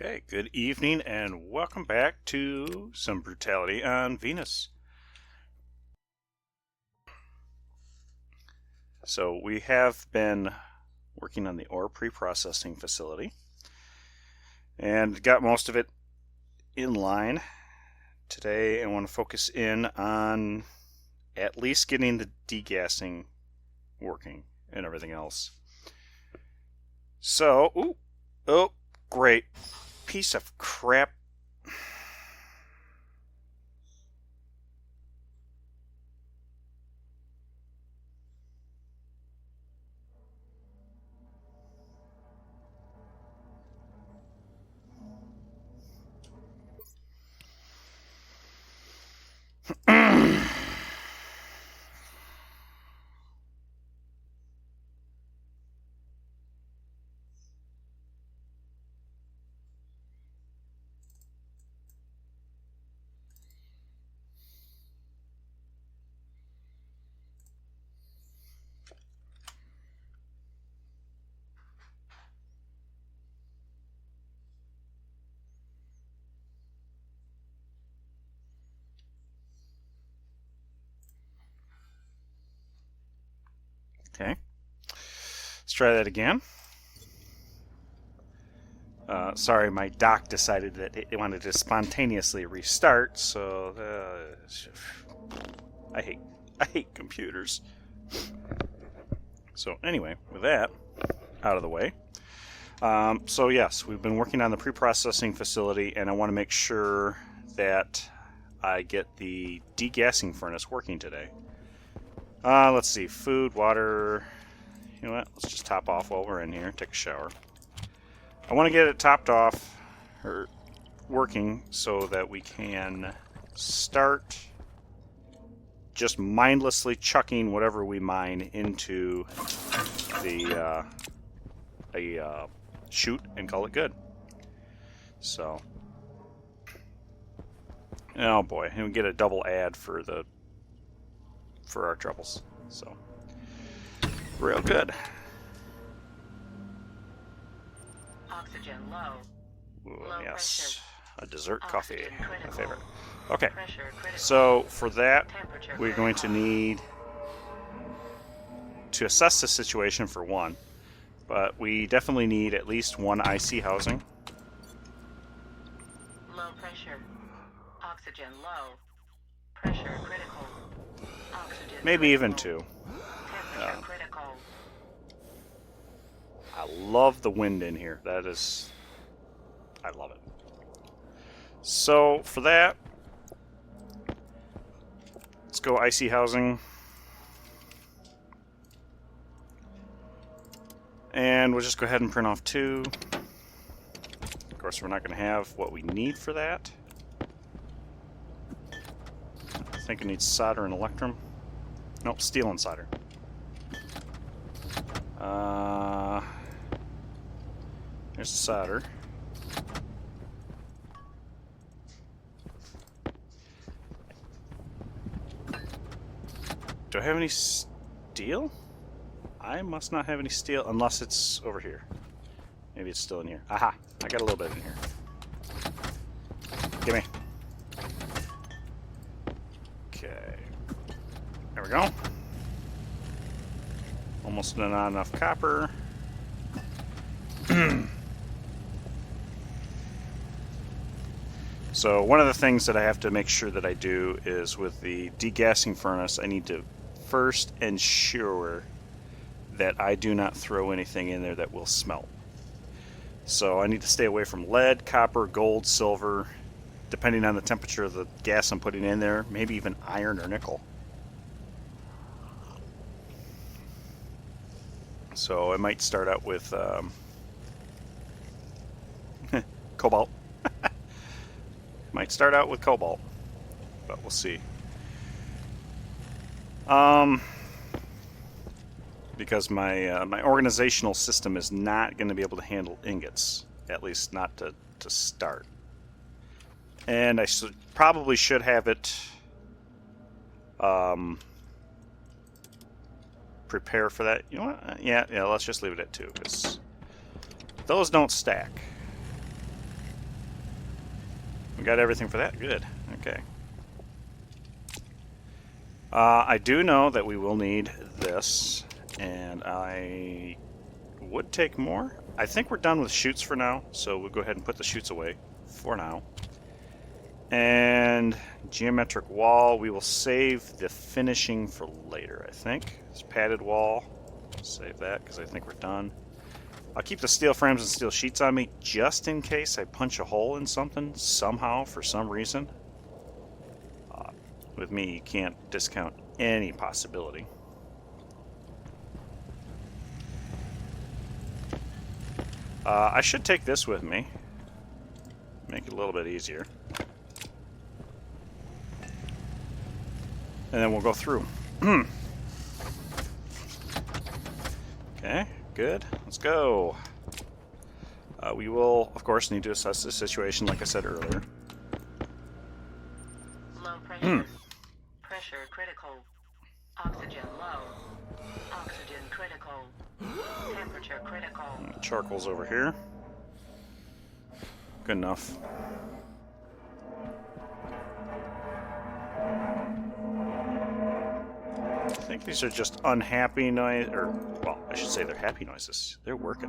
Okay, good evening and welcome back to some Brutality on Venus. So we have been working on the ore pre-processing facility and got most of it in line. Today I want to focus in on at least getting the degassing working and everything else. So, oh, great. Piece of crap. Okay, let's try that again. Sorry, my dock decided that it wanted to spontaneously restart, so I hate computers. So anyway, with that out of the way, so yes, we've been working on the pre-processing facility, and I want to make sure that I get the degassing furnace working today. Let's see, food, water. You know what? Let's just top off while we're in here. Take a shower. I want to get it topped off or working so that we can start just mindlessly chucking whatever we mine into the chute and call it good. So, oh boy, and we get a double ad for our troubles. So, real good. Oxygen low. Ooh, Low yes, pressure. a dessert coffee, my favorite. Okay, Okay, so for that, we're going to need to assess the situation for one, but we definitely need at least one IC housing. Low pressure. Oxygen low. Pressure critical. Oxygen Maybe critical. even two. Temperature critical. I love the wind in here. I love it. So for that, let's go IC housing. And we'll just go ahead and print off two. Of course, we're not going to have what we need for that. I think it needs solder and electrum. Nope, steel and solder. There's the solder. Do I have any steel? I must not have any steel unless it's over here. Maybe it's still in here. Aha! I got a little bit in here. Gimme. Okay. There we go. Almost not enough copper. So one of the things that I have to make sure that I do is with the degassing furnace, I need to first ensure that I do not throw anything in there that will smelt. So I need to stay away from lead, copper, gold, silver, depending on the temperature of the gas I'm putting in there, maybe even iron or nickel. So I might start out with cobalt. Might start out with cobalt, but we'll see. Because my my organizational system is not going to be able to handle ingots, at least not to start. And I probably should have it prepare for that. You know what? Yeah, let's just leave it at 2, because those don't stack. We got everything for that? Good. Okay. I do know that we will need this, and I would take more. I think we're done with chutes for now, so we'll go ahead and put the chutes away for now. And geometric wall, we will save the finishing for later, I think. This padded wall, save that because I think we're done. I'll keep the steel frames and steel sheets on me just in case I punch a hole in something somehow for some reason. With me, you can't discount any possibility. I should take this with me. Make it a little bit easier. And then we'll go through. Okay, good. Let's go. We will, of course, need to assess the situation like I said earlier. Low pressure. Pressure critical. Oxygen low. Oxygen critical. Temperature critical. Charcoal's over here. Good enough. I think these are just unhappy noise, or, well, I should say they're happy noises. They're working.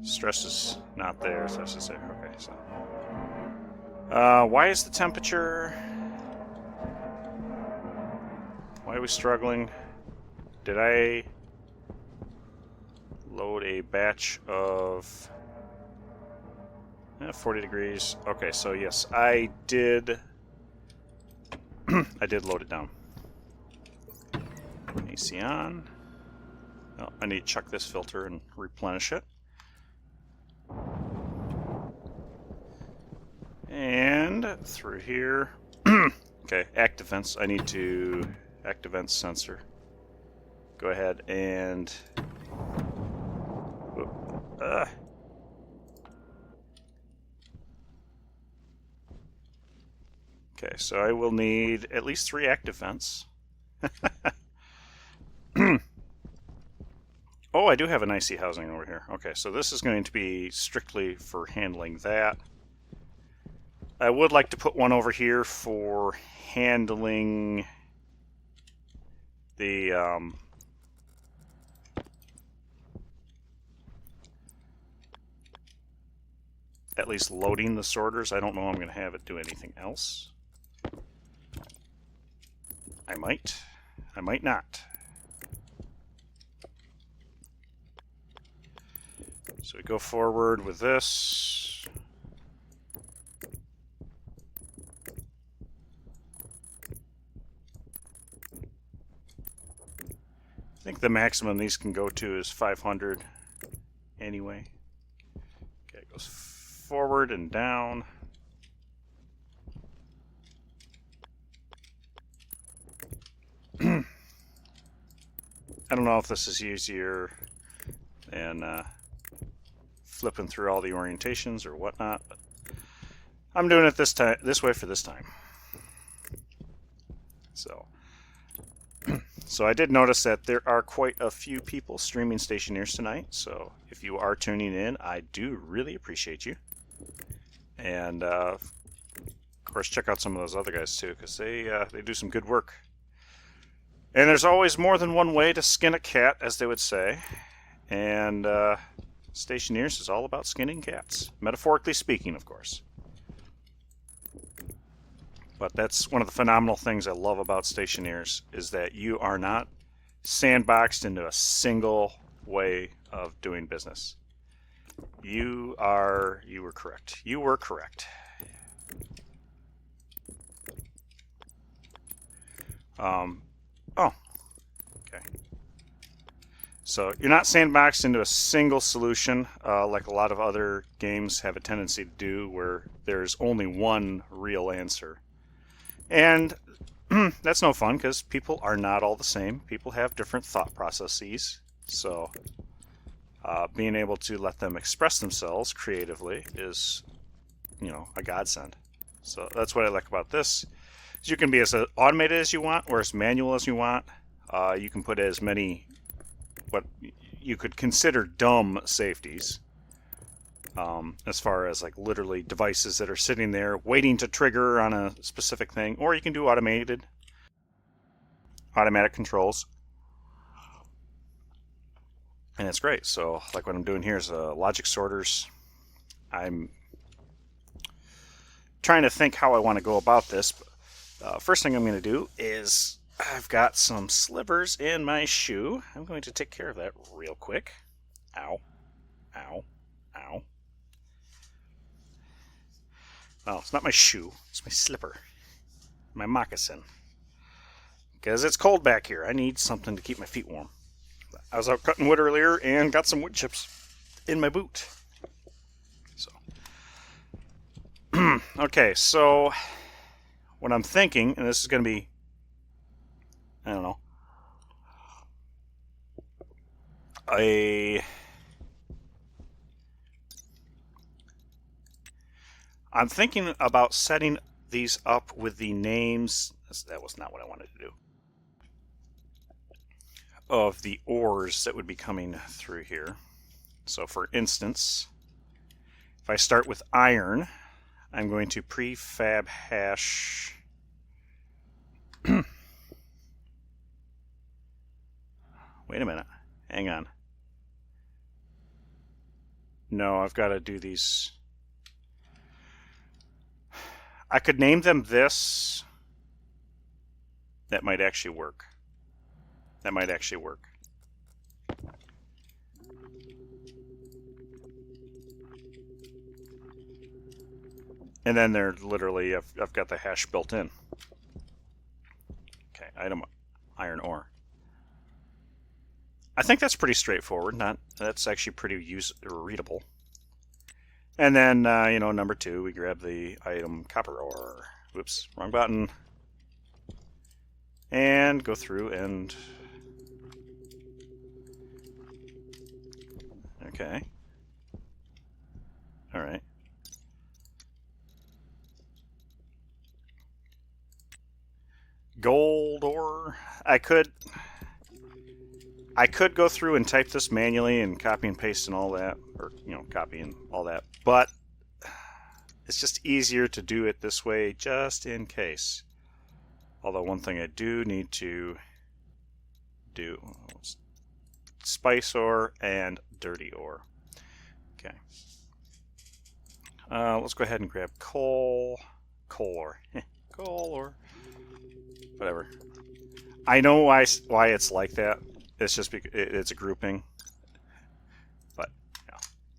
Stress is not there, stress is there. Okay, so. Why is the temperature... Why are we struggling? Did I load a batch of 40 degrees? Okay, so yes, I did. I did load it down. AC on. Oh, I need to chuck this filter and replenish it. And through here. Okay, active vents. I need to active vents sensor. Go ahead and okay, so I will need at least 3 active vents. Oh, I do have an icy housing over here. Okay, so this is going to be strictly for handling that. I would like to put one over here for handling the at least loading the sorters. I don't know I'm going to have it do anything else. I might not. So we go forward with this. I think the maximum these can go to is 500 anyway. Okay, it goes forward and down. I don't know if this is easier than flipping through all the orientations or whatnot, but I'm doing it this way for this time. So I did notice that there are quite a few people streaming Stationeers tonight, so if you are tuning in, I do really appreciate you. And of course, check out some of those other guys too, because they do some good work. And there's always more than one way to skin a cat, as they would say. And Stationeers is all about skinning cats, metaphorically speaking, of course. But that's one of the phenomenal things I love about Stationeers, is that you are not sandboxed into a single way of doing business. You were correct. You were correct. Oh, okay. So you're not sandboxed into a single solution like a lot of other games have a tendency to do, where there's only one real answer. And that's no fun, because people are not all the same. People have different thought processes. So being able to let them express themselves creatively is, a godsend. So that's what I like about this. You can be as automated as you want, or as manual as you want. You can put as many what you could consider dumb safeties. as far as like literally devices that are sitting there waiting to trigger on a specific thing, or you can do automatic controls, and it's great. So like what I'm doing here is logic sorters. I'm trying to think how I want to go about this. First thing I'm going to do is I've got some slivers in my shoe. I'm going to take care of that real quick. Ow, ow, ow. Well, it's not my shoe, it's my slipper, my moccasin. Because it's cold back here. I need something to keep my feet warm. I was out cutting wood earlier and got some wood chips in my boot. So, okay, so what I'm thinking, and this is going to be, I don't know, I'm thinking about setting these up with the names, that was not what I wanted to do, of the ores that would be coming through here. So for instance, if I start with iron, I'm going to prefab hash wait a minute, hang on. No, I've got to do these. I could name them this. That might actually work. That might actually work. And then they're literally, I've got the hash built in. Okay, item iron ore. I think that's pretty straightforward. That's actually pretty readable. And then, number 2, we grab the item copper ore. Whoops, wrong button. And go through and... Okay. Alright. Gold ore. I could go through and type this manually and copy and paste and all that, or copy and all that, but it's just easier to do it this way just in case. Although one thing I do need to do, spice ore and dirty ore. Okay. Let's go ahead and grab coal ore, coal ore, whatever. I know why it's like that. It's just because it's a grouping, but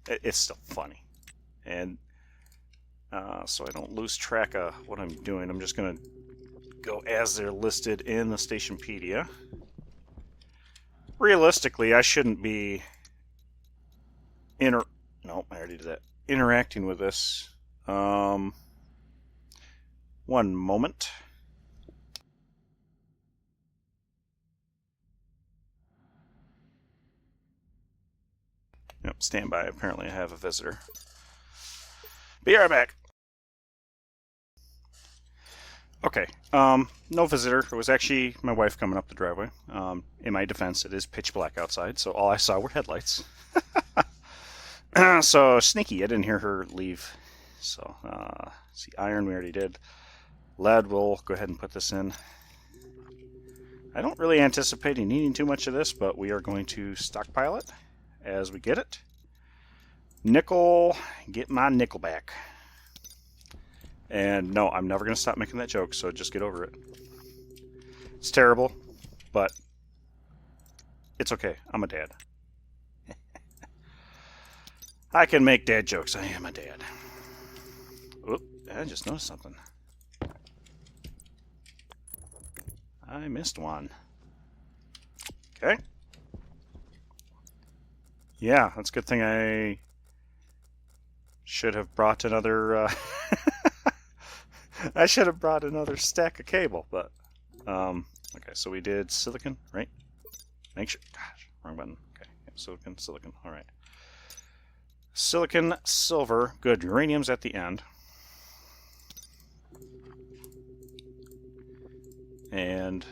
it's still funny. And so I don't lose track of what I'm doing. I'm just going to go as they're listed in the Stationpedia. Realistically, I shouldn't be no, I already did that. Interacting with this. One moment. Yep, stand by. Apparently I have a visitor. Be right back. Okay, no visitor. It was actually my wife coming up the driveway. In my defense, it is pitch black outside, so all I saw were headlights. So sneaky, I didn't hear her leave. So, see, iron we already did. Lead, we'll go ahead and put this in. I don't really anticipate needing too much of this, but we are going to stockpile it as we get it. Nickel, get my nickel back. And no, I'm never going to stop making that joke, so just get over it. It's terrible, but it's okay. I'm a dad. I can make dad jokes. I am a dad. Oop, I just noticed something. I missed one. Okay. Yeah, that's a good thing I should have brought another... I should have brought another stack of cable, but... okay, so we did silicon, right? Make sure... Gosh, wrong button. Okay, yep, silicon, alright. Silicon, silver, good. Uranium's at the end. And...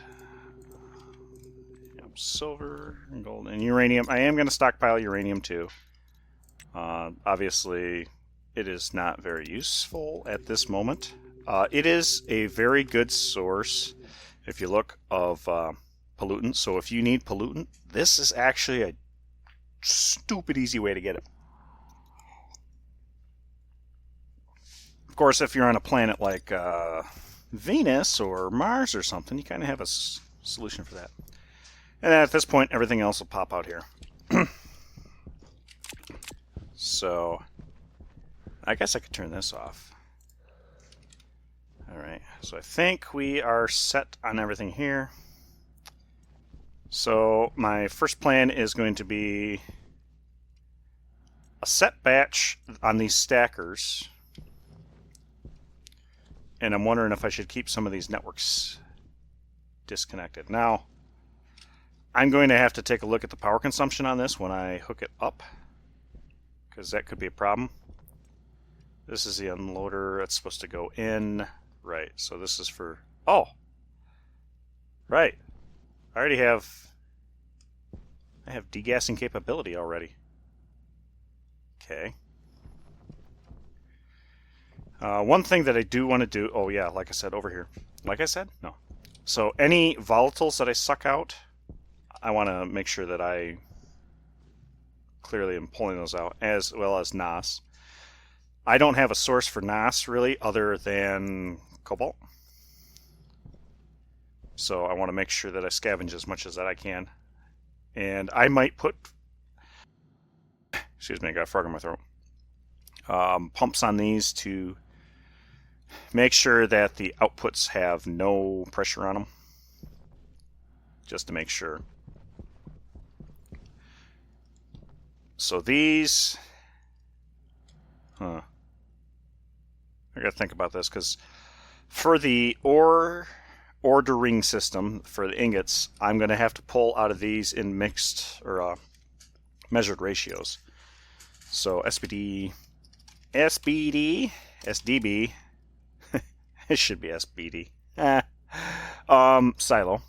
silver and gold and uranium. I am going to stockpile uranium too. Obviously, it is not very useful at this moment. It is a very good source, if you look, of pollutant. So if you need pollutant, this is actually a stupid easy way to get it. Of course, if you're on a planet like Venus or Mars or something, you kind of have a solution for that. And at this point, everything else will pop out here. So, I guess I could turn this off. Alright, so I think we are set on everything here. So, my first plan is going to be a set batch on these stackers. And I'm wondering if I should keep some of these networks disconnected. Now, I'm going to have to take a look at the power consumption on this when I hook it up, because that could be a problem. This is the unloader that's supposed to go in. Right, so this is for... Oh! Right. I have degassing capability already. Okay. One thing that I do want to do... Oh yeah, like I said, over here. Like I said? No. So any volatiles that I suck out, I want to make sure that I clearly am pulling those out, as well as NOS. I don't have a source for NOS, really, other than cobalt. So I want to make sure that I scavenge as much as that I can. And I might put... Excuse me, I got a frog in my throat. Pumps on these to make sure that the outputs have no pressure on them. Just to make sure. So these... I gotta think about this, because for the ordering system for the ingots, I'm gonna have to pull out of these in mixed or measured ratios. So SBD, SDB, it should be SBD. Silo.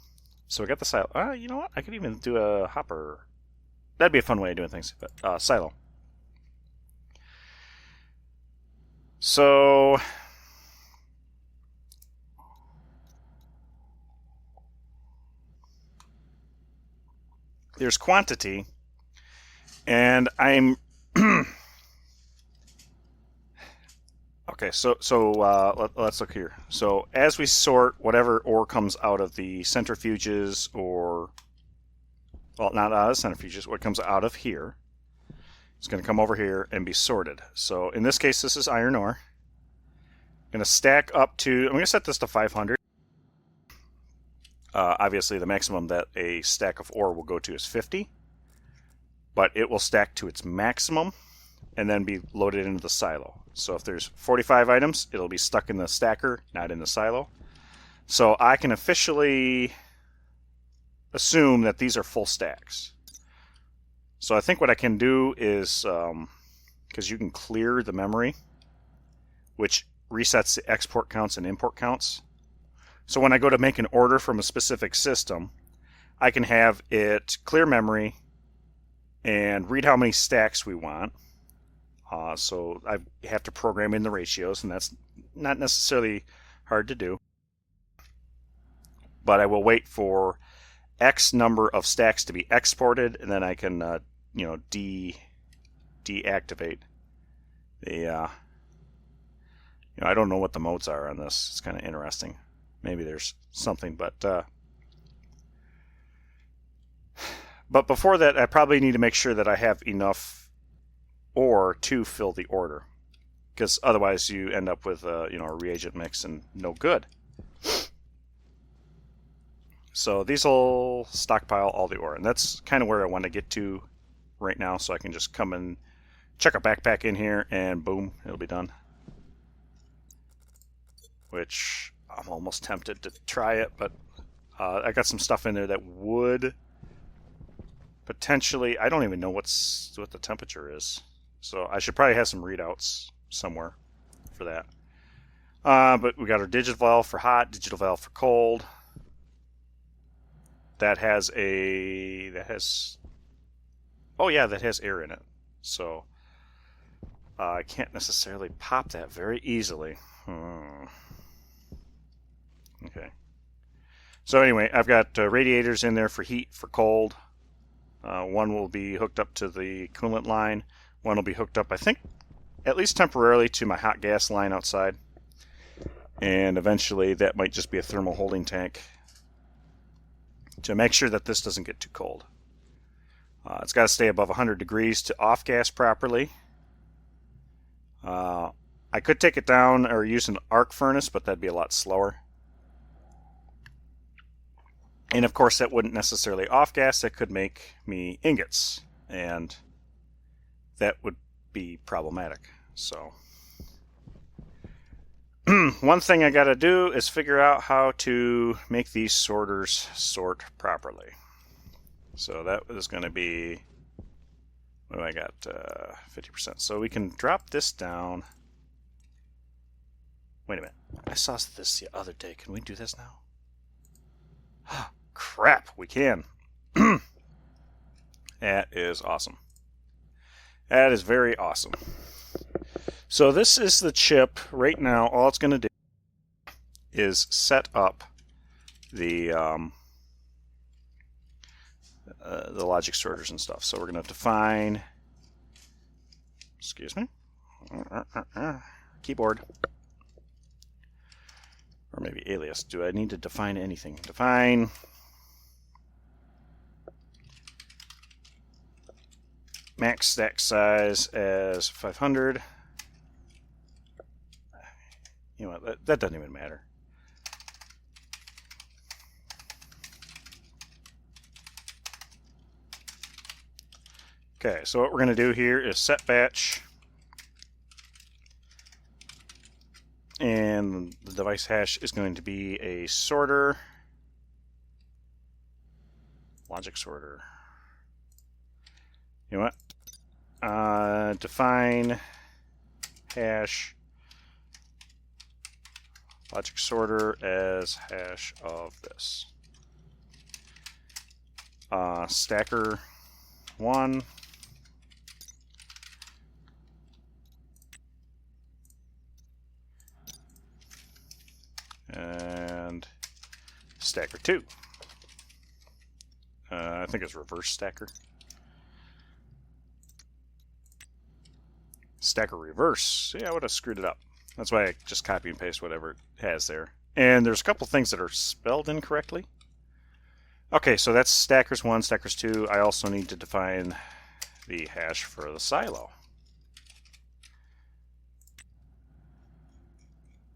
So we got the silo. You know what? I could even do a hopper. That'd be a fun way of doing things. But silo. So there's quantity, and I'm okay. So let's look here. So as we sort whatever ore comes out of the centrifuges, or well, not out of centrifuges, what comes out of here, it's going to come over here and be sorted. So in this case, this is iron ore. I'm going to stack up to, I'm going to set this to 500. Obviously, the maximum that a stack of ore will go to is 50. But it will stack to its maximum and then be loaded into the silo. So if there's 45 items, it'll be stuck in the stacker, not in the silo. So I can officially assume that these are full stacks. So I think what I can do is, because you can clear the memory, which resets the export counts and import counts. So when I go to make an order from a specific system, I can have it clear memory and read how many stacks we want. So I have to program in the ratios, and that's not necessarily hard to do. But I will wait for X number of stacks to be exported, and then I can, deactivate the. I don't know what the modes are on this. It's kind of interesting. Maybe there's something, but before that, I probably need to make sure that I have enough ore to fill the order, because otherwise you end up with a reagent mix and no good. So these will stockpile all the ore, and that's kind of where I want to get to right now, so I can just come and check a backpack in here, and boom, it'll be done. Which I'm almost tempted to try it, but I got some stuff in there that would potentially... I don't even know what the temperature is, so I should probably have some readouts somewhere for that. But we got our digital valve for hot, digital valve for cold. That has oh yeah, that has air in it. So I can't necessarily pop that very easily. Okay. So anyway, I've got radiators in there for heat, for cold. One will be hooked up to the coolant line. One will be hooked up, I think, at least temporarily to my hot gas line outside. And eventually that might just be a thermal holding tank to make sure that this doesn't get too cold. It's got to stay above 100 degrees to off gas properly. I could take it down or use an arc furnace, but that'd be a lot slower. And of course that wouldn't necessarily off gas, that could make me ingots, and that would be problematic. So one thing I gotta do is figure out how to make these sorters sort properly. So that is going to be, what do I got, 50%. So we can drop this down. Wait a minute, I saw this the other day. Can we do this now? Crap, we can. That is awesome. That is very awesome. So this is the chip. Right now, all it's going to do is set up the logic sorters and stuff. So we're going to define, excuse me, keyboard, or maybe alias. Do I need to define anything? Define max stack size as 500. You know what, that doesn't even matter. Okay, so what we're going to do here is set batch, and the device hash is going to be a sorter, logic sorter. You know what? Define hash logic sorter as hash of this. Stacker 1. And stacker 2. I think it's reverse stacker. Stacker reverse. Yeah, I would have screwed it up. That's why I just copy and paste whatever it has there. And there's a couple things that are spelled incorrectly. Okay, so that's stackers 1, stackers 2. I also need to define the hash for the silo.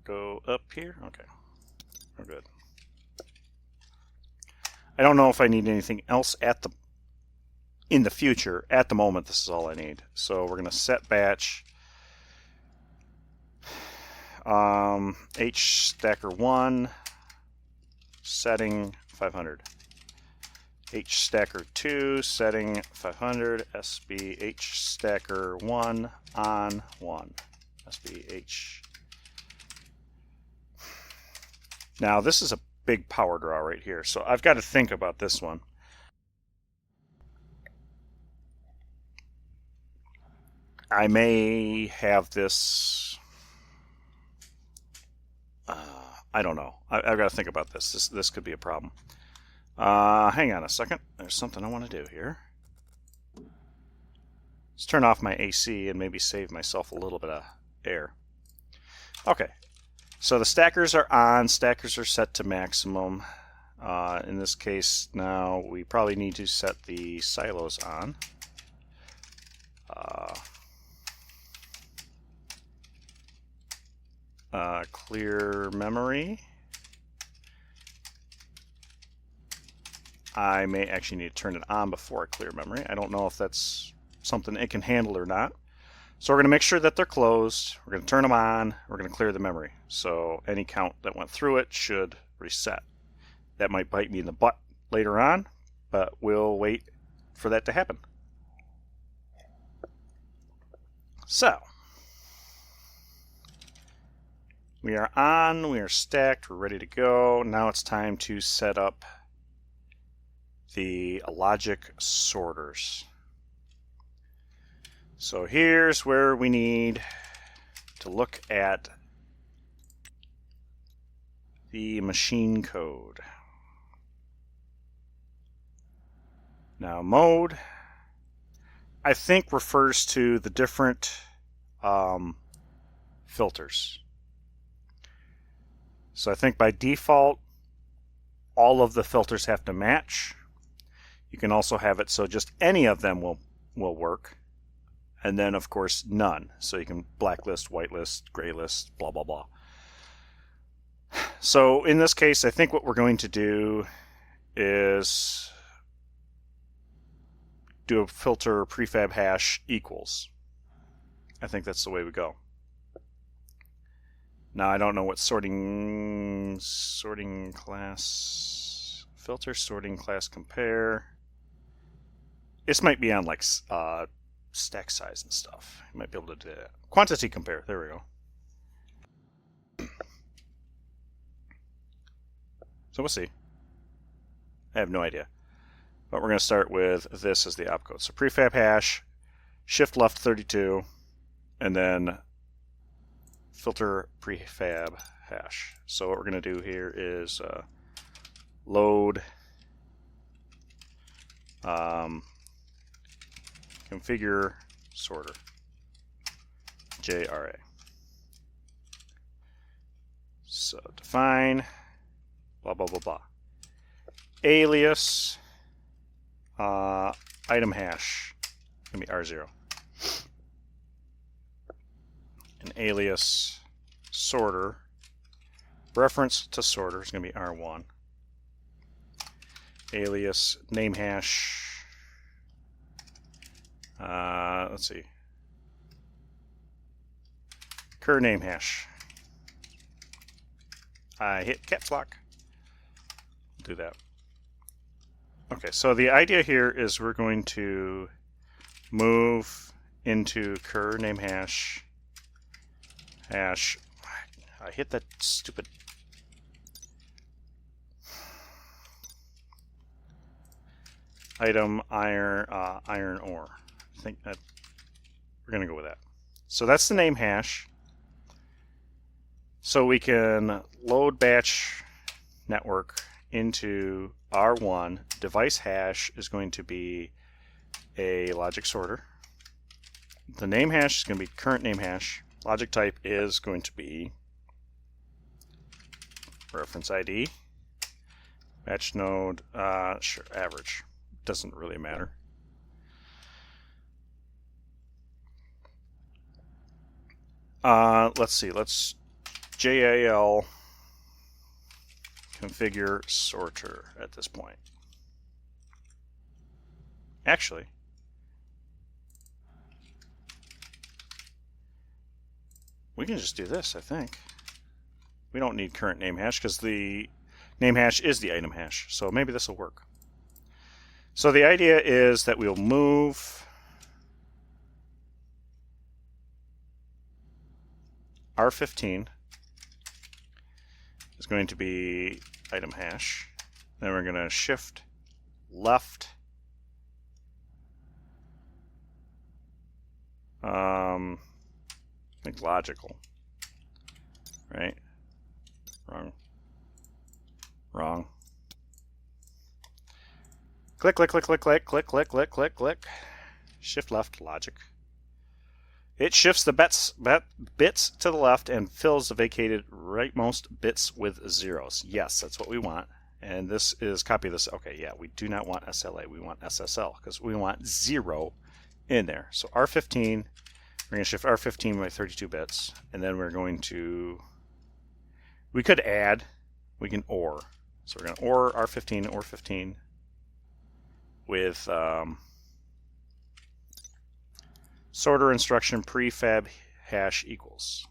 Go up here. Okay. We're good. I don't know if I need anything else in the future. At the moment, this is all I need. So we're going to set batch H stacker 1 setting 500. H stacker 2 setting 500. SBH stacker 1 on 1. SBH. Now this is a big power draw right here, so I've got to think about this one. I may have this, I don't know. I've got to think about this. This could be a problem. Hang on a second. There's something I want to do here. Let's turn off my AC and maybe save myself a little bit of air. Okay. So the stackers are on. Stackers are set to maximum. In this case, now we probably need to set the silos on. Clear memory. I may actually need to turn it on before I clear memory. I don't know if that's something it can handle or not. So we're going to make sure that they're closed. We're going to turn them on. We're going to clear the memory. So any count that went through it should reset. That might bite me in the butt later on, but we'll wait for that to happen. So we are on, we are stacked, we're ready to go. Now it's time to set up the logic sorters. So here's where we need to look at the machine code. Now mode, I think, refers to the different filters. So I think by default, all of the filters have to match. You can also have it so just any of them will work. And then, of course, none. So you can blacklist, whitelist, graylist, blah, blah, blah. So in this case, I think what we're going to do is do a filter prefab hash equals. I think that's the way we go. Now I don't know what sorting class filter, sorting class compare. This might be on like stack size and stuff. You might be able to do that. Quantity compare. There we go. So we'll see. I have no idea. But we're going to start with this as the opcode. So prefab hash, shift left 32, and then filter prefab hash. So what we're going to do here is load configure sorter JRA. So define blah blah blah blah. Alias item hash gonna be R0. An alias sorter reference to sorter is gonna be R1. Alias name hash. Let's see. Cur name hash. I hit caps lock. Do that. Okay, so the idea here is we're going to move into cur name hash. I hit that stupid. Item iron ore. I think that we're going to go with that. So that's the name hash. So we can load batch network into R1. Device hash is going to be a logic sorter. The name hash is going to be current name hash. Logic type is going to be reference ID. Batch node, sure, average. Doesn't really matter. Let's see. Let's JAL configure sorter at this point. Actually, we can just do this, I think. We don't need current name hash because the name hash is the item hash. So maybe this will work. So the idea is that we'll move R15 is going to be item hash. Then we're going to shift left. I think logical. Right? Wrong. Click, click, click, click, click, click, click, click, click, click. Shift left, logic. It shifts the bits to the left and fills the vacated rightmost bits with zeros. Yes, that's what we want. And this is copy this. Okay, yeah, we do not want SLA. We want SSL because we want 0 in there. So R15, we're going to shift R15 by 32 bits. And then we're going to, we could add, we can OR. So we're going to OR R15 with sorter instruction prefab hash equals.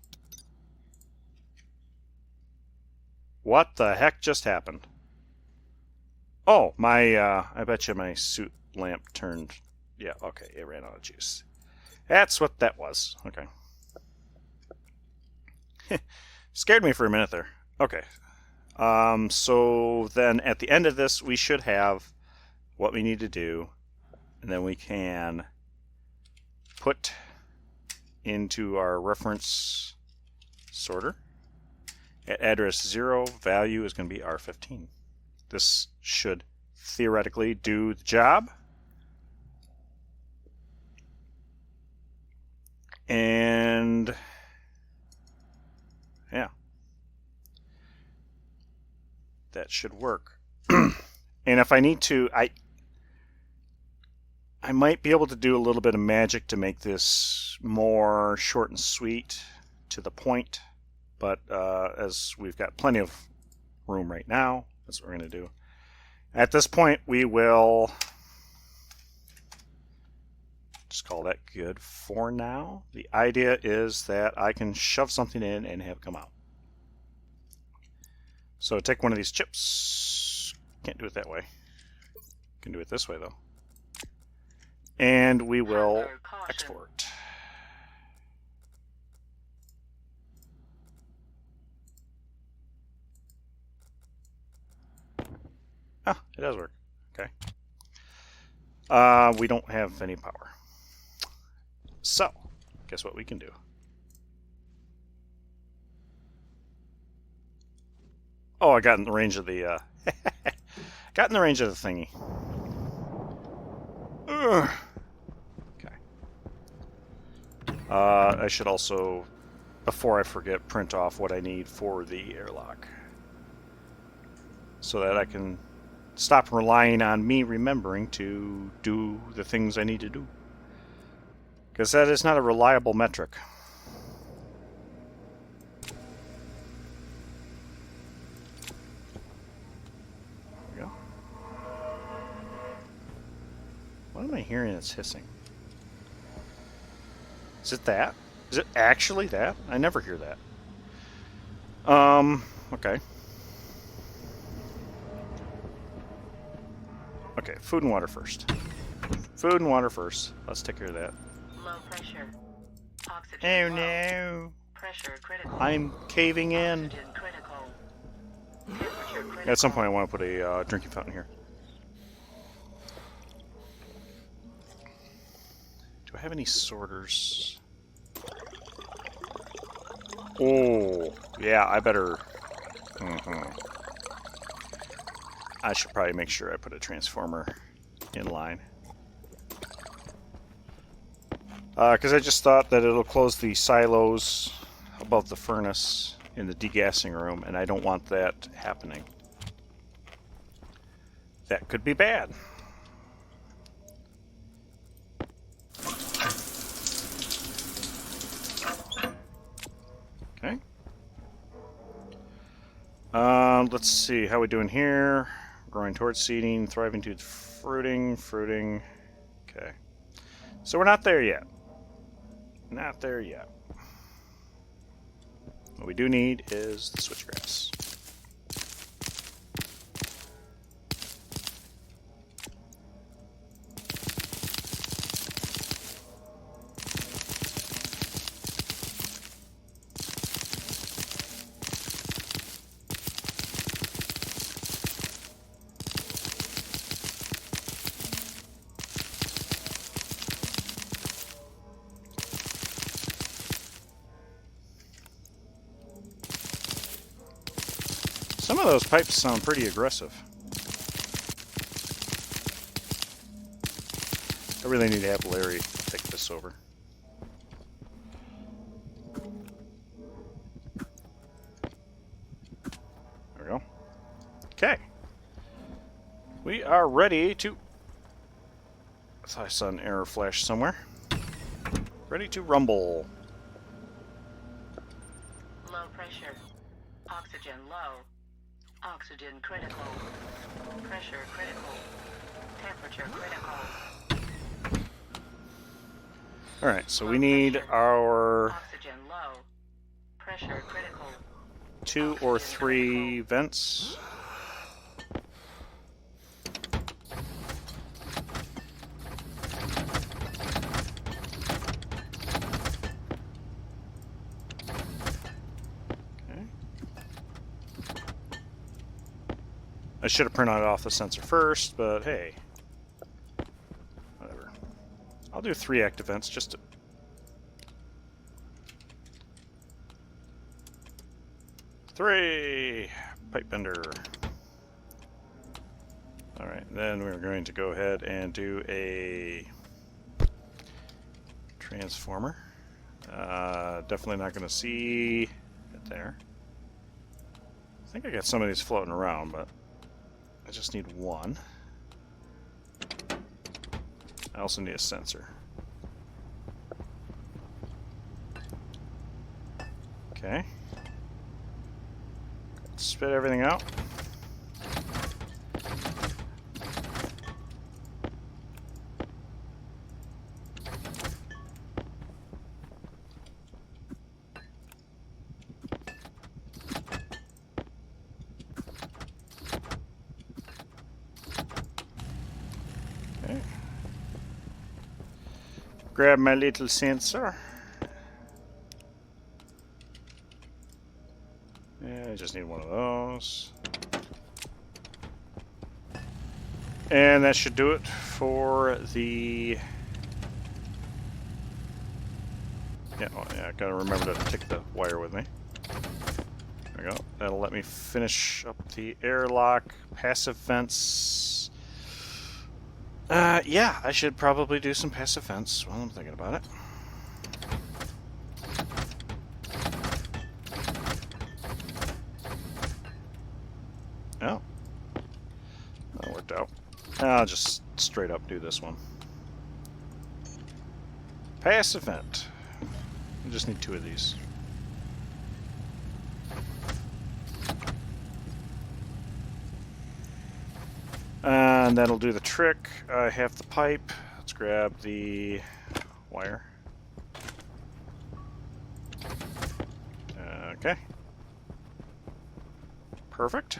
What the heck just happened? Oh, my, I bet you my suit lamp turned, yeah, okay, it ran out of juice. That's what that was, okay. Scared me for a minute there. Okay. So then at the end of this, we should have what we need to do, and then we can put into our reference sorter. At address 0, value is going to be R15. This should theoretically do the job. And yeah, that should work. And if I need to, I might be able to do a little bit of magic to make this more short and sweet, to the point. But as we've got plenty of room right now, that's what we're going to do. At this point, we will just call that good for now. The idea is that I can shove something in and have it come out. So take one of these chips. Can't do it that way. Can do it this way, though. And we will export. Ah, it does work. Okay. We don't have any power. So, guess what we can do? Oh, I got in the range of the got in the range of the thingy. Ugh. Okay. I should also, before I forget, print off what I need for the airlock, so that I can stop relying on me remembering to do the things I need to do. Because that is not a reliable metric. There we go. What am I hearing that's hissing? Is it that? Is it actually that? I never hear that. Okay. Okay, food and water first. Food and water first. Let's take care of that. Low pressure. Oxygen Oh low. no. Pressure critical. I'm caving in. Oxygen critical. Temperature critical. At some point I want to put a drinking fountain here. Do I have any sorters? Oh, yeah, I better... I should probably make sure I put a transformer in line. Because I just thought that it'll close the silos above the furnace in the degassing room, and I don't want that happening. That could be bad. Okay. Let's see, how we doing here? Growing towards seeding, thriving to fruiting. Okay. So we're not there yet. Not there yet. What we do need is the switchgrass. Some of those pipes sound pretty aggressive. I really need to have Larry take this over. There we go. Okay. We are ready to... I thought I saw an error flash somewhere. Ready to rumble. Low pressure. Oxygen low. Oxygen critical. Pressure critical. Temperature critical. Alright, so we Low need pressure. our Oxygen low. Pressure critical. 2 or 3 vents. I should have printed off the sensor first, but hey, whatever. I'll do 3 active vents just to 3! Pipe bender. Alright, then we're going to go ahead and do a transformer. Definitely not going to see it there. I think I got some of these floating around, but I just need one. I also need a sensor. Okay. Spit everything out. Okay. Grab my little sensor. Yeah, I just need one of those. And that should do it for the... Yeah, oh, yeah, I gotta remember to take the wire with me. There we go. That'll let me finish up the airlock, passive vents. Yeah, I should probably do some passive vents while I'm thinking about it. Oh. That worked out. I'll just straight up do this one. Passive vent. I just need 2 of these. And that'll do the trick. I have the pipe. Let's grab the wire. Okay. Perfect.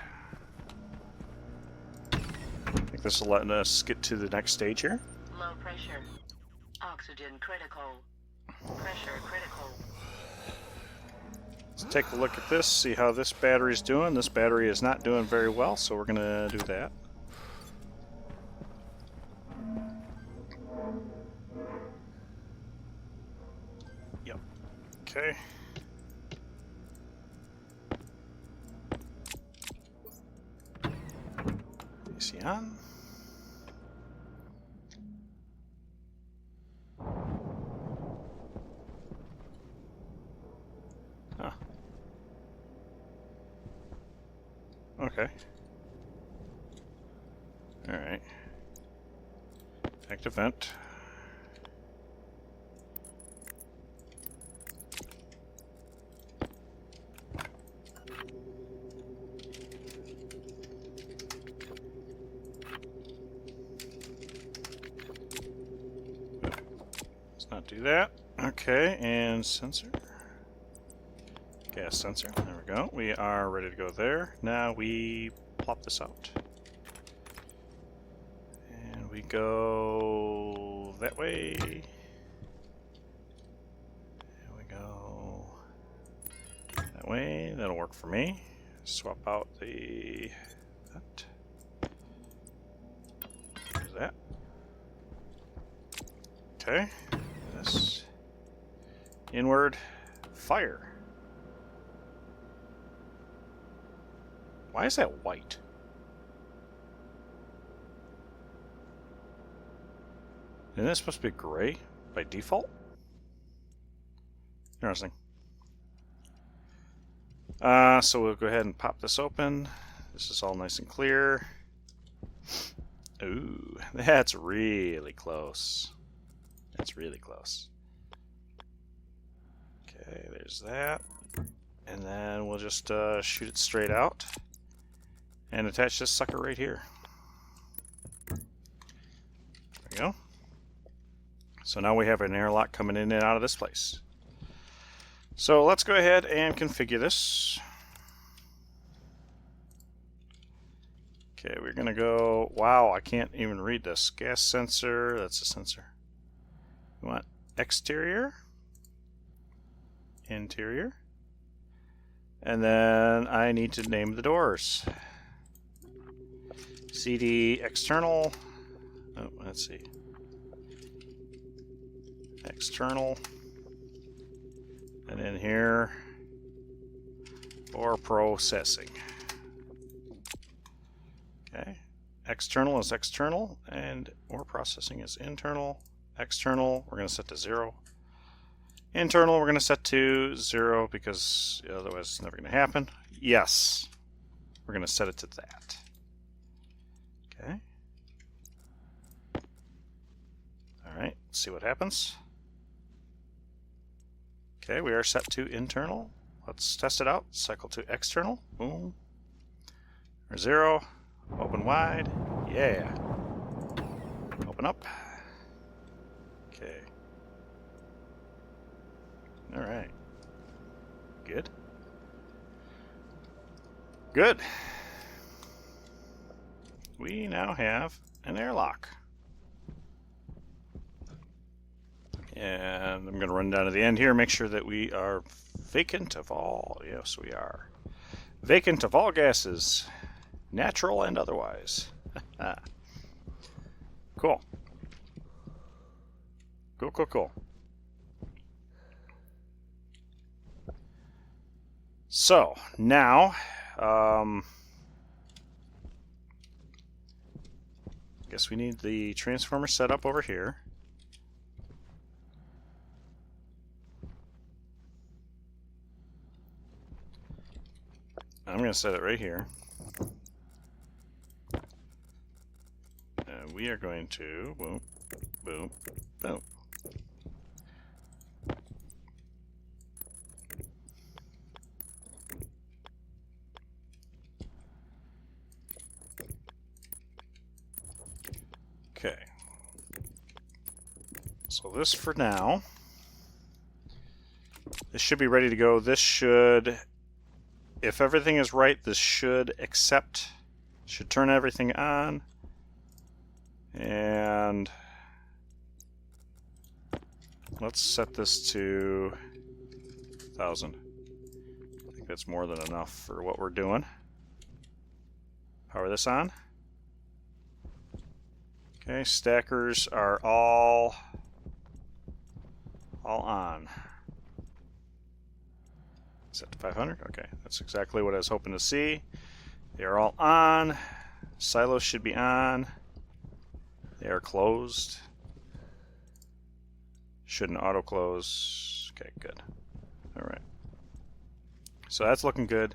I think this will let us get to the next stage here. Low pressure. Oxygen critical. Pressure critical. Let's take a look at this, see how this battery's doing. This battery is not doing very well, so we're going to do that. Yep. Okay. AC on. Huh. Okay. Alright. Active vent. Let's not do that. Okay, and sensor. Gas sensor. There we go. We are ready to go there. Now we plop this out. And we go that way. And we go that way. That'll work for me. Swap out the... that. There's that. Okay. This. Inward. Fire. Why is that white? Isn't that supposed to be gray by default? Interesting. So we'll go ahead and pop this open. This is all nice and clear. Ooh, that's really close. That's really close. Okay, there's that. And then we'll just shoot it straight out. And attach this sucker right here. There we go. So now we have an airlock coming in and out of this place. So let's go ahead and configure this. Okay, we're going to go... Wow, I can't even read this. Gas sensor, that's a sensor. We want exterior, interior, and then I need to name the doors. CD external. Oh, let's see. External. And in here, or processing. Okay, external is external, and ore processing is internal. External, we're going to set to 0. Internal, we're going to set to 0 because otherwise it's never going to happen. Yes, we're going to set it to that. Okay. All right, let's see what happens. Okay, we are set to internal. Let's test it out. Cycle to external. Boom. Or 0. Open wide. Yeah. Open up. Okay. All right. Good. Good. We now have an airlock. And I'm going to run down to the end here, make sure that we are vacant of all. Yes, we are. Vacant of all gases, natural and otherwise. Cool. Cool, cool, cool. So, now, I guess we need the transformer set up over here. I'm going to set it right here. And we are going to boom, boom, boom. Okay. So this for now. This should be ready to go. This should, if everything is right, this should accept, should turn everything on. And let's set this to 1,000. I think that's more than enough for what we're doing. Power this on. Okay, stackers are all on. Set to 500. Okay, that's exactly what I was hoping to see. They are all on. Silos should be on. They are closed. Shouldn't auto close. Okay, good. All right. So that's looking good.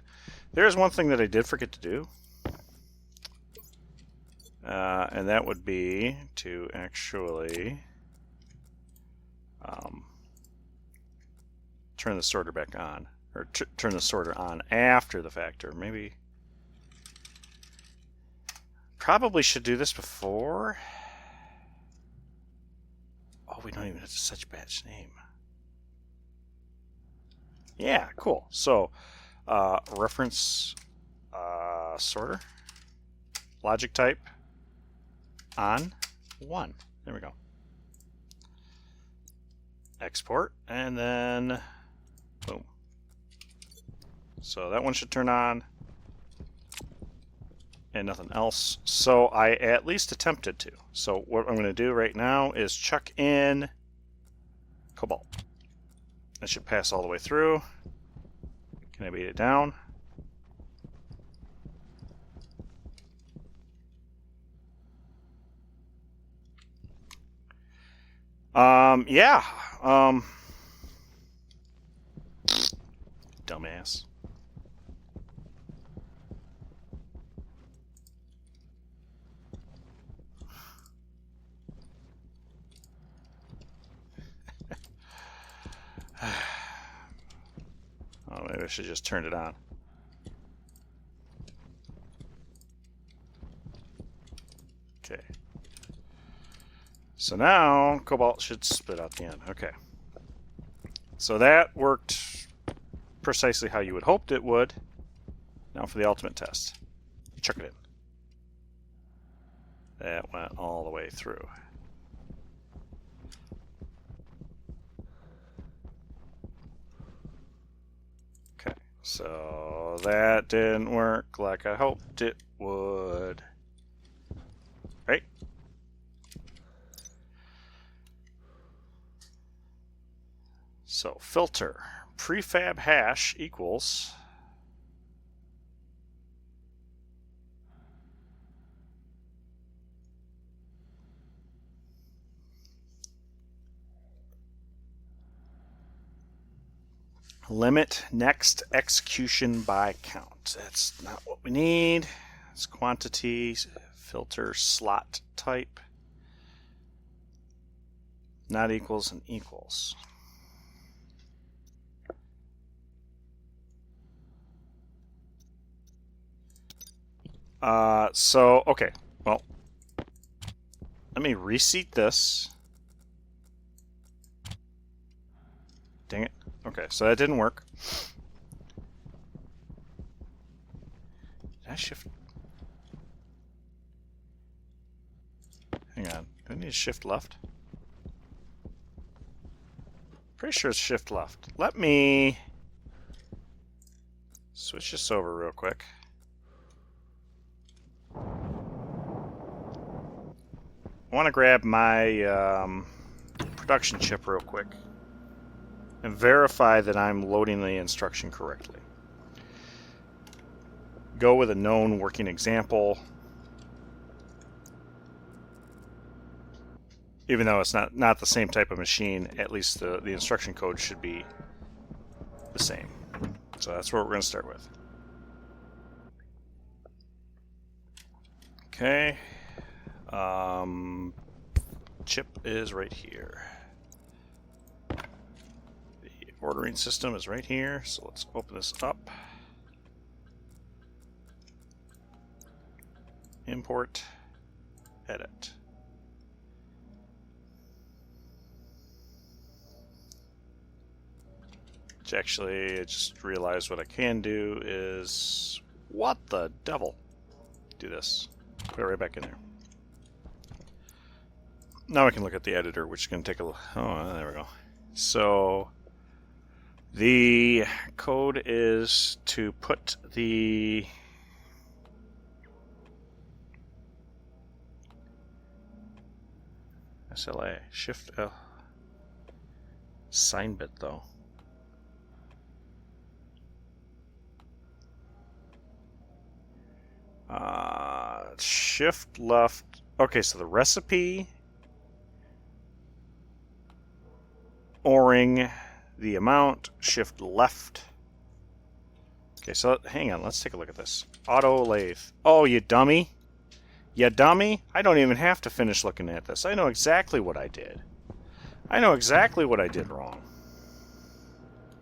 There's one thing that I did forget to do. And that would be to actually turn the sorter back on. Or turn the sorter on after the fact, or maybe probably should do this before. Oh, we don't even have to such batch name. Yeah, cool. So reference sorter, logic type on 1. There we go. Export, and then boom. So that one should turn on, and nothing else. So I at least attempted to. So what I'm going to do right now is chuck in cobalt. That should pass all the way through. Can I beat it down? Yeah. Dumbass. Oh, maybe I should just turn it on. Okay. So now cobalt should spit out the end. Okay. So that worked precisely how you would hoped it would. Now for the ultimate test. Chuck it in. That went all the way through. Okay, so that didn't work like I hoped it would. Right? So filter prefab hash equals Limit next execution by count. That's not what we need. It's quantity, filter, slot type. Not equals and equals. Okay, well, let me reseat this. Dang it. Okay, so that didn't work. Did I shift? Hang on. Do I need to shift left? Pretty sure it's shift left. Let me switch this over real quick. I want to grab my production chip real quick and verify that I'm loading the instruction correctly. Go with a known working example. Even though it's not the same type of machine, at least the instruction code should be the same. So that's what we're going to start with. Okay. Chip is right here. The ordering system is right here, so let's open this up. Import, edit. Which actually, I just realized what I can do is... What the devil? Do this. Put it right back in there. Now I can look at the editor, which is going to take a look. Oh, there we go. So the code is to put the SLA shift L sign bit though. Shift left. Okay, so the recipe, O-ring, the amount, shift left. Okay, so hang on, let's take a look at this. Auto lathe. Oh, you dummy. You dummy. I don't even have to finish looking at this. I know exactly what I did. I know exactly what I did wrong.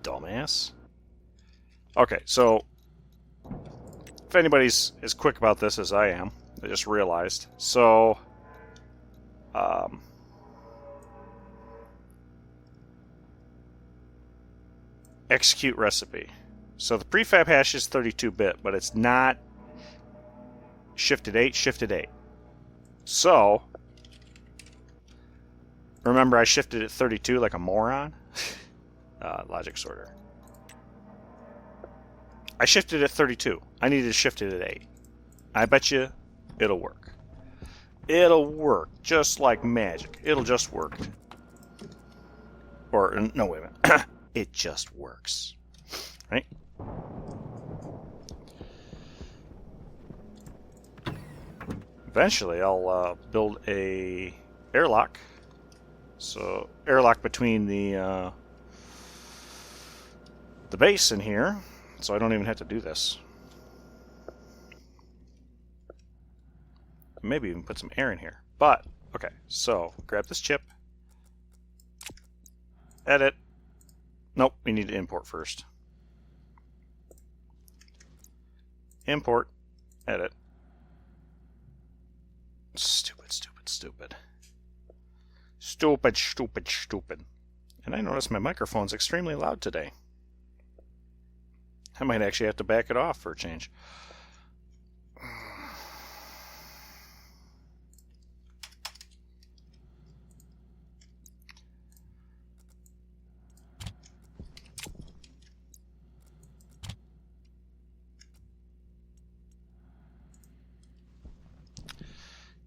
Dumbass. Okay, so if anybody's as quick about this as I am, I just realized. So, execute recipe. So the prefab hash is 32-bit, but it's not shifted 8, shifted 8. So, remember I shifted it 32 like a moron? Logic sorter. I shifted it 32. I needed to shift it at 8. I bet you it'll work. It'll work just like magic. It'll just work. Or, no, wait a minute. It just works. Right? Eventually, I'll build a airlock. So, airlock between the base in here. So I don't even have to do this. Maybe even put some air in here. But, okay, so grab this chip. Edit. Nope, we need to import first. Import. Edit. Stupid, stupid, stupid. Stupid, stupid, stupid. And I notice my microphone's extremely loud today. I might actually have to back it off for a change.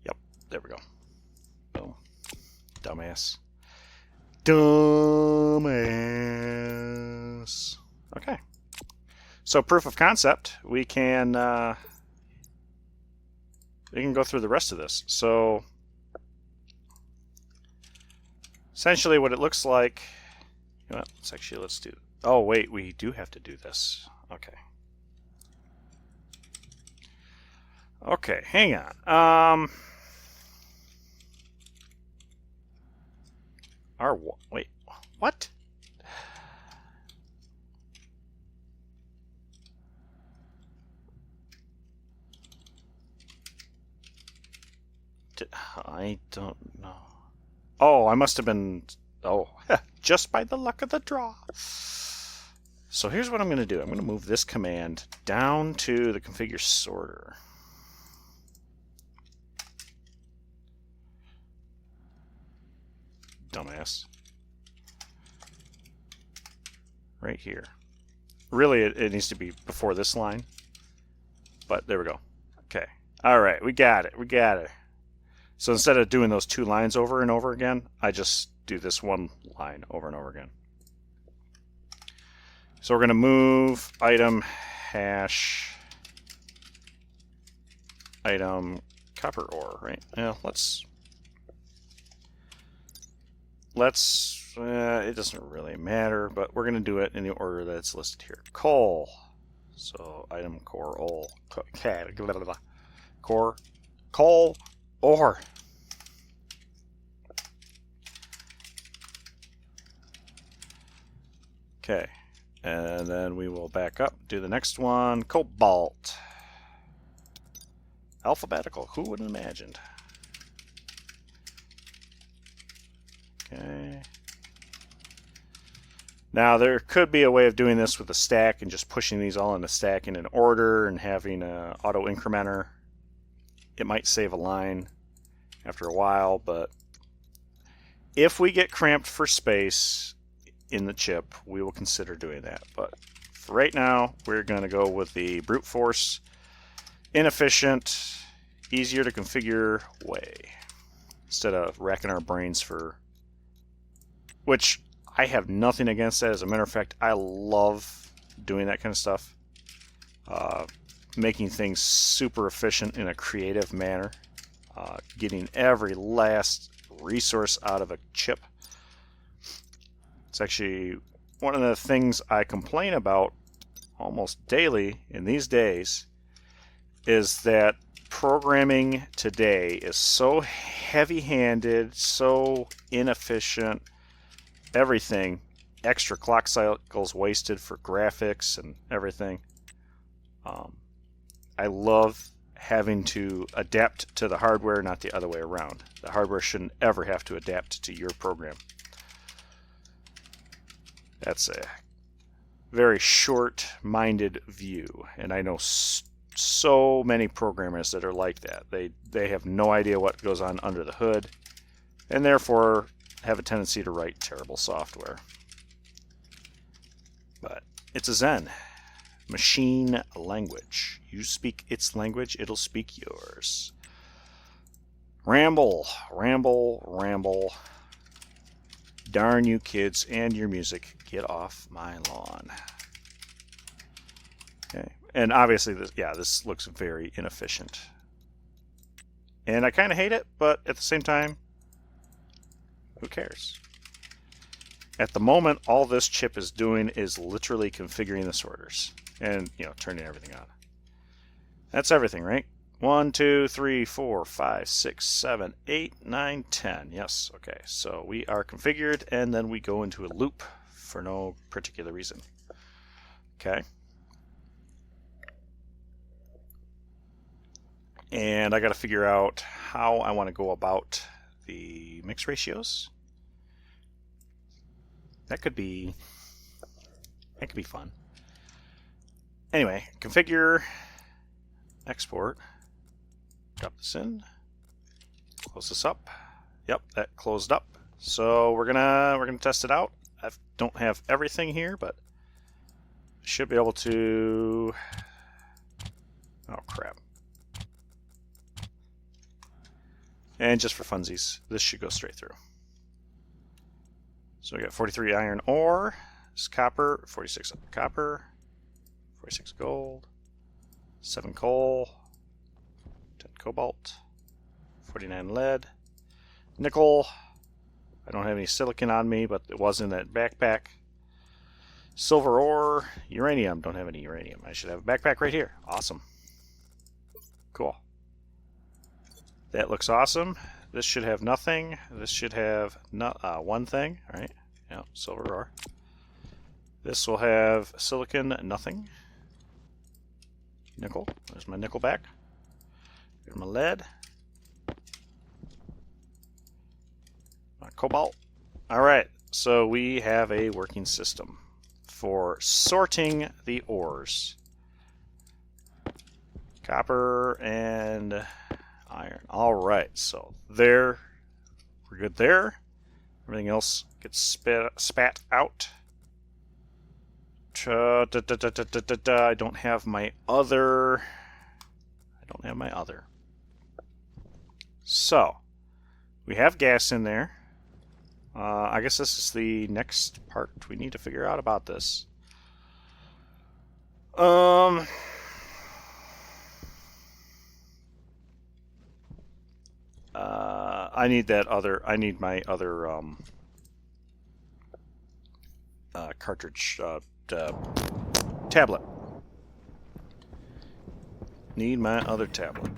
Yep, there we go. Boom. Dumbass. Dumbass. Okay. So proof of concept, we can go through the rest of this. So essentially what it looks like, you know what, let's do Oh, wait, we do have to do this. Okay. Okay, hang on. Wait, what? I don't know. Oh, I must have been... Oh, just by the luck of the draw. So here's what I'm going to do. I'm going to move this command down to the configure sorter. Dumbass. Right here. Really, it needs to be before this line. But there we go. Okay. All right, we got it. We got it. So instead of doing those two lines over and over again, I just do this one line over and over again. So we're going to move item hash item copper ore, right? Yeah, let's it doesn't really matter, but we're going to do it in the order that it's listed here. Coal. So item core ore. Core coal ore. Okay. And then we will back up, do the next one, cobalt. Alphabetical, who would have imagined? Okay. Now there could be a way of doing this with a stack and just pushing these all in a stack in an order and having an auto incrementer. It might save a line after a while, but if we get cramped for space in the chip, we will consider doing that. But for right now, we're going to go with the brute force, inefficient, easier to configure way, instead of racking our brains for, which I have nothing against that. As a matter of fact, I love doing that kind of stuff, making things super efficient in a creative manner, getting every last resource out of a chip. It's actually one of the things I complain about almost daily in these days, is that programming today is so heavy-handed, so inefficient, everything, extra clock cycles wasted for graphics and everything. I love having to adapt to the hardware, not the other way around. The hardware shouldn't ever have to adapt to your program. That's a very short-minded view, and I know so many programmers that are like that. They have no idea what goes on under the hood, and therefore have a tendency to write terrible software. But it's a Zen machine language. You speak its language, it'll speak yours. Ramble, ramble, ramble. Darn you kids and your music. Get off my lawn. Okay. And obviously, this looks very inefficient. And I kind of hate it, but at the same time, who cares? At the moment, all this chip is doing is literally configuring the sorters and, turning everything on. That's everything, right? 1, 2, 3, 4, 5, 6, 7, 8, 9, 10. Yes, okay. So we are configured, and then we go into a loop for no particular reason. Okay. And I got to figure out how I want to go about the mix ratios. That could be fun. Anyway, configure, export, drop this in, close this up. Yep, that closed up. So we're gonna test it out. I don't have everything here, but I should be able to. Oh crap! And just for funsies, this should go straight through. So we got 43 iron ore, this copper, 46 copper, 46 gold, 7 coal, 10 cobalt, 49 lead, nickel. I don't have any silicon on me, but it was in that backpack. Silver ore, uranium. Don't have any uranium. I should have a backpack right here. Awesome. Cool. That looks awesome. This should have nothing. This should have one thing. All right. Yeah, silver ore. This will have silicon, nothing. Nickel. There's my nickel back. Here's my lead. My cobalt. All right. So we have a working system for sorting the ores. Copper and iron. All right. So there, we're good there. Everything else gets spat out. I don't have my other. So we have gas in there. I guess this is the next part we need to figure out about this. I need that other. I need my other cartridge tablet. Need my other tablet.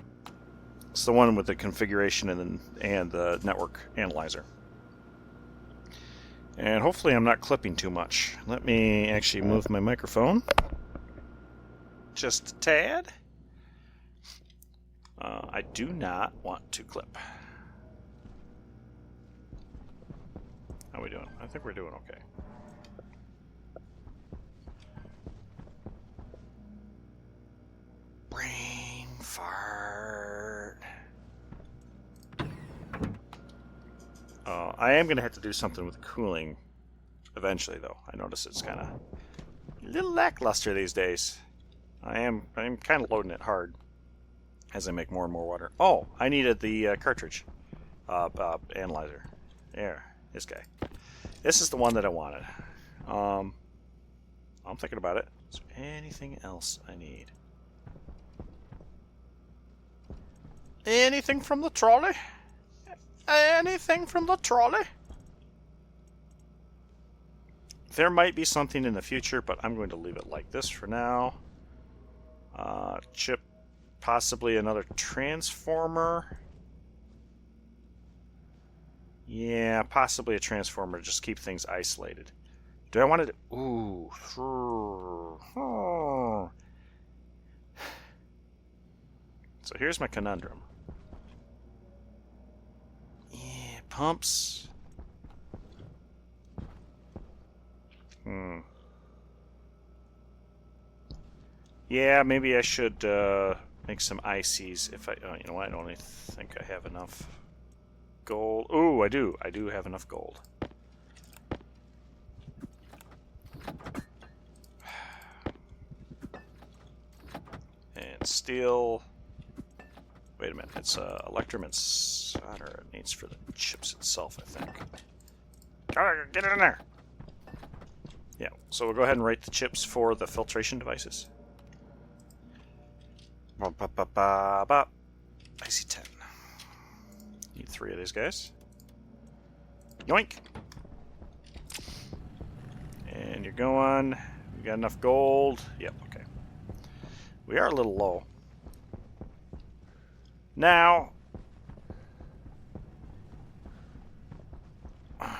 It's the one with the configuration and the network analyzer. And hopefully I'm not clipping too much. Let me actually move my microphone just a tad. I do not want to clip. How are we doing? I think we're doing okay. Brain fart. I am going to have to do something with cooling eventually, though. I notice it's kind of a little lackluster these days. I'm kind of loading it hard as I make more and more water. Oh, I needed the cartridge analyzer. There, this guy. This is the one that I wanted. I'm thinking about it. Is there anything else I need? Anything from the trolley? Anything from the trolley? There might be something in the future, but I'm going to leave it like this for now. Chip, possibly another transformer. Yeah, possibly a transformer to just keep things isolated. Do I want to... Ooh. So here's my conundrum. Yeah, pumps. Yeah, maybe I should make some ICs if I... Oh, you know what? I don't think I have enough gold. Ooh, I do. I do have enough gold. And steel. Wait a minute. It's electrum and solder it needs for the chips itself, I think. Get it in there! Yeah, so we'll go ahead and write the chips for the filtration devices. I see 10. Need 3 of these guys. Yoink! And you're going. You got enough gold? Yep, okay. We are a little low. Now, I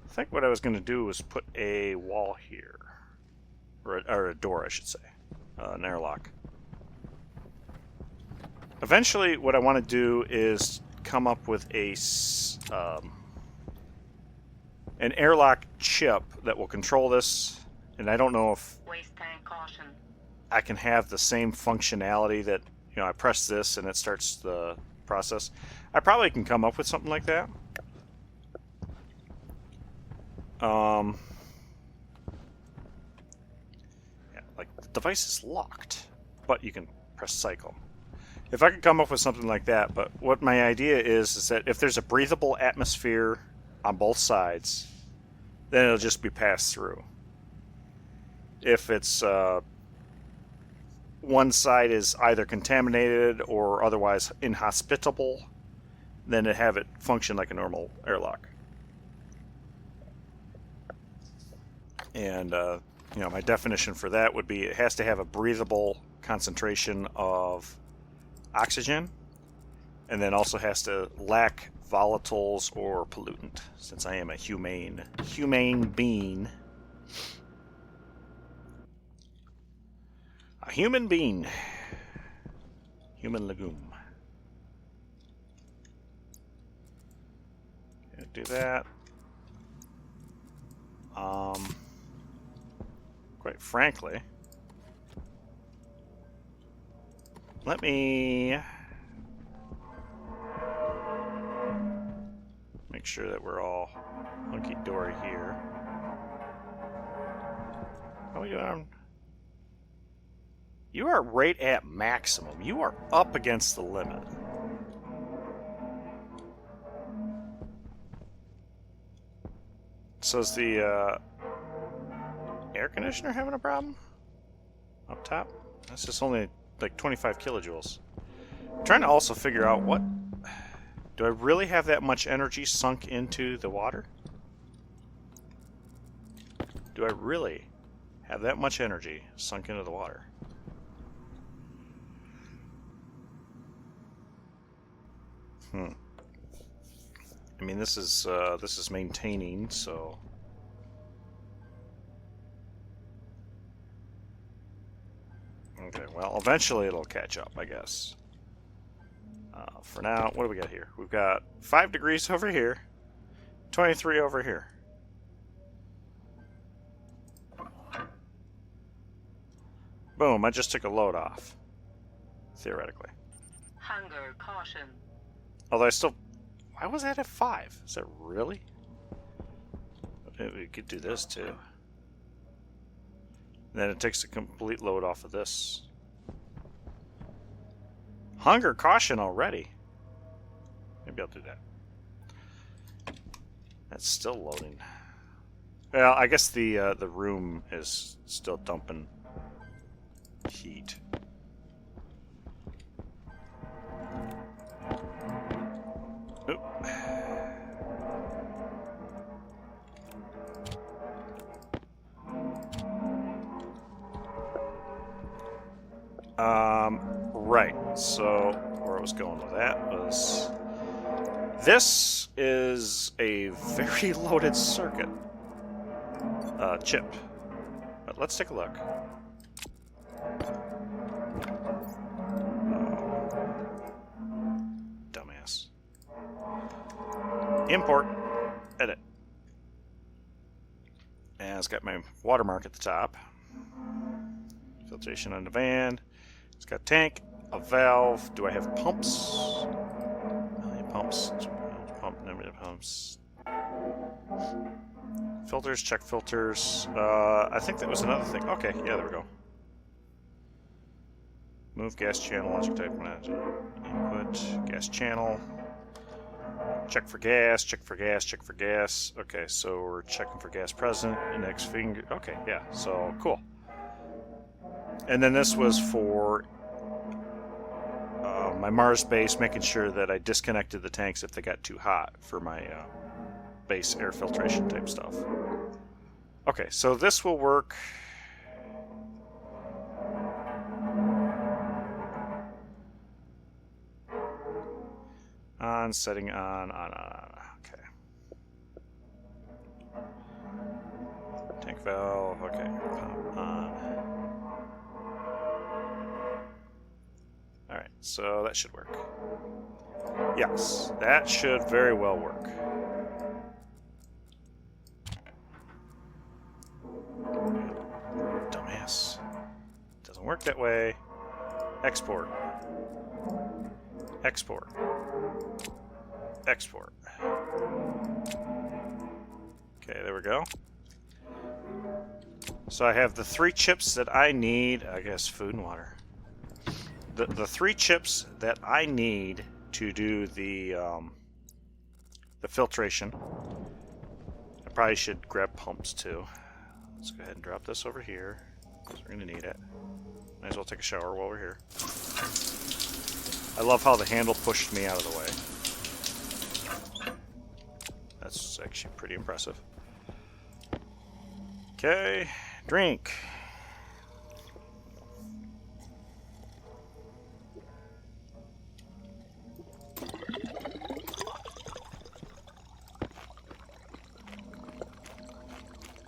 think what I was going to do was put a wall here. Or a door, I should say. An airlock. Eventually, what I want to do is come up with an airlock chip that will control this. And I don't know if Waste tank caution. I can have the same functionality that, you know, I press this and it starts the process. I probably can come up with something like that. Yeah, like the device is locked, but you can press cycle. If I could come up with something like that, but what my idea is that if there's a breathable atmosphere on both sides, then it'll just be passed through. If it's one side is either contaminated or otherwise inhospitable, than to have it function like a normal airlock. And my definition for that would be it has to have a breathable concentration of oxygen, and then also has to lack volatiles or pollutant, since I am a humane being. A human being. Human legume. Okay, do that. Quite frankly, let me make sure that we're all hunky-dory here. How are we doing? You are right at maximum. You are up against the limit. So is the air conditioner having a problem? Up top? That's just only like 25 kilojoules. I'm trying to also figure out what... Do I really have that much energy sunk into the water? Do I really have that much energy sunk into the water? I mean, this is maintaining, so... Okay, well, eventually it'll catch up, I guess. For now, what do we got here? We've got 5 degrees over here, 23 over here. Boom, I just took a load off. Theoretically. Hunger caution. Although I still... Why was that at 5? Is that really? Maybe we could do this too. And then it takes a complete load off of this. Hunger caution already. Maybe I'll do that. That's still loading. Well, I guess the room is still dumping heat. Oop. Right. So where I was going with that was this is a very loaded circuit chip. But let's take a look. Dumbass. Import. Edit. And it's got my watermark at the top. Filtration on the van. It's got a tank, a valve. Do I have pumps? Pumps. Pump, number of pumps. Filters, check filters. I think that was another thing. Okay, yeah, there we go. Move gas channel, logic type, input, gas channel. Check for gas, check for gas, check for gas. Okay, so we're checking for gas present. Index finger. Okay, yeah, so cool. And then this was for my Mars base, making sure that I disconnected the tanks if they got too hot for my base air filtration type stuff. Okay, so this will work. On, setting on. Okay. Tank valve, okay. Pump on. Alright, so that should work. Yes, that should very well work. Dumbass. Doesn't work that way. Export. Export. Export. Okay, there we go. So I have the 3 chips that I need. I guess food and water. The 3 chips that I need to do the filtration. I probably should grab pumps too. Let's go ahead and drop this over here, because we're going to need it. Might as well take a shower while we're here. I love how the handle pushed me out of the way. That's actually pretty impressive. Okay, drink.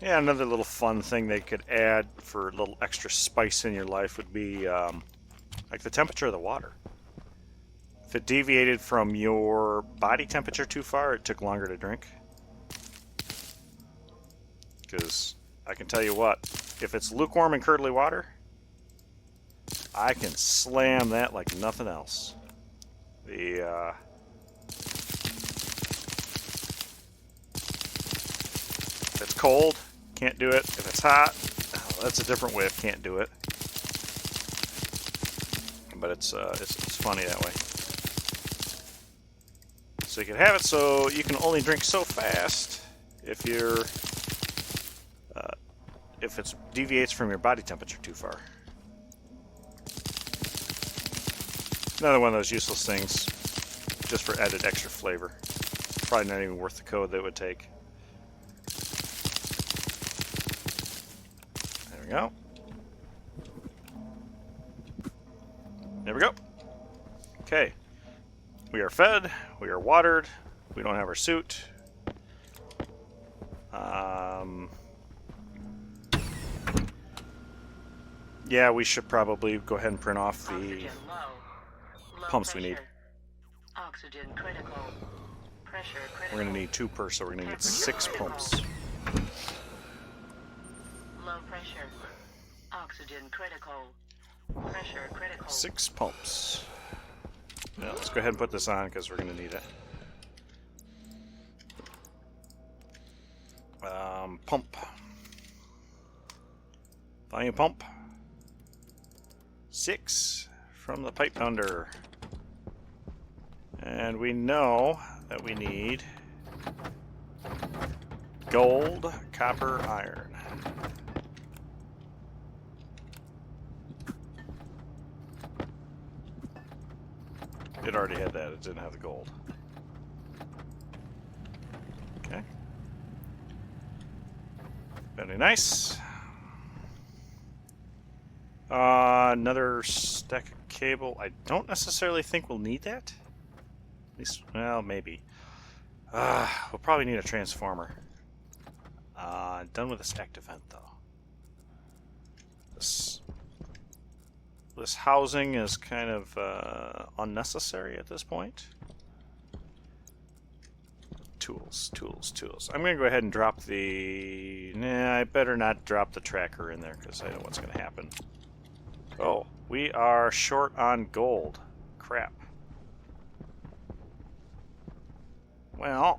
Yeah, another little fun thing they could add for a little extra spice in your life would be like the temperature of the water. If it deviated from your body temperature too far, it took longer to drink. Because I can tell you what, if it's lukewarm and curdly water, I can slam that like nothing else. If it's cold, can't do it. If it's hot, that's a different way of can't do it. But it's funny that way. So you can have it so you can only drink so fast if it deviates from your body temperature too far. Another one of those useless things, just for added extra flavor. Probably not even worth the code that it would take. There we go. There we go. Okay. We are fed. We are watered. We don't have our suit. Yeah, we should probably go ahead and print off the Oxygen low. Low pumps pressure. we need. Oxygen critical. Pressure critical. We're going to need 2 per, so we're going to need 6 pumps. Low pressure. Oxygen critical. Pressure critical. 6 pumps. Now, let's go ahead and put this on because we're going to need it. Pump. Volume pump. 6 from the pipe pounder. And we know that we need gold, copper, iron. It already had that, it didn't have the gold. Okay. Very nice. Another stack of cable. I don't necessarily think we'll need that. At least, well, maybe. We'll probably need a transformer. Done with this active vent, though. This housing is kind of unnecessary at this point. Tools, tools, tools. I'm going to go ahead and drop the... Nah, I better not drop the tracker in there because I know what's going to happen. Oh, we are short on gold. Crap. Well...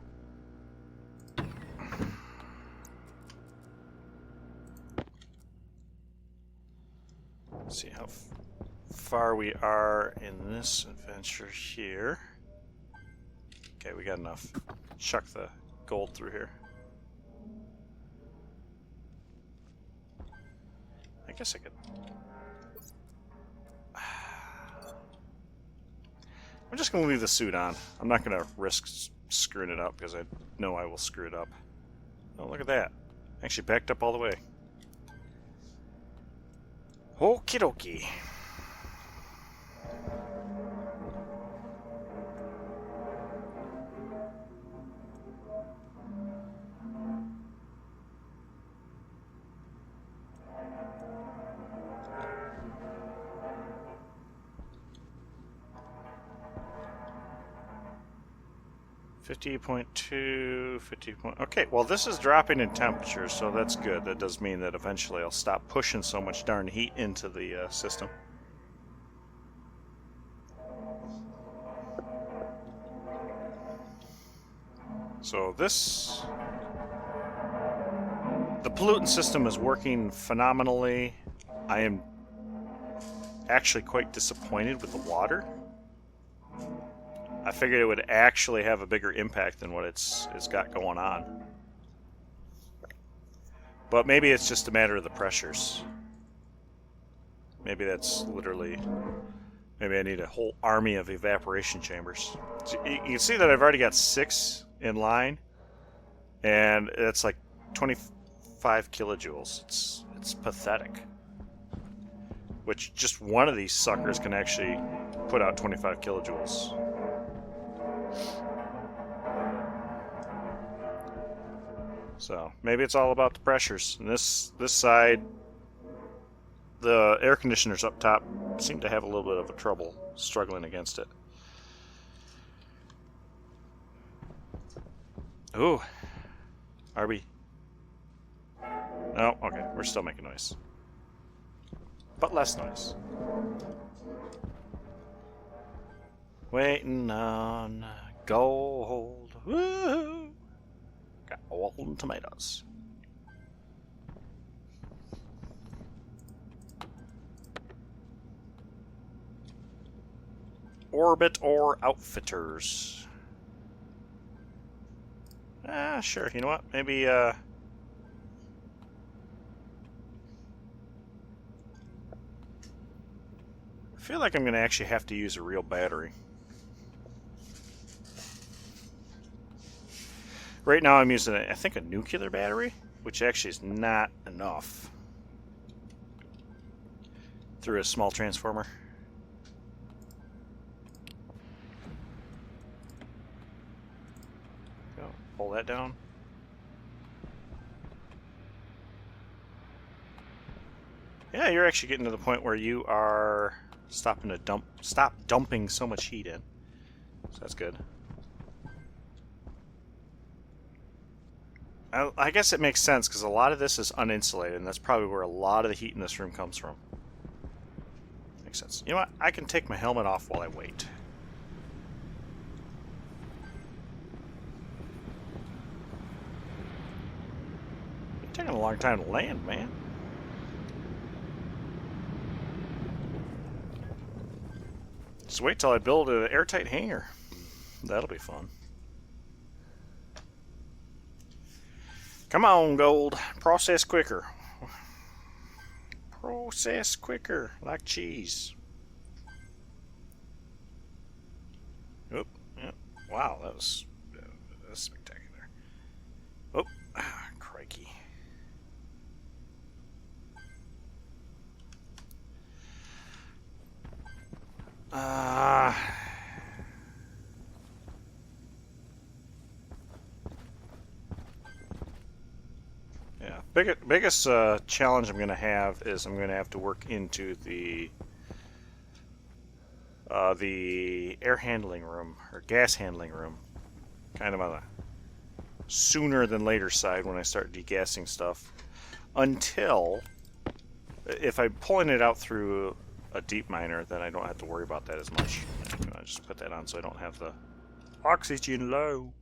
Let's see how far we are in this adventure here. Okay, we got enough. Chuck the gold through here. I guess I could... I'm just going to leave the suit on. I'm not going to risk screwing it up because I know I will screw it up. Oh, look at that. Actually backed up all the way. Okie dokie. Okay, well this is dropping in temperature, so that's good. That does mean that eventually I'll stop pushing so much darn heat into the system. So the pollutant system is working phenomenally. I am actually quite disappointed with the water. I figured it would actually have a bigger impact than what it's got going on. But maybe it's just a matter of the pressures. Maybe that's literally... Maybe I need a whole army of evaporation chambers. So you can see that I've already got 6 in line. And it's like 25 kilojoules. It's pathetic. Which just one of these suckers can actually put out 25 kilojoules. So maybe it's all about the pressures. And this side, the air conditioners up top seem to have a little bit of a trouble struggling against it. Ooh. Are we? No, okay. We're still making noise. But less noise. Waiting on gold. Woo! Got golden tomatoes. Orbit or outfitters. Sure. You know what? Maybe, I feel like I'm going to actually have to use a real battery. Right now I'm using, I think, a nuclear battery, which actually is not enough. Through a small transformer. Go, pull that down. Yeah, you're actually getting to the point where you are stop dumping so much heat in. So that's good. I guess it makes sense because a lot of this is uninsulated, and that's probably where a lot of the heat in this room comes from. Makes sense. You know what? I can take my helmet off while I wait. It's taking a long time to land, man. Just wait till I build an airtight hangar. That'll be fun. Come on, gold. Process quicker. Process quicker, like cheese. Oop. Yep. Wow, that was spectacular. Oh, crikey. Yeah, biggest challenge I'm going to have is I'm going to have to work into the air handling room or gas handling room, kind of on the sooner than later side when I start degassing stuff. Until, if I'm pulling it out through a deep miner, then I don't have to worry about that as much. I just put that on so I don't have the oxygen low.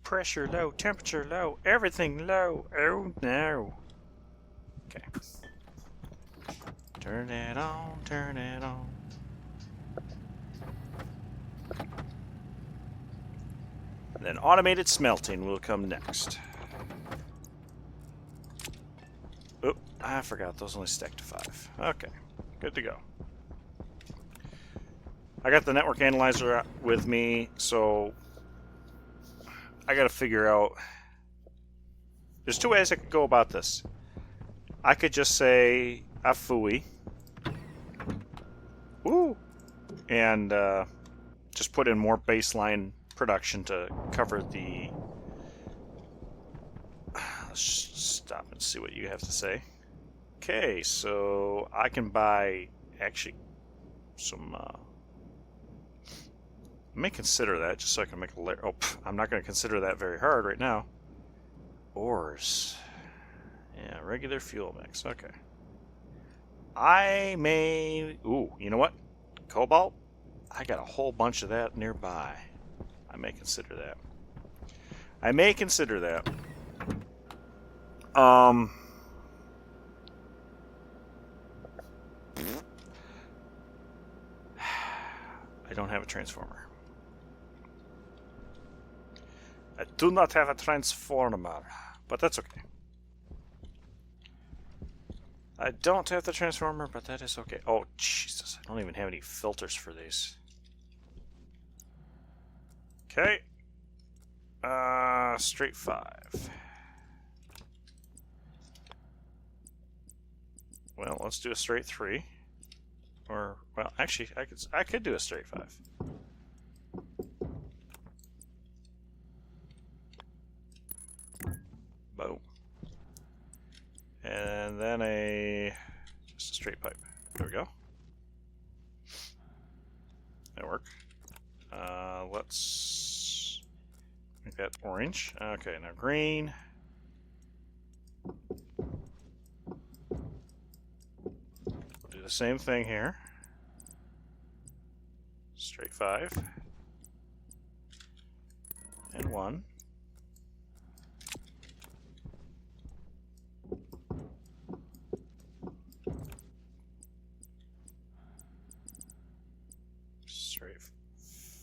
Pressure low, temperature low, everything low. Oh no. Okay. Turn it on, turn it on. And then automated smelting will come next. Oh, I forgot those only stack to 5. Okay, good to go. I got the network analyzer with me, so I gotta figure out. There's 2 ways I could go about this. I could just say afui, woo, and just put in more baseline production to cover the. Let's stop and see what you have to say. Okay, so I can buy actually some. I may consider that just so I can make a layer. Oh, I'm not going to consider that very hard right now. Ores. Yeah, regular fuel mix. Okay. I may. Ooh, you know what? Cobalt? I got a whole bunch of that nearby. I may consider that. I may consider that. I don't have a transformer. I do not have a transformer, but that's okay. I don't have the transformer, but that is okay. Oh, Jesus, I don't even have any filters for these. Okay. Straight 5. Well, let's do a straight 3. Or, well, actually, I could do a straight 5. Boom. And then just a straight pipe. There we go. That'll work. Let's make that orange. Okay, now green. We'll do the same thing here. Straight 5. And 1.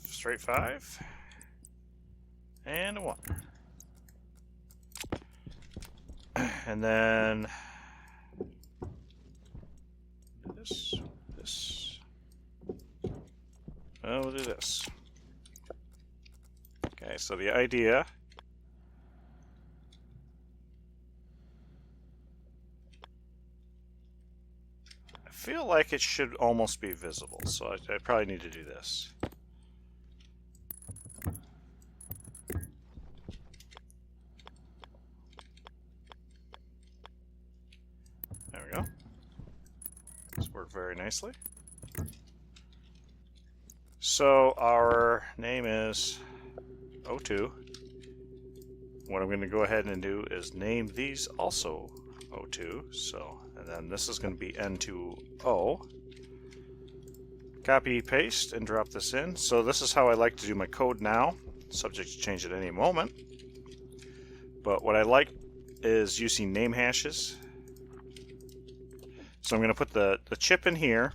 Straight 5. And a 1. And then this. Oh, we'll do this. Okay, so the idea I feel like it should almost be visible, so I probably need to do this. There we go. This worked very nicely. So our name is O2. What I'm going to go ahead and do is name these also O2. So, and then this is going to be N2O. Copy, paste, and drop this in. So this is how I like to do my code now. Subject to change at any moment. But what I like is using name hashes. So I'm going to put the chip in here,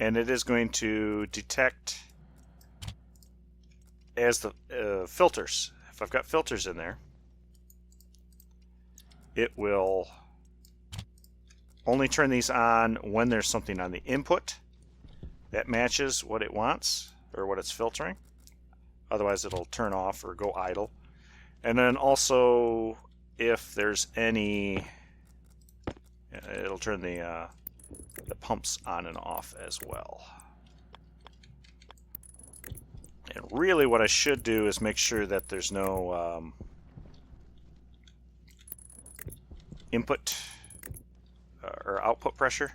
and it is going to detect as the filters. If I've got filters in there, it will only turn these on when there's something on the input that matches what it wants or what it's filtering. Otherwise it'll turn off or go idle. And then also if there's any, it'll turn the pumps on and off as well. And really what I should do is make sure that there's no input or output pressure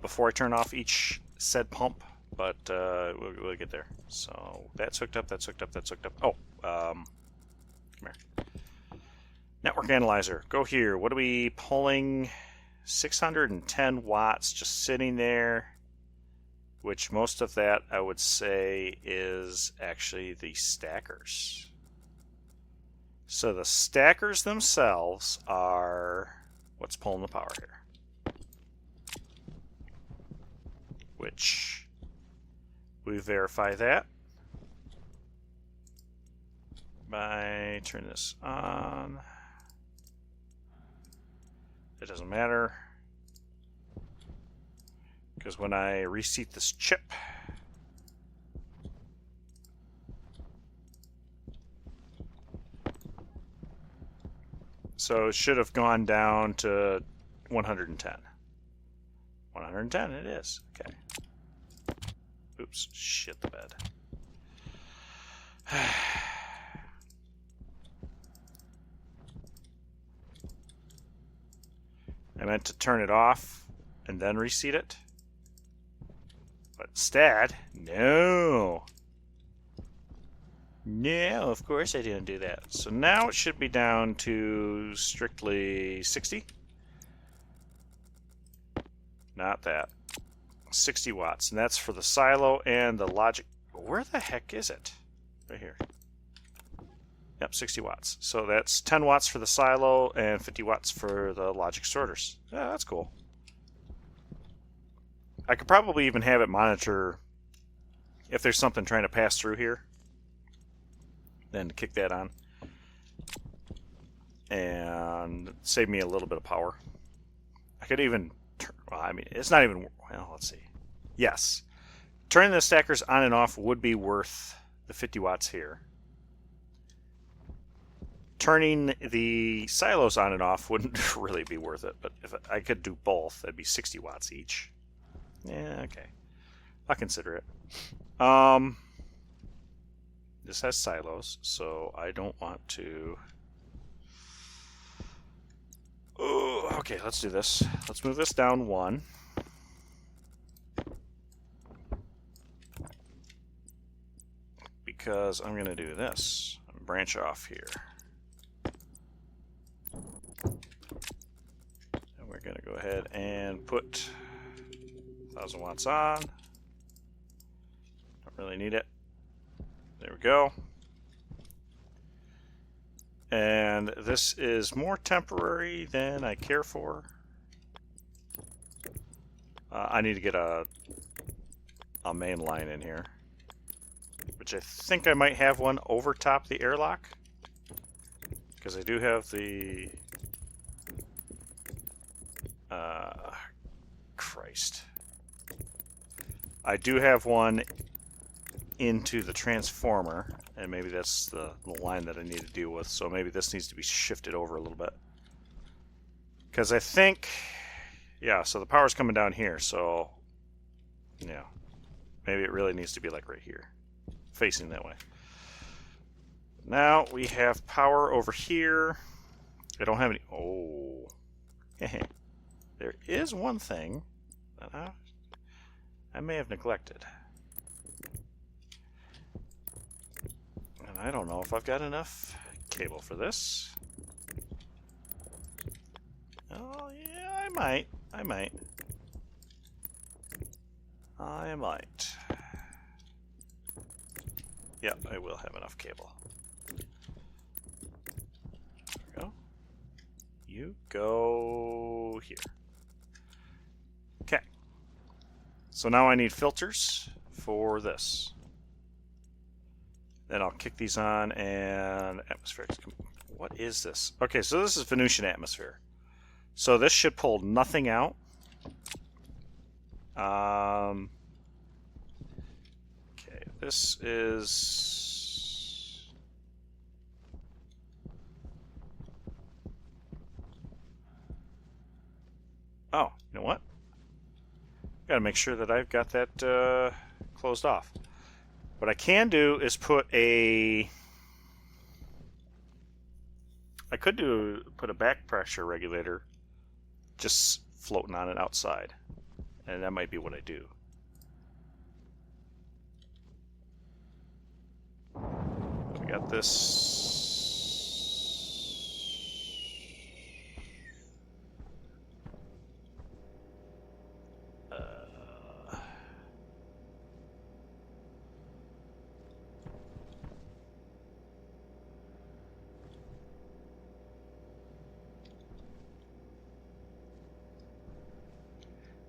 before I turn off each said pump, but we'll get there. So that's hooked up, that's hooked up, that's hooked up. Oh, come here. Network analyzer, go here. What are we pulling? 610 watts just sitting there, which most of that I would say is actually the stackers. So the stackers themselves are what's pulling the power here, which we verify that by turning this on. It doesn't matter, because when I reseat this chip, so it should have gone down to 110. 110 it is. Okay. Oops, shit the bed. I meant to turn it off and then reseat it. But instead, no. No, of course I didn't do that. So now it should be down to strictly 60. Not that. 60 watts. And that's for the silo and the logic. Where the heck is it? Right here. Yep, 60 watts. So that's 10 watts for the silo and 50 watts for the logic sorters. Yeah, that's cool. I could probably even have it monitor if there's something trying to pass through here. Then kick that on. And save me a little bit of power. I could even turn, well, I mean, it's not even, well, let's see. Yes. Turning the stackers on and off would be worth the 50 watts here. Turning the silos on and off wouldn't really be worth it, but if I could do both, that'd be 60 watts each. Yeah, okay. I'll consider it. This has silos, so I don't want to... Oh, okay, let's do this. Let's move this down one. Because I'm going to do this. Branch off here. And we're going to go ahead and put 1000 watts on. Don't really need it. There we go. And this is more temporary than I care for. I need to get a main line in here, which I think I might have one over top the airlock, because I do have the Christ. I do have one into the transformer, and maybe that's the line that I need to deal with, so maybe this needs to be shifted over a little bit. Because I think, yeah, so the power's coming down here, so, yeah, maybe it really needs to be like right here, facing that way. Now we have power over here. I don't have any, oh, there is one thing that I may have neglected. And I don't know if I've got enough cable for this. Oh, yeah, I might. Yep, I will have enough cable. There we go. You go here. Okay. So now I need filters for this. Then I'll kick these on, and atmospheric. What is this? Okay, so this is Venusian atmosphere. So this should pull nothing out. Okay, this is... Oh, you know what? Gotta make sure that I've got that closed off. What I can do is put a... I could put a back pressure regulator just floating on it outside. And that might be what I do. We got this...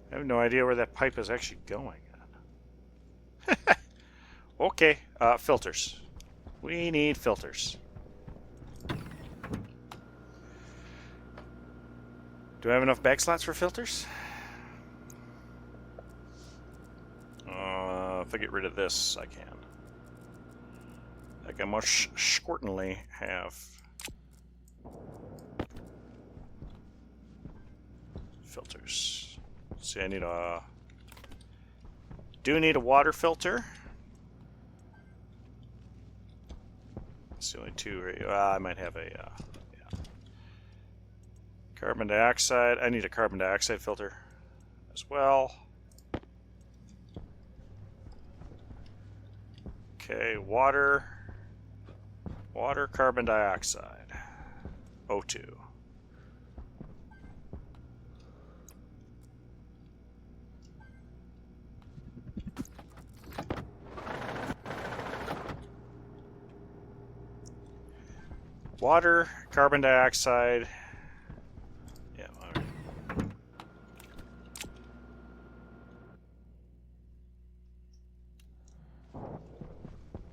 I have no idea where that pipe is actually going. Okay, filters. We need filters. Do I have enough bag slots for filters? If I get rid of this, I can. Like I must certainly have filters. See, I need a... Do need a water filter. It's the only two, right? I might have a... yeah. Carbon dioxide. I need a carbon dioxide filter as well. Okay, water. Water, carbon dioxide. O2. Water, carbon dioxide. Yeah, all right.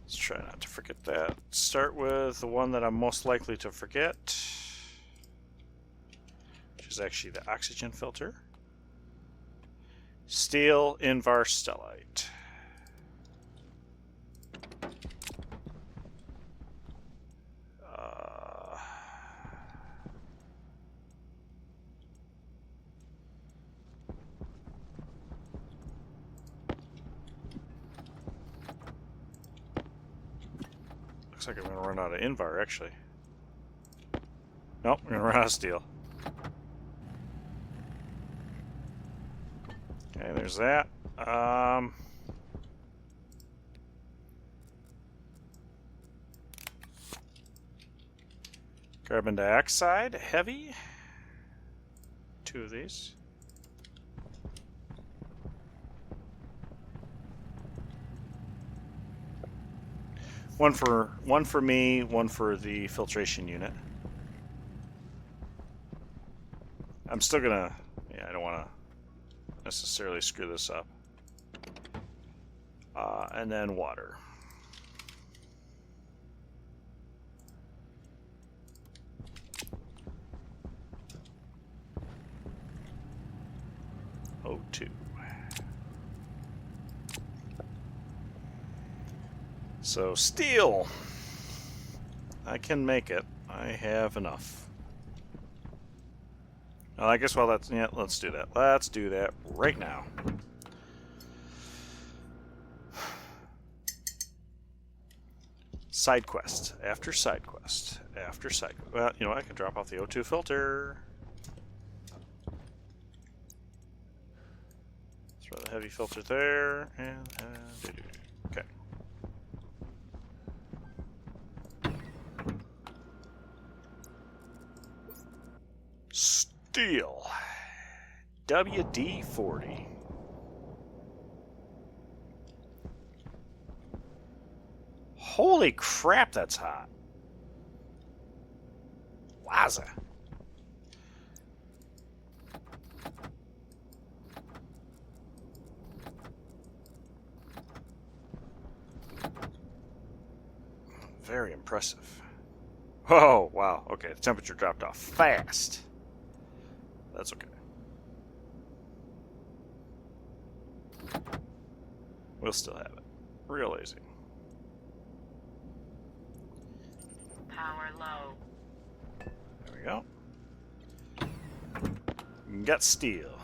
Let's try not to forget that. Start with the one that I'm most likely to forget, which is actually the oxygen filter. Steel invar stellite. like I'm gonna run out of Invar, actually. Nope, I'm gonna run out of steel. Okay, there's that. Carbon dioxide, heavy. 2 of these. One for me, one for the filtration unit. I'm still gonna, yeah, I don't want to necessarily screw this up. And then water. O2. So steel. I can make it. I have enough. Well, I guess, well, that's, yeah, let's do that. Let's do that right now. Side quest after side quest after side quest. Well, you know, I can drop off the O2 filter. Throw the heavy filter there, and okay. Steel. WD-40. Holy crap, that's hot. Wowza. Very impressive. Oh, wow. Okay, the temperature dropped off fast. That's okay. We'll still have it. Real easy. Power low. There we go. Got steel.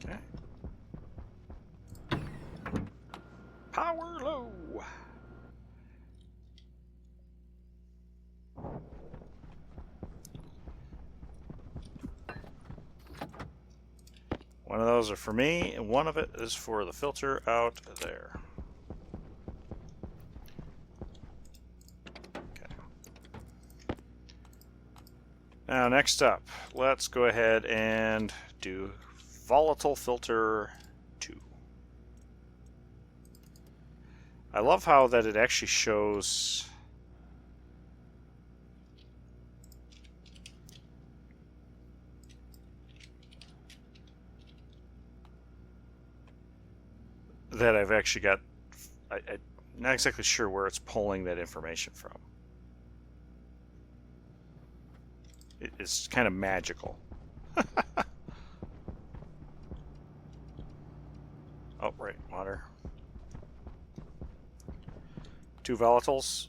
Okay. Power low. One of those are for me, and one of it is for the filter out there. Okay. Now, next up, let's go ahead and do volatile filter 2. I love how that it actually shows that I've actually got, I'm not exactly sure where it's pulling that information from. It's kind of magical. Oh, right, water. 2 volatiles.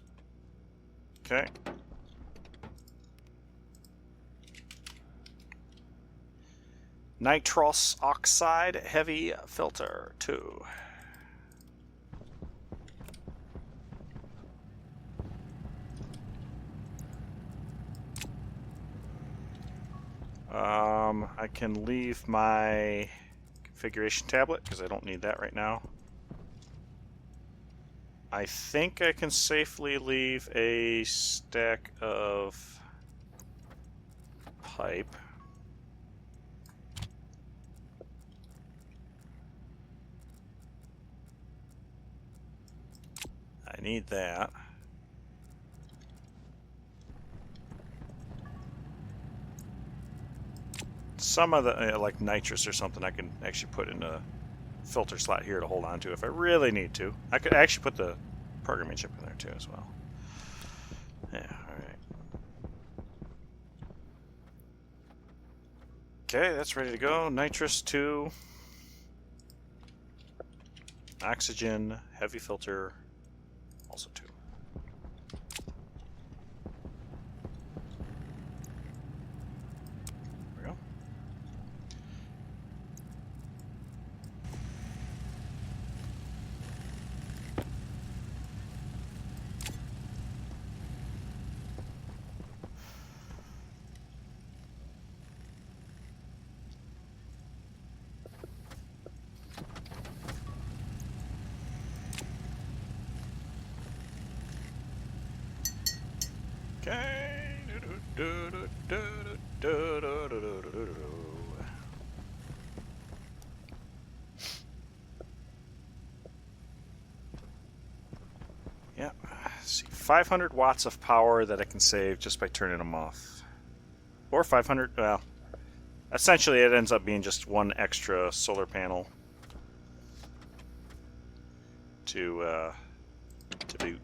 Okay. Nitrous oxide heavy filter 2. I can leave my configuration tablet because I don't need that right now. I think I can safely leave a stack of pipe. I need that. Some of the, like nitrous or something, I can actually put in a filter slot here to hold on to if I really need to. I could actually put the programming chip in there too as well. Yeah, alright. Okay, that's ready to go. Nitrous 2. Oxygen, heavy filter, also 2. Yeah, let's see, 500 watts of power that I can save just by turning them off. Or 500, well, essentially it ends up being just one extra solar panel to boot.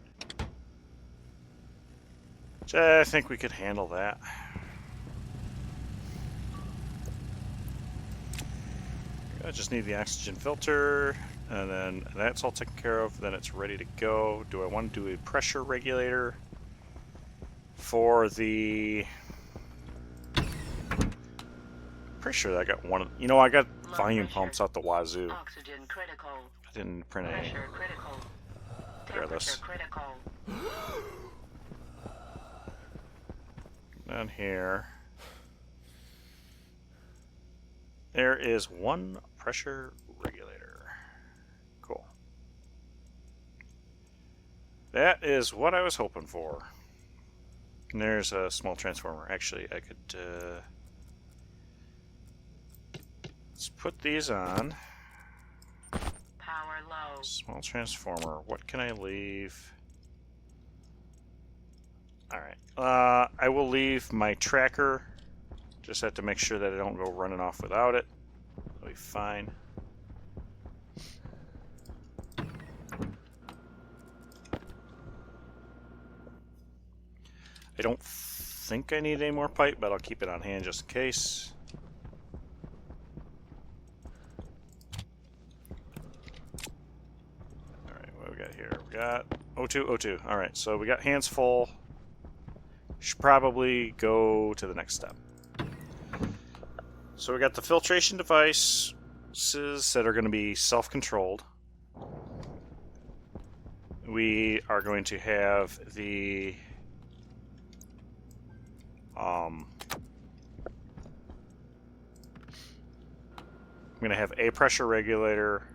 So I think we could handle that. I just need the oxygen filter, and then that's all taken care of. Then it's ready to go. Do I want to do a pressure regulator for the... Pretty sure that I got one. You know, I got Low volume pressure. pumps out the wazoo. Oxygen critical. I didn't print any. Pressure critical. Regardless. Temperature critical. Down here, there is one pressure regulator. Cool. That is what I was hoping for. And there's a small transformer. Actually, I could let's put these on. Power low. Small transformer. What can I leave? Alright. I will leave my tracker. Just have to make sure that I don't go running off without it. It'll be fine. I don't think I need any more pipe, but I'll keep it on hand just in case. Alright, what do we got here? We got O2, O2. Alright, so we got hands full. Should probably go to the next step. So we got the filtration devices that are going to be self-controlled. We are going to have the I'm going to have a pressure regulator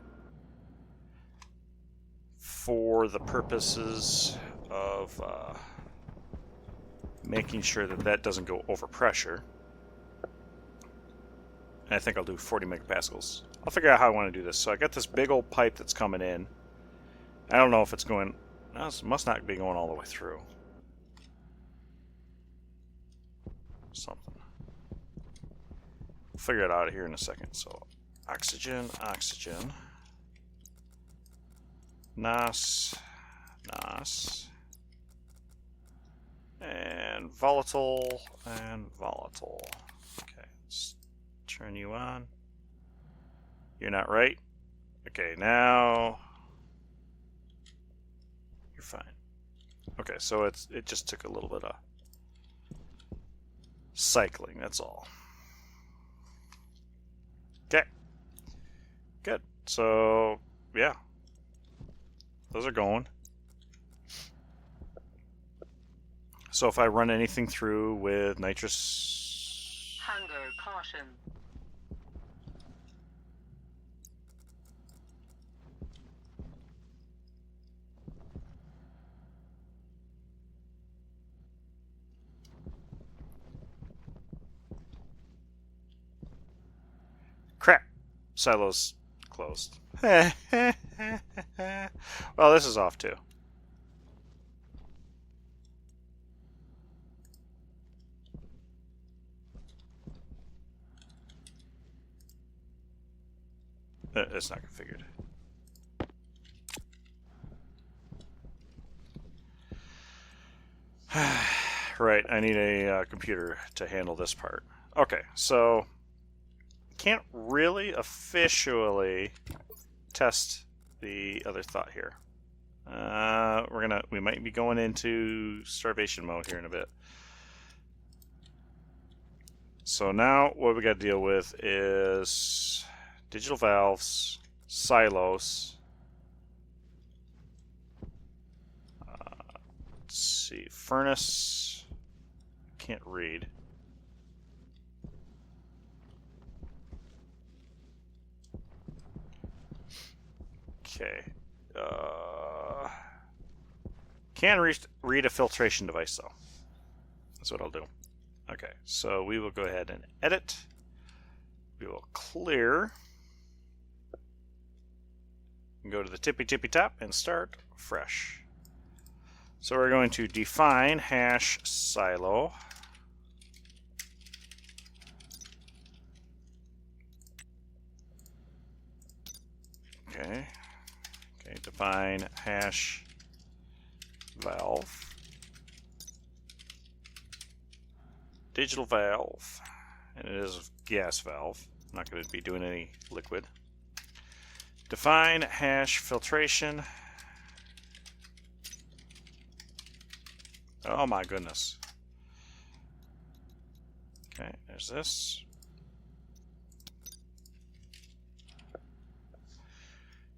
for the purposes of making sure that that doesn't go over pressure. And I think I'll do 40 megapascals. I'll figure out how I want to do this. So I got this big old pipe that's coming in. I don't know if it's going... No, it must not be going all the way through. Something. We'll figure it out here in a second. So oxygen, oxygen. NOS, NOS. And volatile, and volatile. Okay, let's turn you on. You're not right. Okay, now you're fine. Okay, so it just took a little bit of cycling, that's all. Okay. Good. So, yeah. Those are going. So if I run anything through with nitrous... Hunger caution. Crap. Silo's closed. Well, this is off too. It's not configured. Right, I need a computer to handle this part. Okay, so can't really officially test the other thought here. We might be going into starvation mode here in a bit. So now what we got to deal with is digital valves, silos. Let's see, furnace. Can't read. Okay. Can read a filtration device though. That's what I'll do. Okay, so we will go ahead and edit. We will clear. And go to the tippy top and start fresh. So we're going to define hash silo. Okay. Okay, define hash valve. Digital valve. And it is a gas valve. I'm not going to be doing any liquid. Define hash filtration. Oh my goodness. Okay, there's this.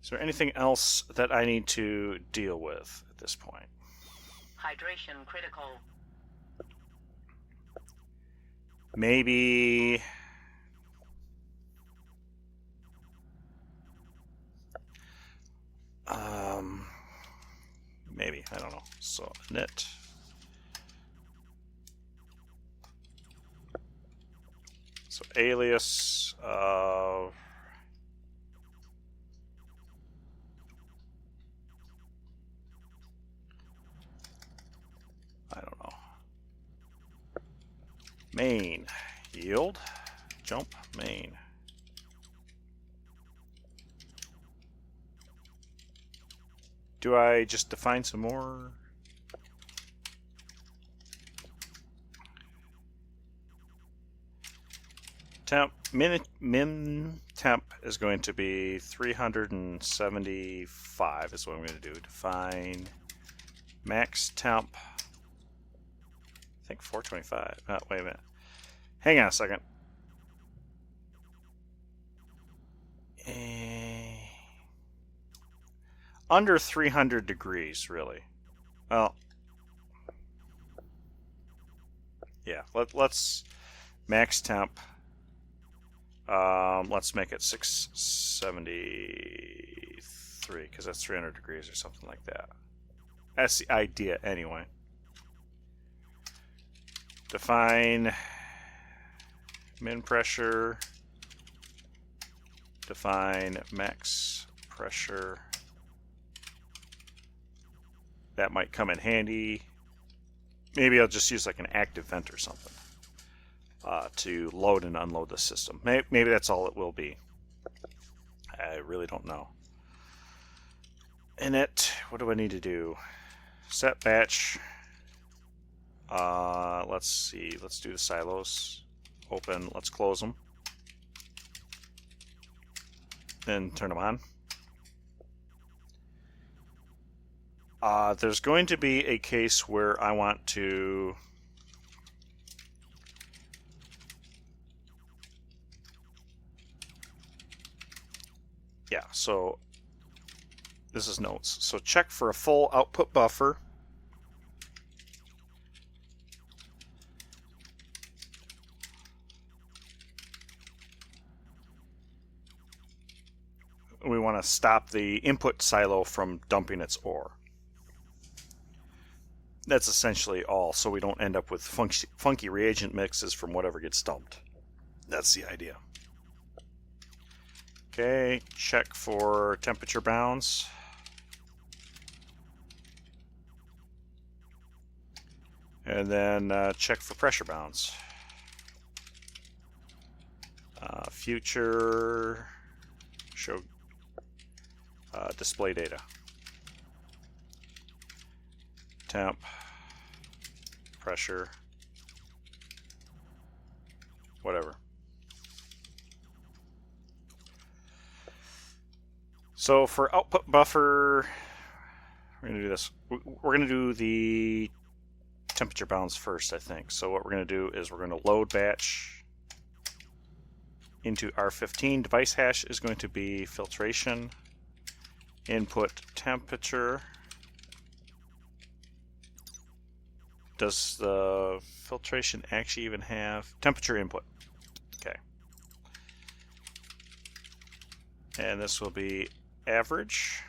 Is there anything else that I need to deal with at this point? Hydration critical. Maybe maybe, I don't know. So init so alias I don't know. Main yield jump main. Do I just define some more? Temp min temp is going to be 375 is what I'm going to do. Define max temp. I think 425. Oh, wait a minute. Hang on a second. Under 300 degrees, really. Well, yeah. Let's max temp. Let's make it 673 because that's 300 degrees or something like that. That's the idea, anyway. Define min pressure. Define max pressure. That might come in handy. Maybe I'll just use like an active vent or something to load and unload the system. Maybe that's all it will be. I really don't know. Init, what do I need to do? Set batch. Let's see. Let's do the silos. Open. Let's close them. Then turn them on. There's going to be a case where I want to so this is notes. So check for a full output buffer. We want to stop the input silo from dumping its ore. That's essentially all, so we don't end up with funky reagent mixes from whatever gets dumped. That's the idea. Okay, check for temperature bounds. And then check for pressure bounds. Future, show display data. Temp, pressure, whatever. So for output buffer, we're going to do this. We're going to do the temperature bounds first, I think. So what we're going to do is we're going to load batch into R15. Device hash is going to be filtration, input temperature. Does the filtration actually even have temperature input? Okay. And this will be average.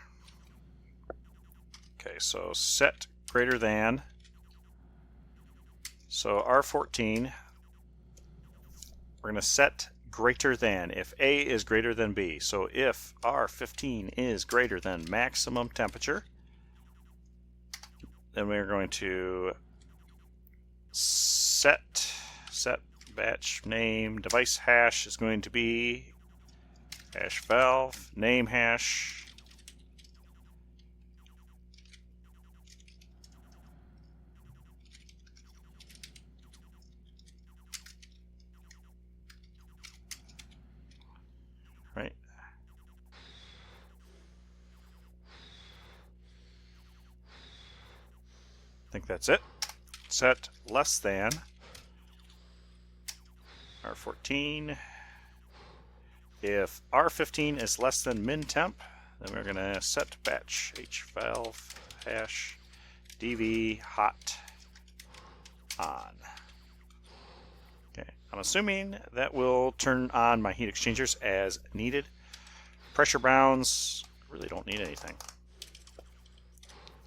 Okay, so set greater than. So R14, we're going to set greater than if A is greater than B. So if R15 is greater than maximum temperature, then we're going to set batch name device hash is going to be hash valve name hash right. I think that's it. Set less than R14. If R15 is less than min temp, then we're going to set batch h valve hash dv hot on. Okay, I'm assuming that will turn on my heat exchangers as needed. Pressure bounds really don't need anything.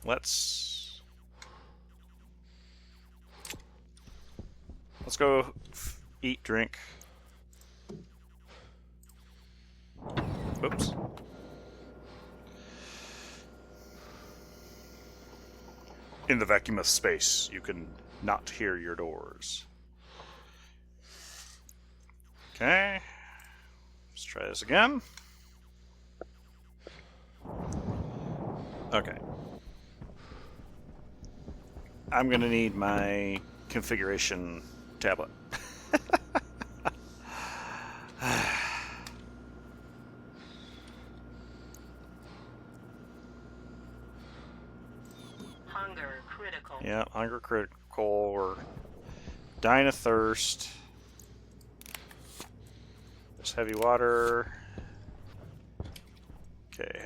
Let's go eat, drink. Oops. In the vacuum of space, you can not hear your doors. Okay. Let's try this again. Okay. I'm going to need my configuration tablet. Hunger critical. Yeah, hunger critical. We're dying of thirst. There's heavy water. Okay,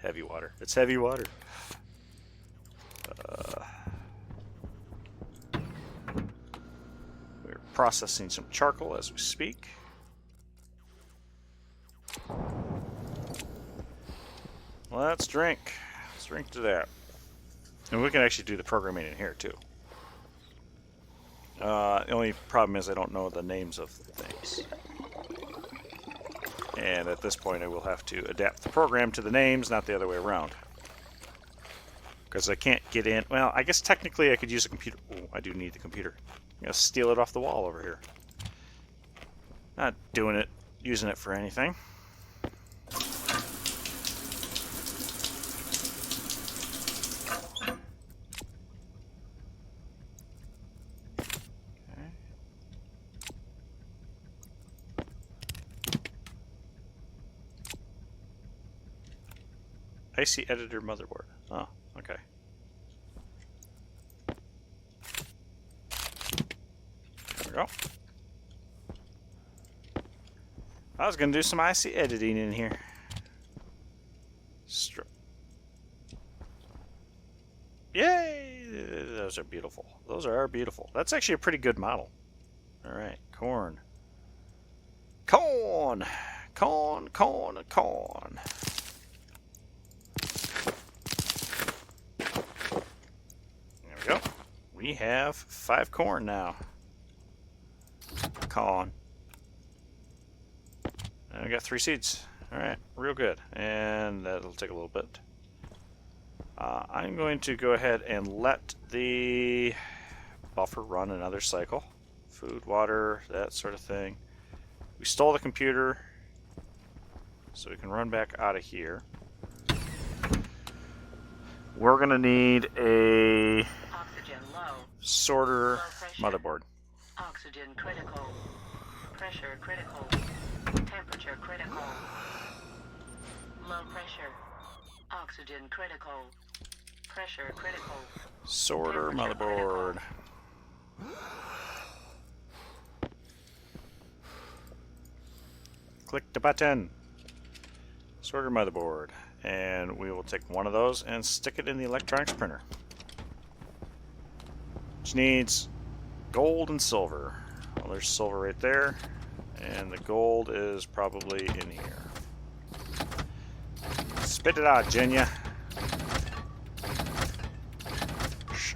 heavy water. It's heavy water. We're processing some charcoal as we speak. Let's drink. Let's drink to that. And we can actually do the programming in here too. The only problem is I don't know the names of things. And at this point I will have to adapt the program to the names, not the other way around. Because I can't get in. Well, I guess technically I could use a computer. Oh, I do need the computer. I'm going to steal it off the wall over here. Not doing it, using it for anything. IC editor motherboard. Oh, okay. There we go. I was going to do some IC editing in here. Yay! Those are beautiful. Those are beautiful. That's actually a pretty good model. Alright, corn. Corn! Corn, corn, corn. Go. We have 5 corn now. Corn. And we got 3 seeds. Alright, real good. And that'll take a little bit. I'm going to go ahead and let the buffer run another cycle. Food, water, that sort of thing. We stole the computer, so we can run back out of here. We're going to need a sorter motherboard. Oxygen critical. Pressure critical. Temperature critical. Low pressure. Oxygen critical. Pressure critical. Sorter motherboard. Click the button. Sorter motherboard. And we will take one of those and stick it in the electronics printer. Which needs gold and silver. Well, there's silver right there. And the gold is probably in here. Spit it out, Jenya.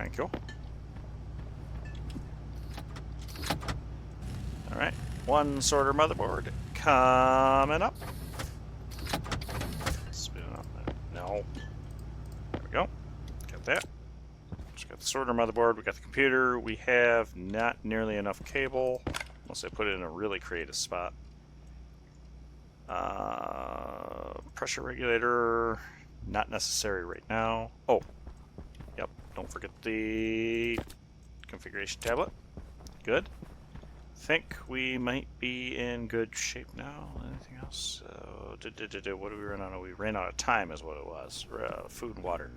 Thank you. Alright. One sorter motherboard coming up. Spin it up there. No. There we go. Got that. Just got the sorter motherboard. We got the computer. We have not nearly enough cable, unless I put it in a really creative spot. Pressure regulator, not necessary right now. Oh, yep. Don't forget the configuration tablet. Good. Think we might be in good shape now. Anything else? What did we run out of? We ran out of time is what it was. Food and water.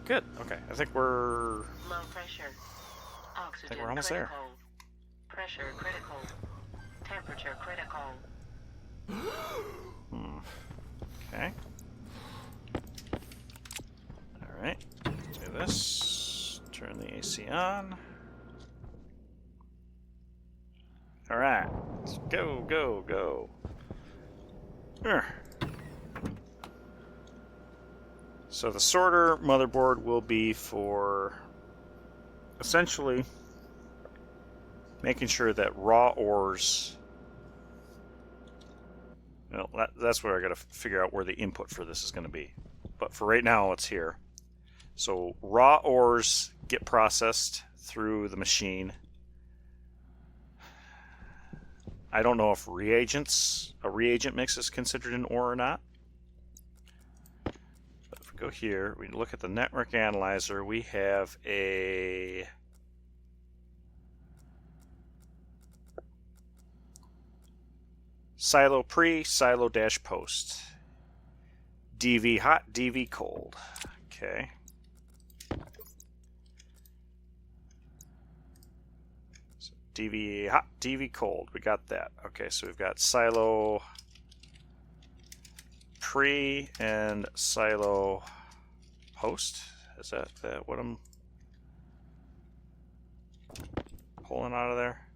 Good. Okay. I think we're... Low pressure. Oxygen I think we're almost critical. there. Pressure critical. Temperature critical. Okay. Alright. Do this. Turn the AC on. Alright. Let's go, go, go. So the sorter motherboard will be for essentially making sure that raw ores... Well, that's where I got to figure out where the input for this is going to be. But for right now, it's here. So raw ores get processed through the machine. I don't know if a reagent mix is considered an ore or not. But if we go here, we look at the network analyzer, we have a... Silo pre, silo dash post. DV hot, DV cold. Okay. So DV hot, DV cold. We got that. Okay, so we've got silo pre and silo post. Is that what I'm pulling out of there?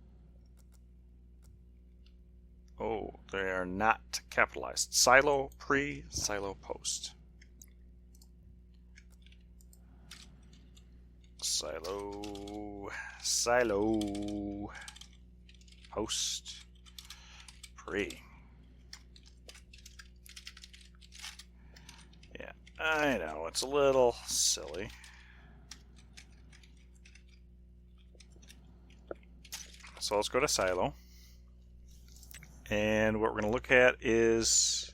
Oh, they are not capitalized. Silo pre, silo post. Silo post pre. Yeah, I know, it's a little silly. So let's go to silo. And what we're going to look at is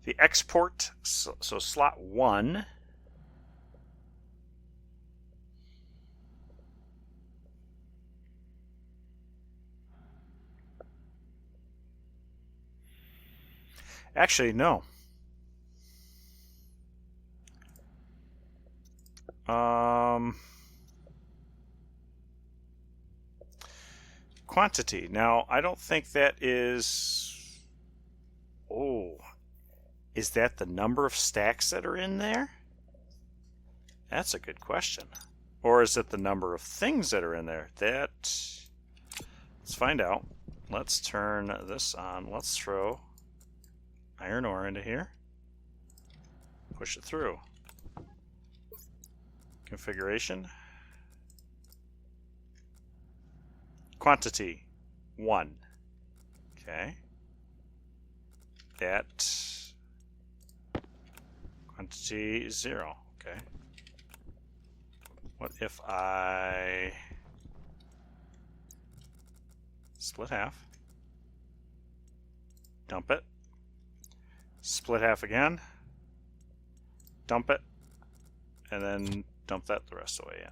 the export. So slot 1. Actually, no. Quantity. Now, I don't think that is... Oh. Is that the number of stacks that are in there? That's a good question. Or is it the number of things that are in there? Let's find out. Let's turn this on. Let's throw iron ore into here. Push it through. Configuration. Quantity 1. Okay. That quantity 0. Okay. What if I split half, dump it, split half again, dump it, and then dump that the rest of the way in.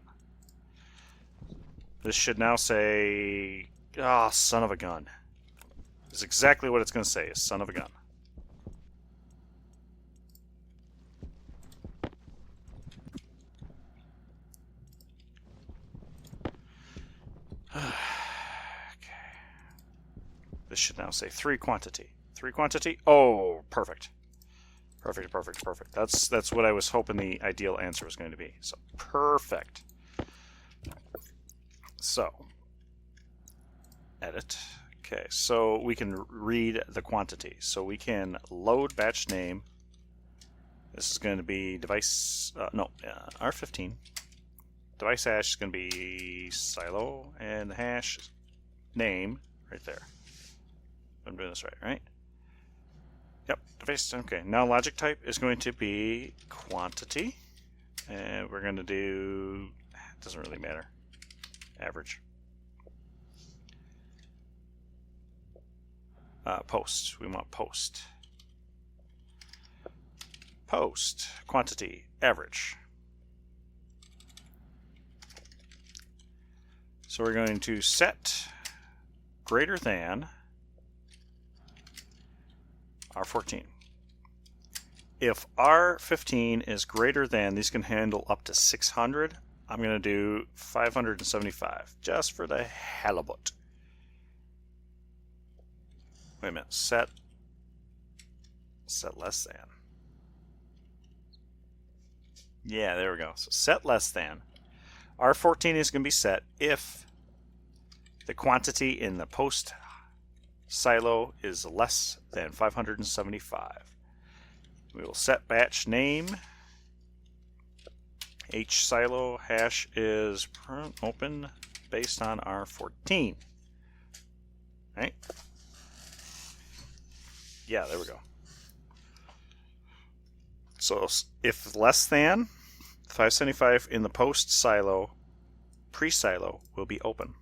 This should now say, ah, son of a gun. It's exactly what it's going to say, is son of a gun. Okay. This should now say 3 quantity. 3 quantity? Oh, perfect. Perfect, perfect, perfect. That's what I was hoping the ideal answer was going to be. So, perfect. So, edit. Okay, so we can read the quantity. So we can load batch name. This is going to be device, R15. Device hash is going to be silo, and the hash name right there. I'm doing this right? Yep, device. Okay, now logic type is going to be quantity, and we're going to do, it doesn't really matter, average. Post, we want post. Post, quantity, average. So we're going to set greater than R14. If R15 is greater than, these can handle up to 600. I'm going to do 575, just for the hell of it. Wait a minute, set less than. Yeah, there we go. So set less than. R14 is going to be set if the quantity in the post silo is less than 575. We will set batch name. H silo hash is open based on R14. Right? Yeah, there we go. So if less than 575 in the post silo, pre-silo will be open.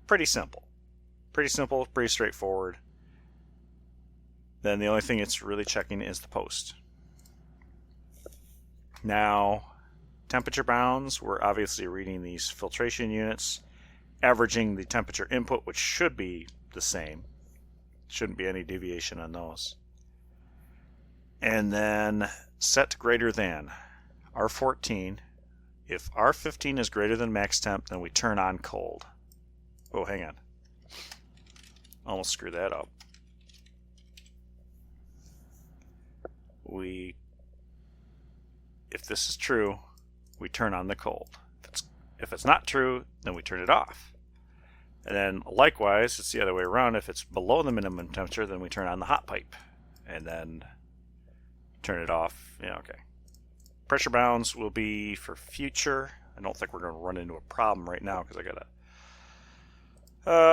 Pretty simple. Pretty simple, pretty straightforward. Then the only thing it's really checking is the post. Now, temperature bounds, we're obviously reading these filtration units, averaging the temperature input, which should be the same. Shouldn't be any deviation on those. And then set greater than R14. If R15 is greater than max temp, then we turn on cold. Oh, hang on. Almost screwed that up. If this is true, we turn on the cold. If it's not true, then we turn it off. And then likewise, it's the other way around. If it's below the minimum temperature, then we turn on the hot pipe. And then turn it off. Yeah, okay. Pressure bounds will be for future. I don't think we're going to run into a problem right now because I got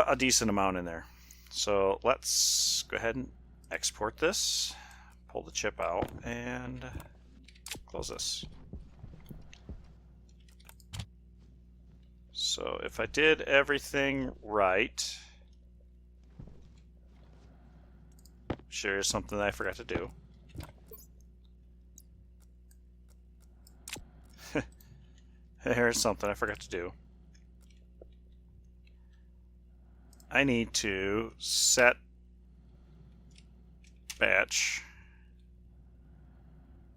a decent amount in there. So let's go ahead and export this, pull the chip out, and close this. So if I did everything right, sure is something that I forgot to do. Here's something I forgot to do. I need to set batch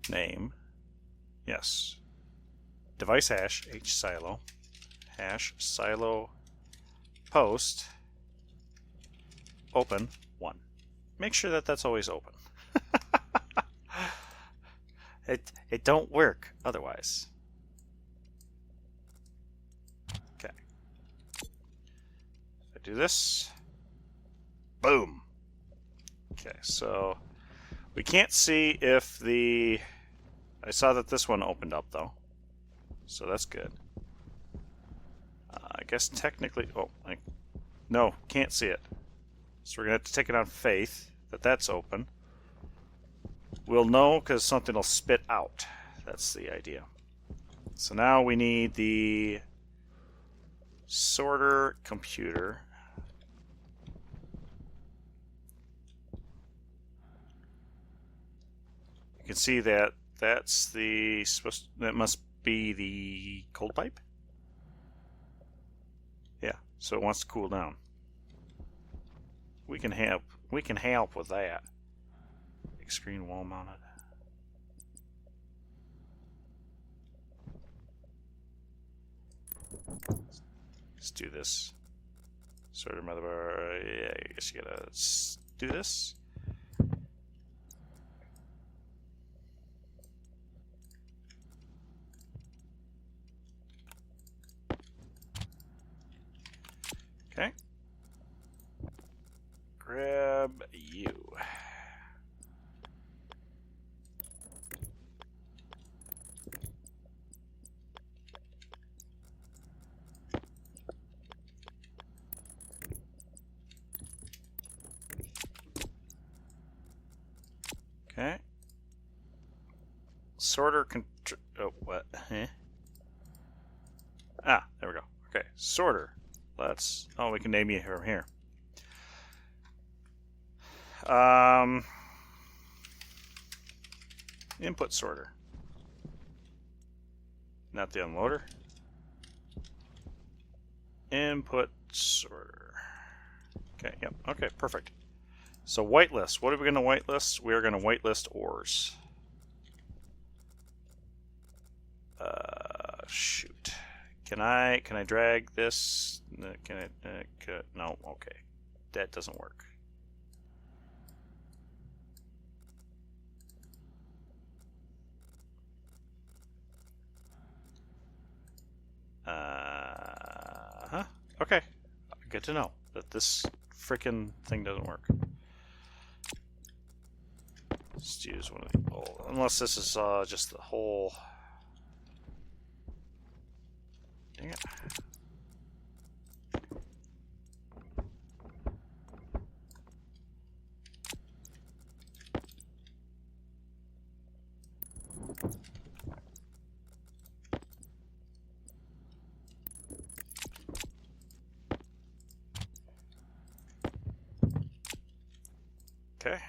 name. Yes. Device hash, H silo, hash silo post open 1. Make sure that that's always open. It don't work otherwise. Okay. If I do this, boom. Okay, so we can't see if the, I saw that this one opened up though, so that's good. I guess technically, no, can't see it. So we're gonna have to take it on faith that that's open. We'll know because something will spit out. That's the idea. So now we need the sorter computer. You can see that that's the that must be the cold pipe. Yeah, so it wants to cool down. We can help with that. Big screen wall mounted. Let's do this. Sorter motherboard. Yeah, I guess you gotta do this. Okay. Grab you. sorter. Oh, what? Huh? Ah, there we go. Okay, sorter. Let's. Oh, we can name you from here. Input sorter. Not the unloader. Input sorter. Okay, yep. Okay, perfect. So whitelist. What are we going to whitelist? We are going to whitelist ores. Shoot. Can I drag this? Can I? No. Okay. That doesn't work. Huh. Okay. Good to know that this frickin' thing doesn't work. Let's use one of the old, unless this is just the whole. Dang it. Okay.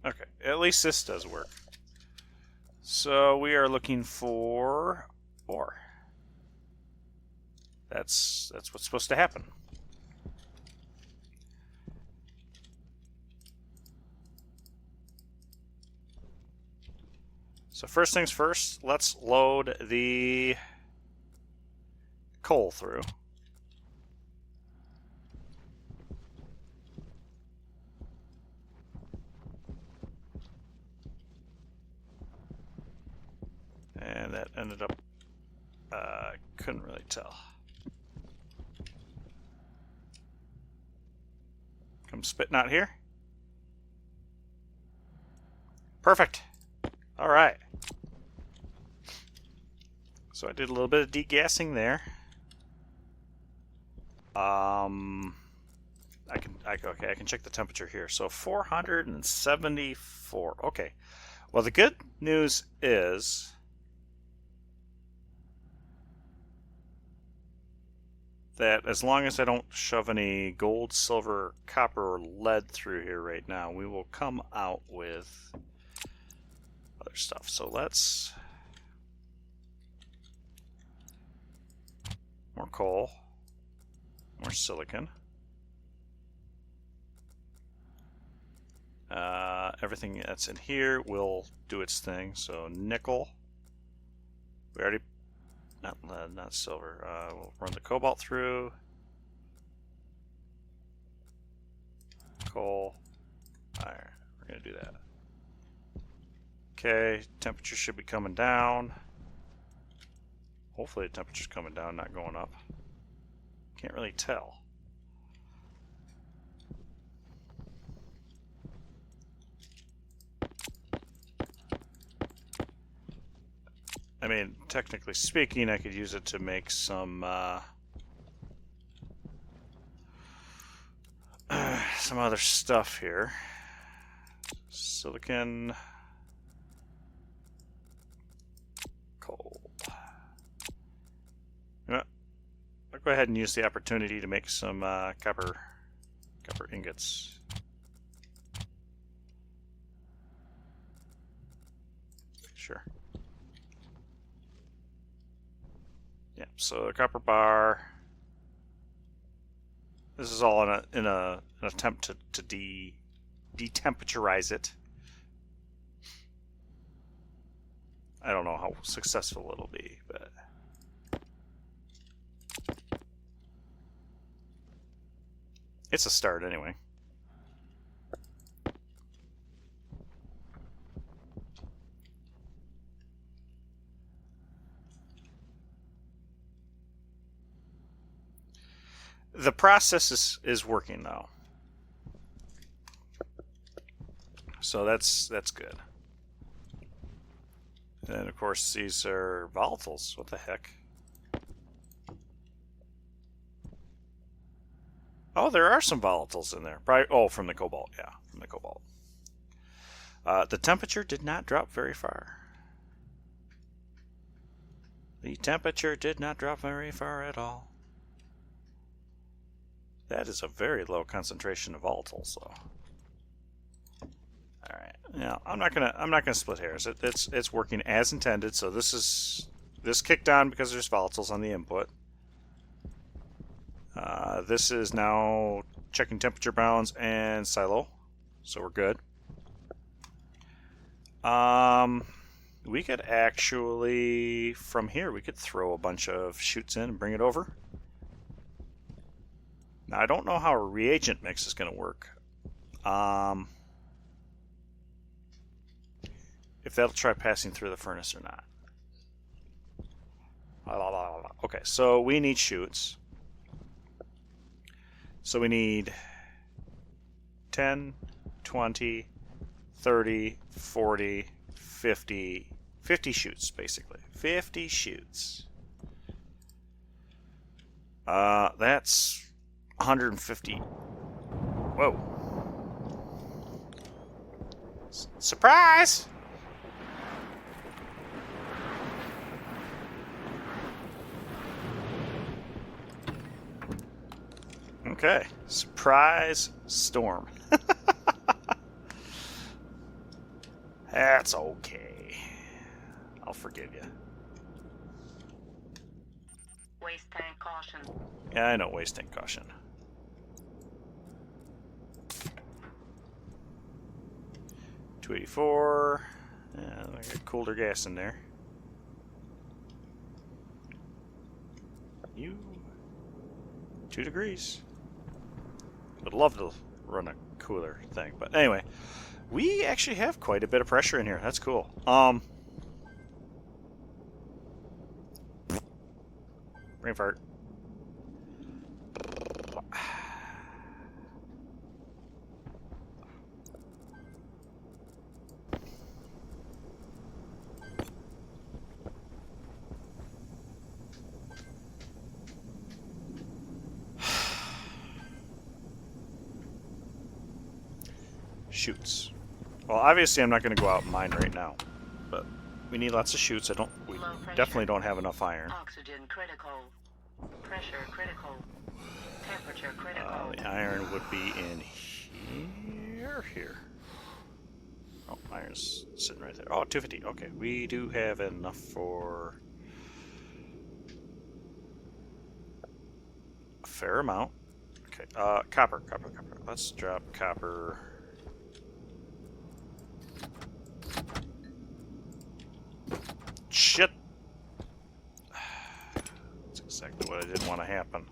Okay, at least this does work. So we are looking for ore. That's what's supposed to happen. So first things first, let's load the coal through. And that ended up, couldn't really tell. Come spitting out here. Perfect. All right. So I did a little bit of degassing there. I can check the temperature here. So 474. Okay. Well, the good news is that as long as I don't shove any gold, silver, copper, or lead through here right now, we will come out with other stuff. So let's more coal, more silicon. Everything that's in here will do its thing. So nickel. We already, not lead, not silver. We'll run the cobalt through. Coal. Iron. We're going to do that. Okay, temperature should be coming down. Hopefully the temperature's coming down, not going up. Can't really tell. I mean, technically speaking, I could use it to make some other stuff here. Silicon, coal. You know, I'll go ahead and use the opportunity to make some copper ingots. Sure. Yeah, so a copper bar. This is all in an attempt to detemplaturize it. I don't know how successful it'll be, but it's a start anyway. The process is working now. So that's good. And of course these are volatiles. What the heck? Oh, there are some volatiles in there. Probably, oh, from the cobalt. Yeah, from the cobalt. The temperature did not drop very far. The temperature did not drop very far at all. That is a very low concentration of volatiles, though. All right. Now I'm not gonna split hairs. It's working as intended. So this kicked on because there's volatiles on the input. This is now checking temperature bounds and silo, so we're good. We could actually, from here, we could throw a bunch of chutes in and bring it over. Now, I don't know how a reagent mix is going to work. If that'll try passing through the furnace or not. Okay, so we need chutes. So we need 10, 20, 30, 40, 50 chutes, basically. 50 chutes. That's 150. Whoa. Surprise! Okay. Surprise storm. That's okay. I'll forgive you. Waste tank caution. Yeah, I know, waste tank caution. $284. Yeah, I got cooler gas in there. You 2 degrees. Would love to run a cooler thing, but anyway, we actually have quite a bit of pressure in here. That's cool. Brain fart. Shoots. Well, obviously I'm not going to go out and mine right now, but we need lots of shoots. We definitely don't have enough iron. Oxygen critical. Pressure critical. Temperature critical. The iron would be in here. Oh, iron's sitting right there. Oh, 250. Okay, we do have enough for a fair amount. Okay, copper. Let's drop copper. Shit! That's exactly what I didn't want to happen.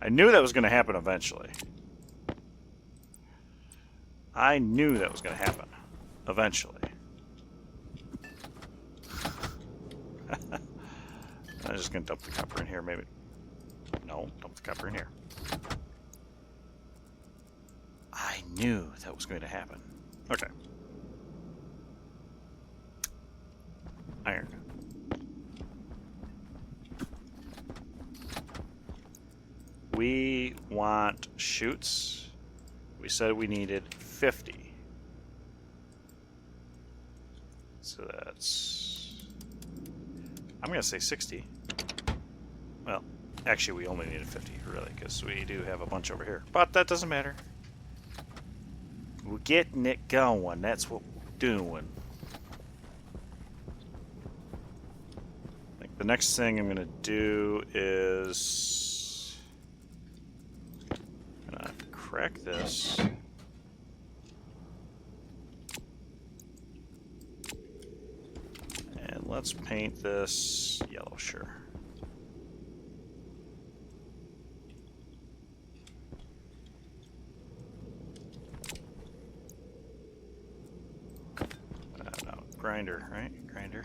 I knew that was going to happen eventually. I knew that was going to happen eventually. I'm just going to dump the copper in here, maybe. No, dump the copper in here. I knew that was going to happen. Okay. Iron. We want chutes. We said we needed 50. So that's... I'm going to say 60. Well, actually we only needed 50, really, because we do have a bunch over here. But that doesn't matter. We're getting it going. That's what we're doing. The next thing I'm going to do is I'm going to crack this. And let's paint this yellow, sure. No, grinder, right? Grinder.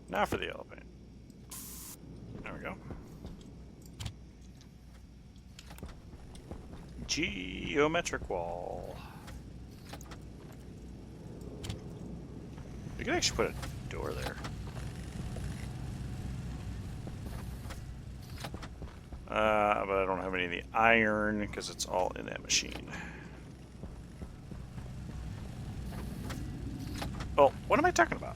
Now for the yellow paint. There we go. Geometric wall. We could actually put a door there. But I don't have any of the iron because it's all in that machine. Oh, what am I talking about?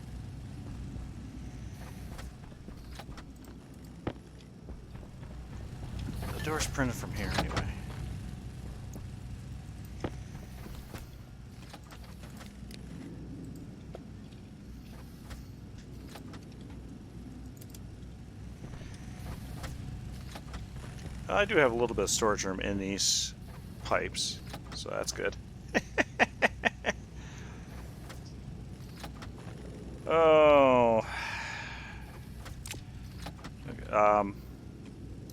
The door's printed from here anyway. I do have a little bit of storage room in these pipes, so that's good. Oh.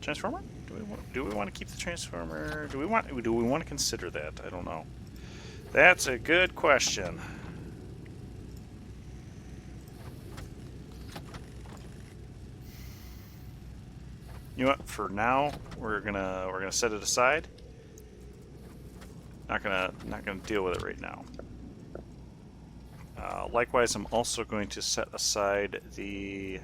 Transformer? Do we want to keep the transformer? Do we want to consider that? I don't know. That's a good question. You know what? For now, we're gonna set it aside. Not gonna deal with it right now. Likewise, I'm also going to set aside the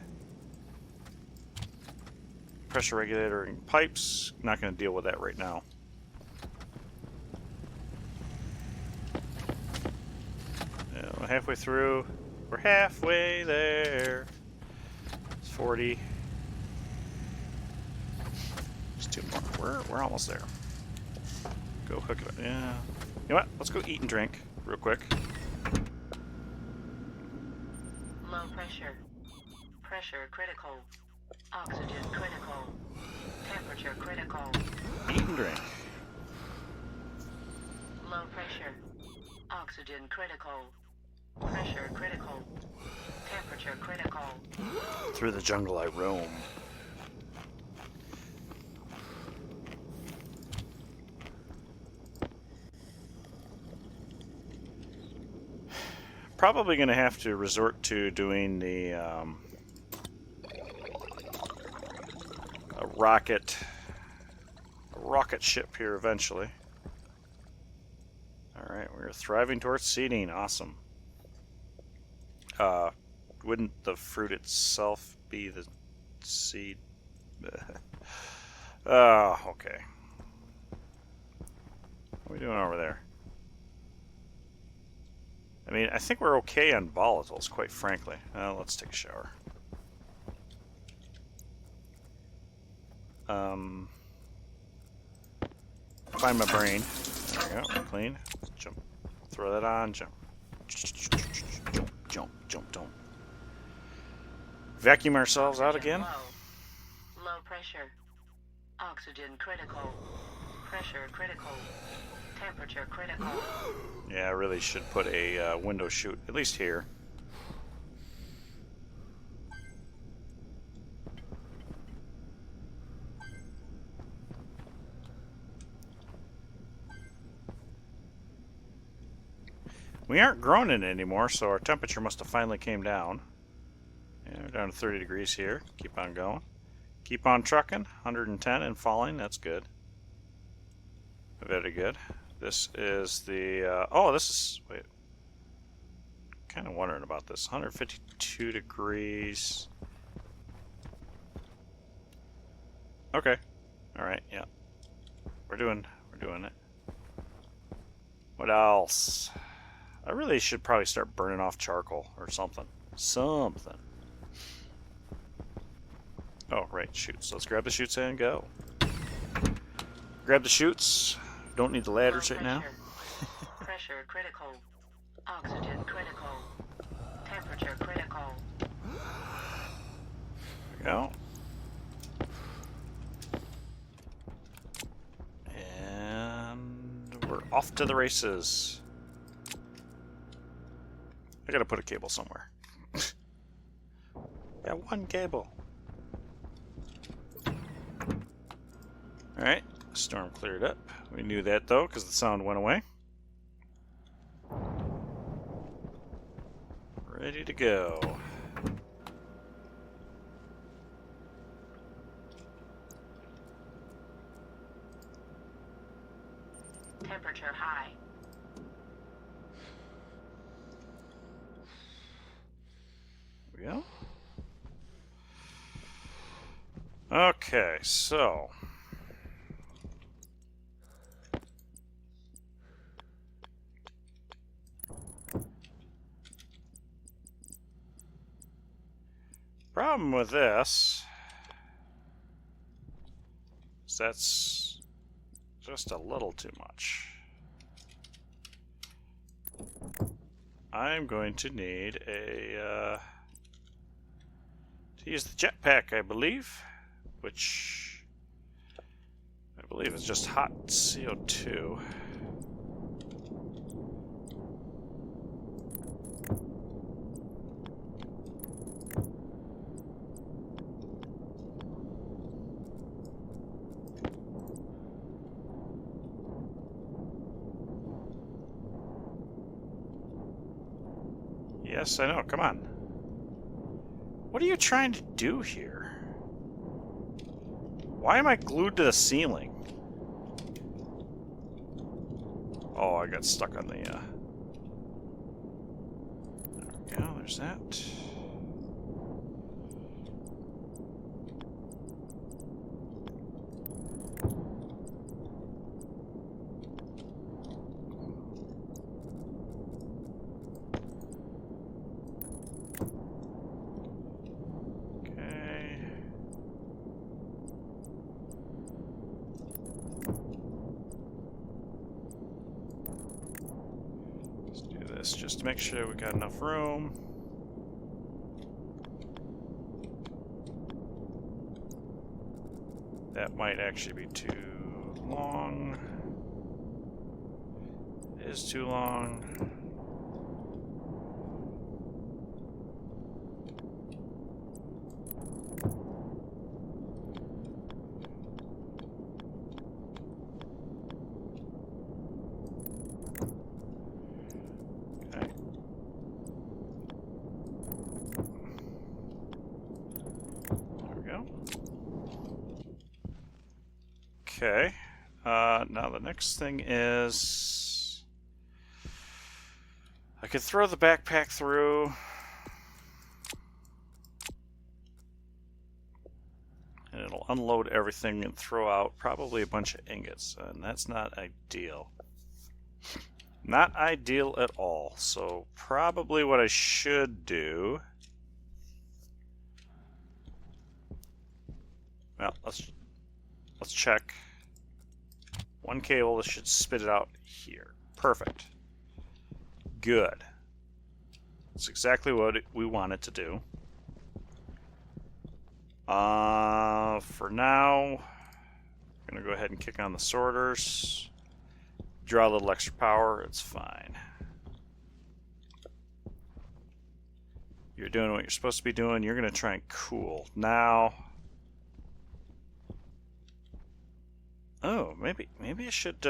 pressure regulator and pipes. Not going to deal with that right now. Halfway through. We're halfway there. It's 40. Just 2 more. We're almost there. Go hook it up. Yeah. You know what? Let's go eat and drink real quick. Low pressure. Pressure critical. Oxygen critical. Temperature critical. Eat and drink. Low pressure. Oxygen critical. Pressure critical. Temperature critical. Through the jungle I roam. Probably going to have to resort to doing the a rocket ship here eventually. All right, we're thriving towards seeding. Awesome. Wouldn't the fruit itself be the seed? Okay. What are we doing over there? I mean, I think we're okay on volatiles, quite frankly. Let's take a shower. Find my brain. There we go. Clean. Jump. Throw that on. Jump. Jump. Jump. Jump. Jump. Vacuum ourselves out again. Low. Low pressure. Oxygen critical. Pressure critical. Temperature critical. Yeah, I really should put a window chute, at least here. We aren't growing it anymore, so our temperature must have finally came down. Yeah, we're down to 30 degrees here. Keep on going. Keep on trucking. 110 and falling. That's good. Very good. This is the... oh, this is... Wait. Kind of wondering about this. 152 degrees. Okay. Alright, yeah. We're doing it. What else? I really should probably start burning off charcoal or something. Something. Oh, right, shoots. Let's grab the shoots and go. Grab the shoots. Don't need the ladders right now. Pressure critical. Oxygen critical. Temperature critical. There we go. And we're off to the races. I gotta put a cable somewhere. Yeah, one cable. Alright, storm cleared up. We knew that though, because the sound went away. Ready to go. Temperature high. There we go. Okay, so Problem with this is that's just a little too much. I'm going to need a to use the jetpack, I believe, which I believe is just hot CO2. Yes, I know. Come on. What are you trying to do here? Why am I glued to the ceiling? Oh, I got stuck on the, There we go, there's that. Just to make sure we got enough room. That might actually be too long. It is too long. Okay, now the next thing is I could throw the backpack through. And it'll unload everything and throw out probably a bunch of ingots, and that's not ideal. Not ideal at all. So probably what I should do... Well, let's check. One cable, this should spit it out here. Perfect. Good. That's exactly what we want it to do. For now, I'm going to go ahead and kick on the sorters. Draw a little extra power, it's fine. You're doing what you're supposed to be doing. You're going to try and cool. Now... Oh, maybe I should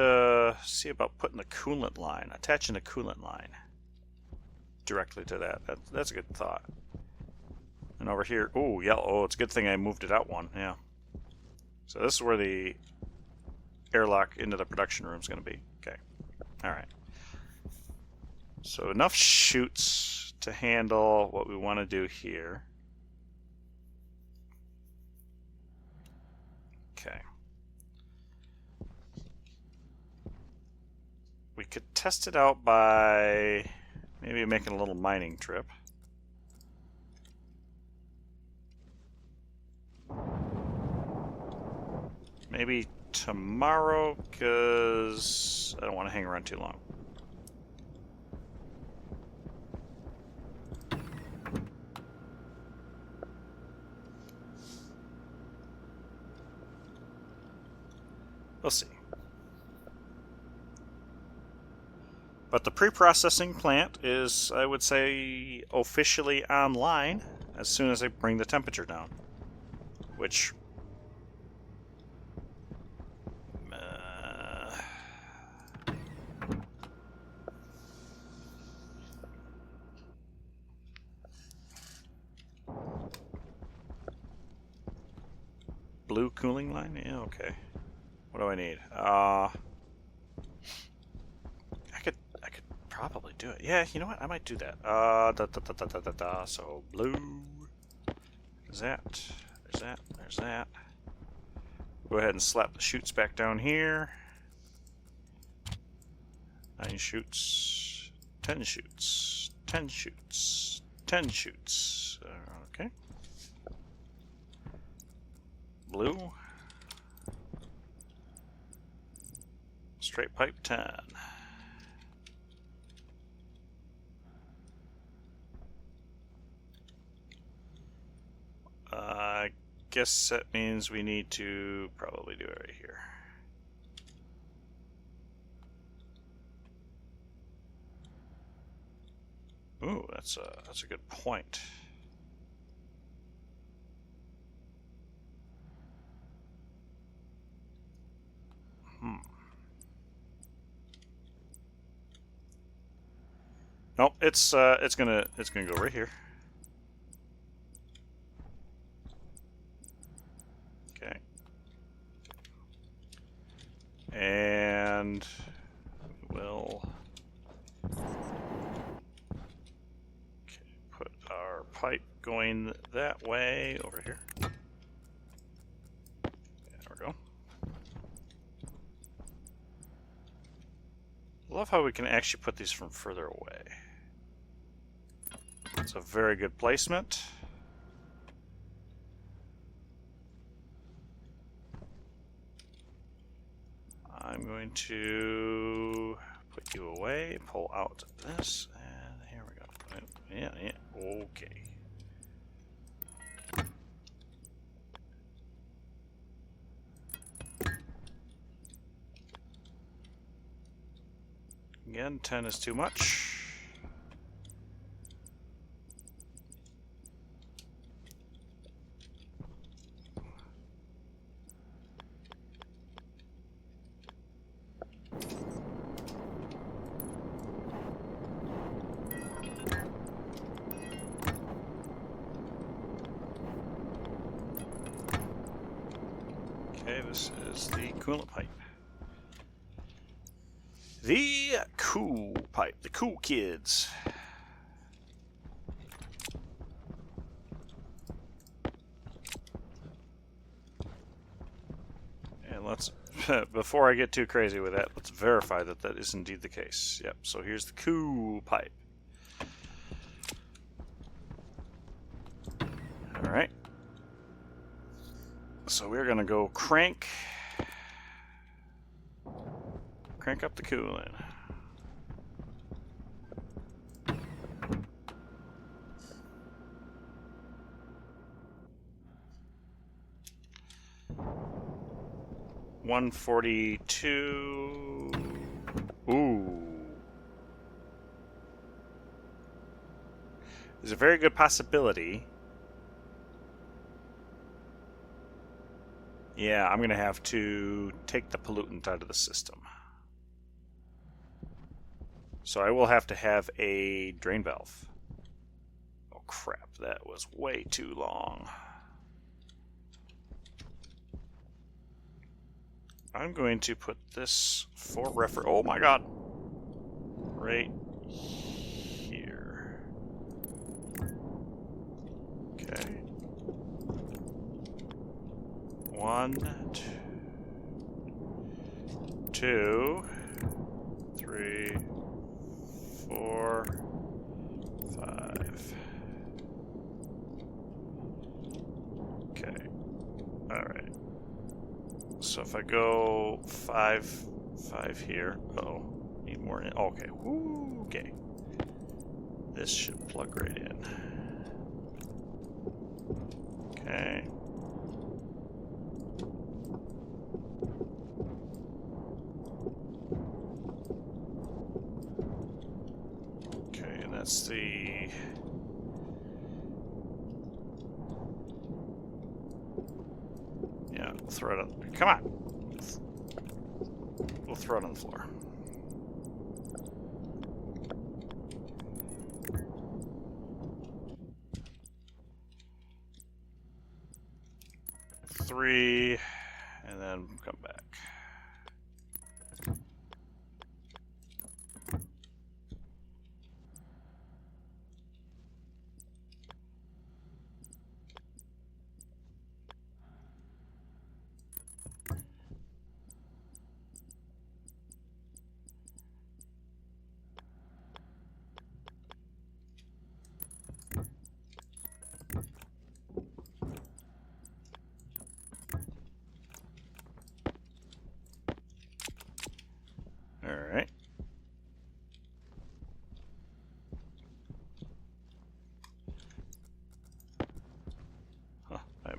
see about putting the coolant line, attaching the coolant line directly to that. That's a good thought. And over here, oh yeah, oh, it's a good thing I moved it out one, yeah. So this is where the airlock into the production room is going to be. Okay, all right. So enough chutes to handle what we want to do here. Okay. We could test it out by maybe making a little mining trip. Maybe tomorrow, because I don't want to hang around too long. We'll see. But the pre-processing plant is, I would say, officially online as soon as I bring the temperature down. Which... blue cooling line? Yeah, okay. What do I need? I could probably do it. Yeah, you know what? I might do that. So blue. There's that. There's that. There's that. Go ahead and slap the chutes back down here. 9 chutes. 10 chutes. 10 chutes. 10 chutes. Okay. blue. Straight pipe 10. I guess that means we need to probably do it right here. Ooh, that's a good point. Nope, it's gonna go right here. Okay. And we'll put our pipe going that way over here. There we go. Love how we can actually put these from further away. It's a very good placement. I'm going to put you away, pull out this, and here we go. Yeah, okay. Again, 10 is too much. Okay, this is the coolant pipe. The cool pipe, the cool kids. And let's, before I get too crazy with that, let's verify that that is indeed the case. Yep, so here's the cool pipe. All right. So we're gonna go crank up the coolant. $142. Ooh. There's a very good possibility. Yeah, I'm gonna have to take the pollutant out of the system. So I will have to have a drain valve. Oh crap, that was way too long. I'm going to put this for reference. Oh my god. Right here. Okay. 1, 2, 3, 4, 5. Okay. Alright. So if I go 5 here. Uh-oh. Need more in. Okay. Woo, okay. This should plug right in. Okay. Okay, and that's the... Yeah, we'll throw it on. Come on! We'll throw it on the floor. Three, and then come back.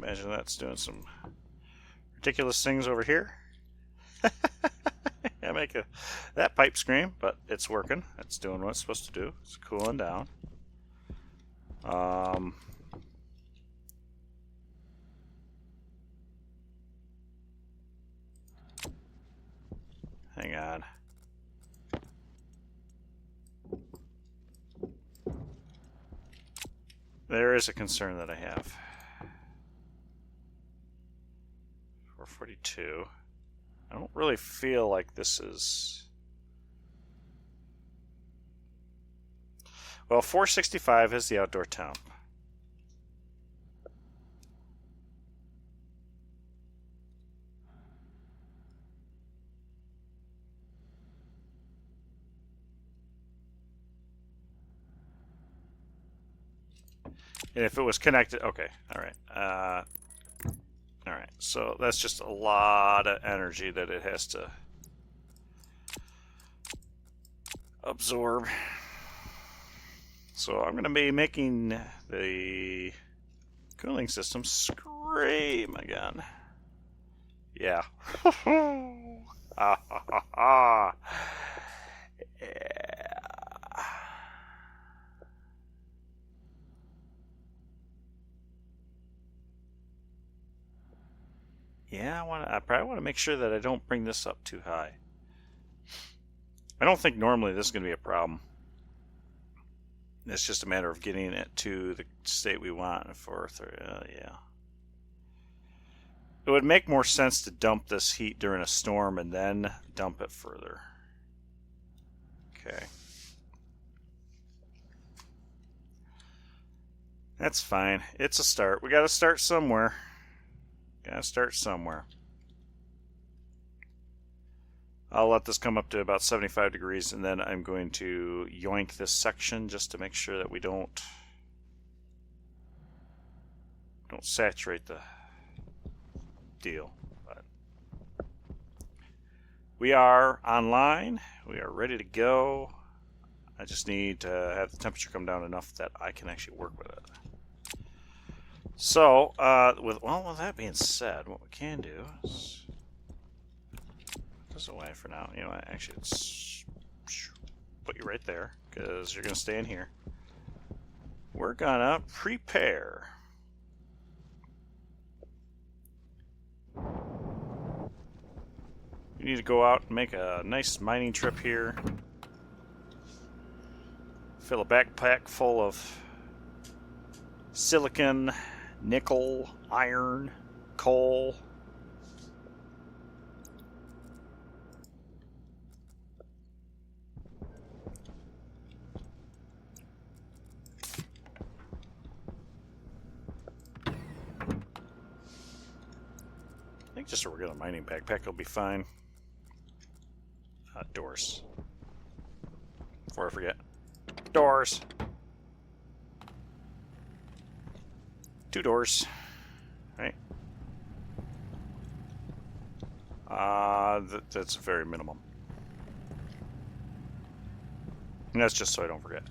imagine that's doing some ridiculous things over here. I make that pipe scream, but it's working. It's doing what it's supposed to do. It's cooling down. Hang on. There is a concern that I have. 442. I don't really feel like this is... Well, 465 is the outdoor temp. And if it was connected, okay, all right. All right, so that's just a lot of energy that it has to absorb. So I'm going to be making the cooling system scream again. Yeah. Ah, ha, ha, ha. Yeah. Yeah, I probably want to make sure that I don't bring this up too high. I don't think normally this is going to be a problem. It's just a matter of getting it to the state we want for, yeah. It would make more sense to dump this heat during a storm and then dump it further. Okay. That's fine. It's a start. We got to start somewhere. Gotta start somewhere. I'll let this come up to about 75 degrees, and then I'm going to yoink this section just to make sure that we don't saturate the deal. But we are online. We are ready to go. I just need to have the temperature come down enough that I can actually work with it. So, with that being said, what we can do is put this away for now. You know what? Actually, let's put you right there because you're going to stay in here. We're going to prepare. You need to go out and make a nice mining trip here. Fill a backpack full of silicon, nickel, iron, coal. I think just a regular mining backpack will be fine. Doors. Before I forget. Doors. 2 doors. Right. That's very minimum. And that's just so I don't forget.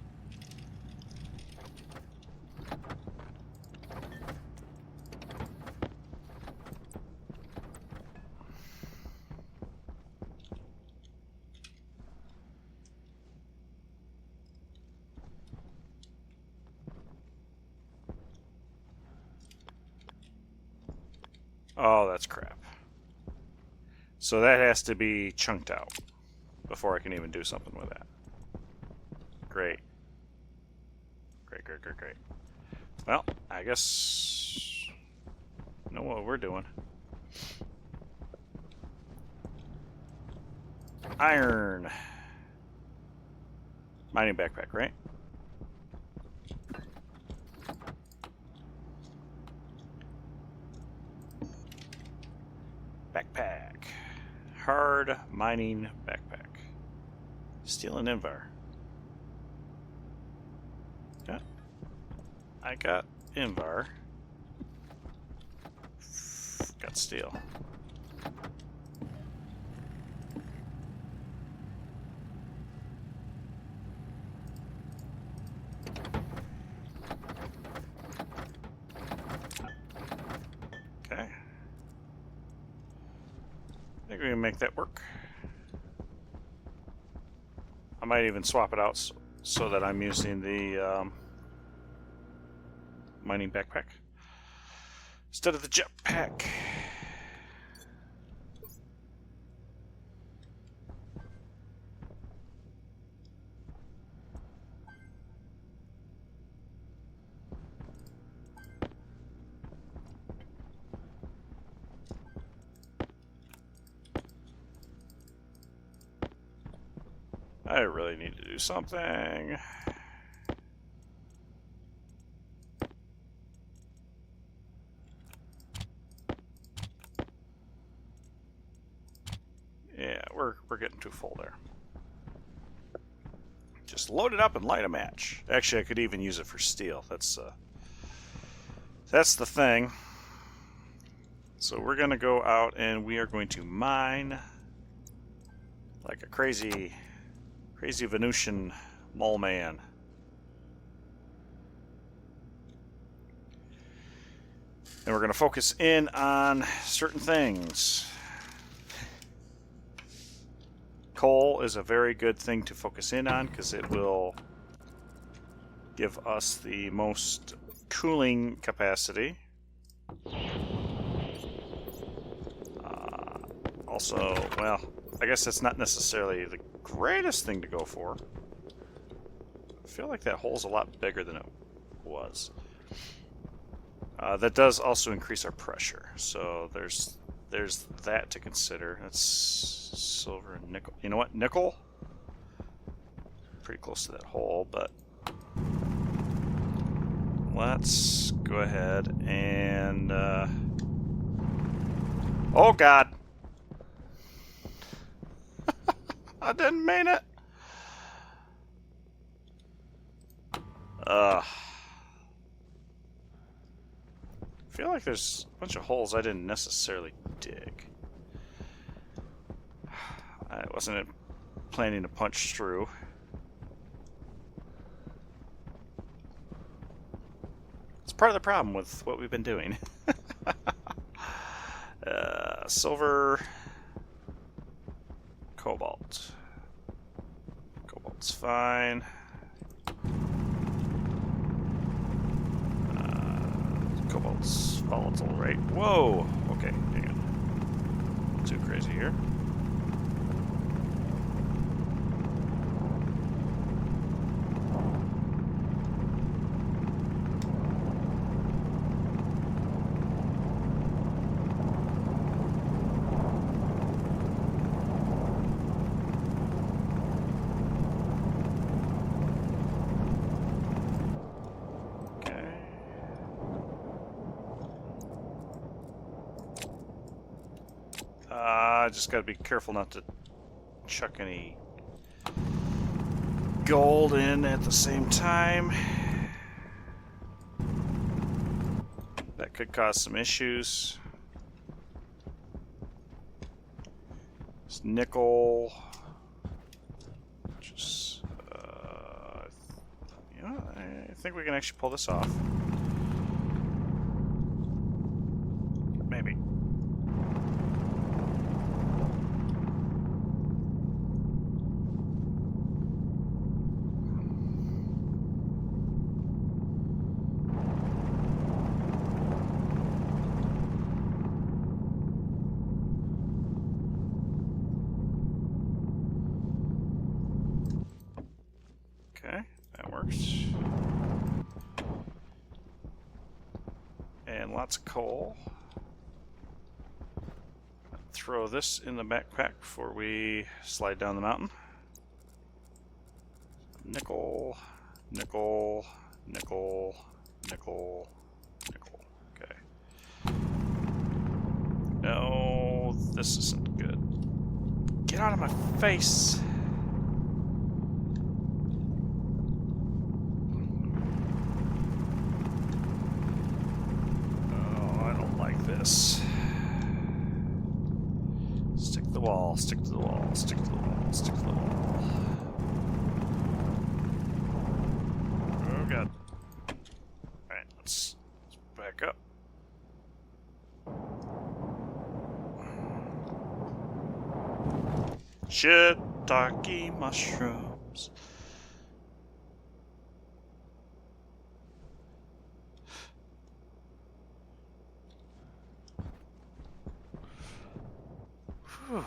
Oh, that's crap. So that has to be chunked out before I can even do something with that. Great. Great. Well, I guess know what we're doing. Iron. Mining backpack, right? Backpack. Hard mining backpack. Steel and Invar. Yeah. I got Invar. Got steel. think we can make that work. I might even swap it out so that I'm using the mining backpack instead of the jetpack. I really need to do something. Yeah, we're getting too full there. Just load it up and light a match. Actually, I could even use it for steel. That's the thing. So we're gonna go out and we are going to mine like a crazy Venusian mole man. And we're going to focus in on certain things. Coal is a very good thing to focus in on because it will give us the most cooling capacity. Also, well, I guess that's not necessarily the greatest thing to go for. I feel like that hole's a lot bigger than it was. That does also increase our pressure, so there's that to consider. That's silver and nickel. You know what? Nickel? Pretty close to that hole, but let's go ahead and... Oh, God! I didn't mean it! I feel like there's a bunch of holes I didn't necessarily dig. I wasn't planning to punch through. It's part of the problem with what we've been doing. Silver, cobalt. Cobalt's fine. Cobalt's volatile, right? Whoa! Okay, hang on. Too crazy here. I just gotta be careful not to chuck any gold in at the same time. That could cause some issues. It's nickel. Just, you know, I think we can actually pull this off. Maybe. Okay, that works. And lots of coal. Throw this in the backpack before we slide down the mountain. Nickel, nickel, nickel, nickel, nickel. Okay. No, this isn't good. Get out of my face! This. Stick to the wall, stick to the wall, stick to the wall, stick to the wall. Oh god. Alright, let's back up. Shiitake mushrooms. Whew.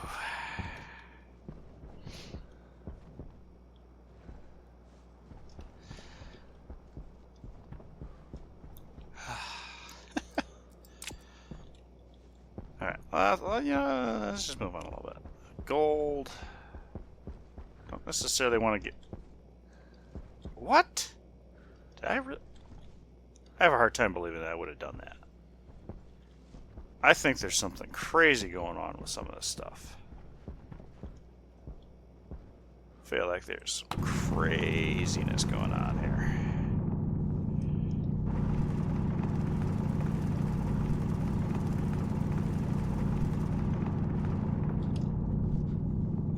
Alright, well, yeah, let's just move on a little bit. Gold. Don't necessarily want to get... What? Did I have a hard time believing that I would have done that. I think there's something crazy going on with some of this stuff. I feel like there's some craziness going on here.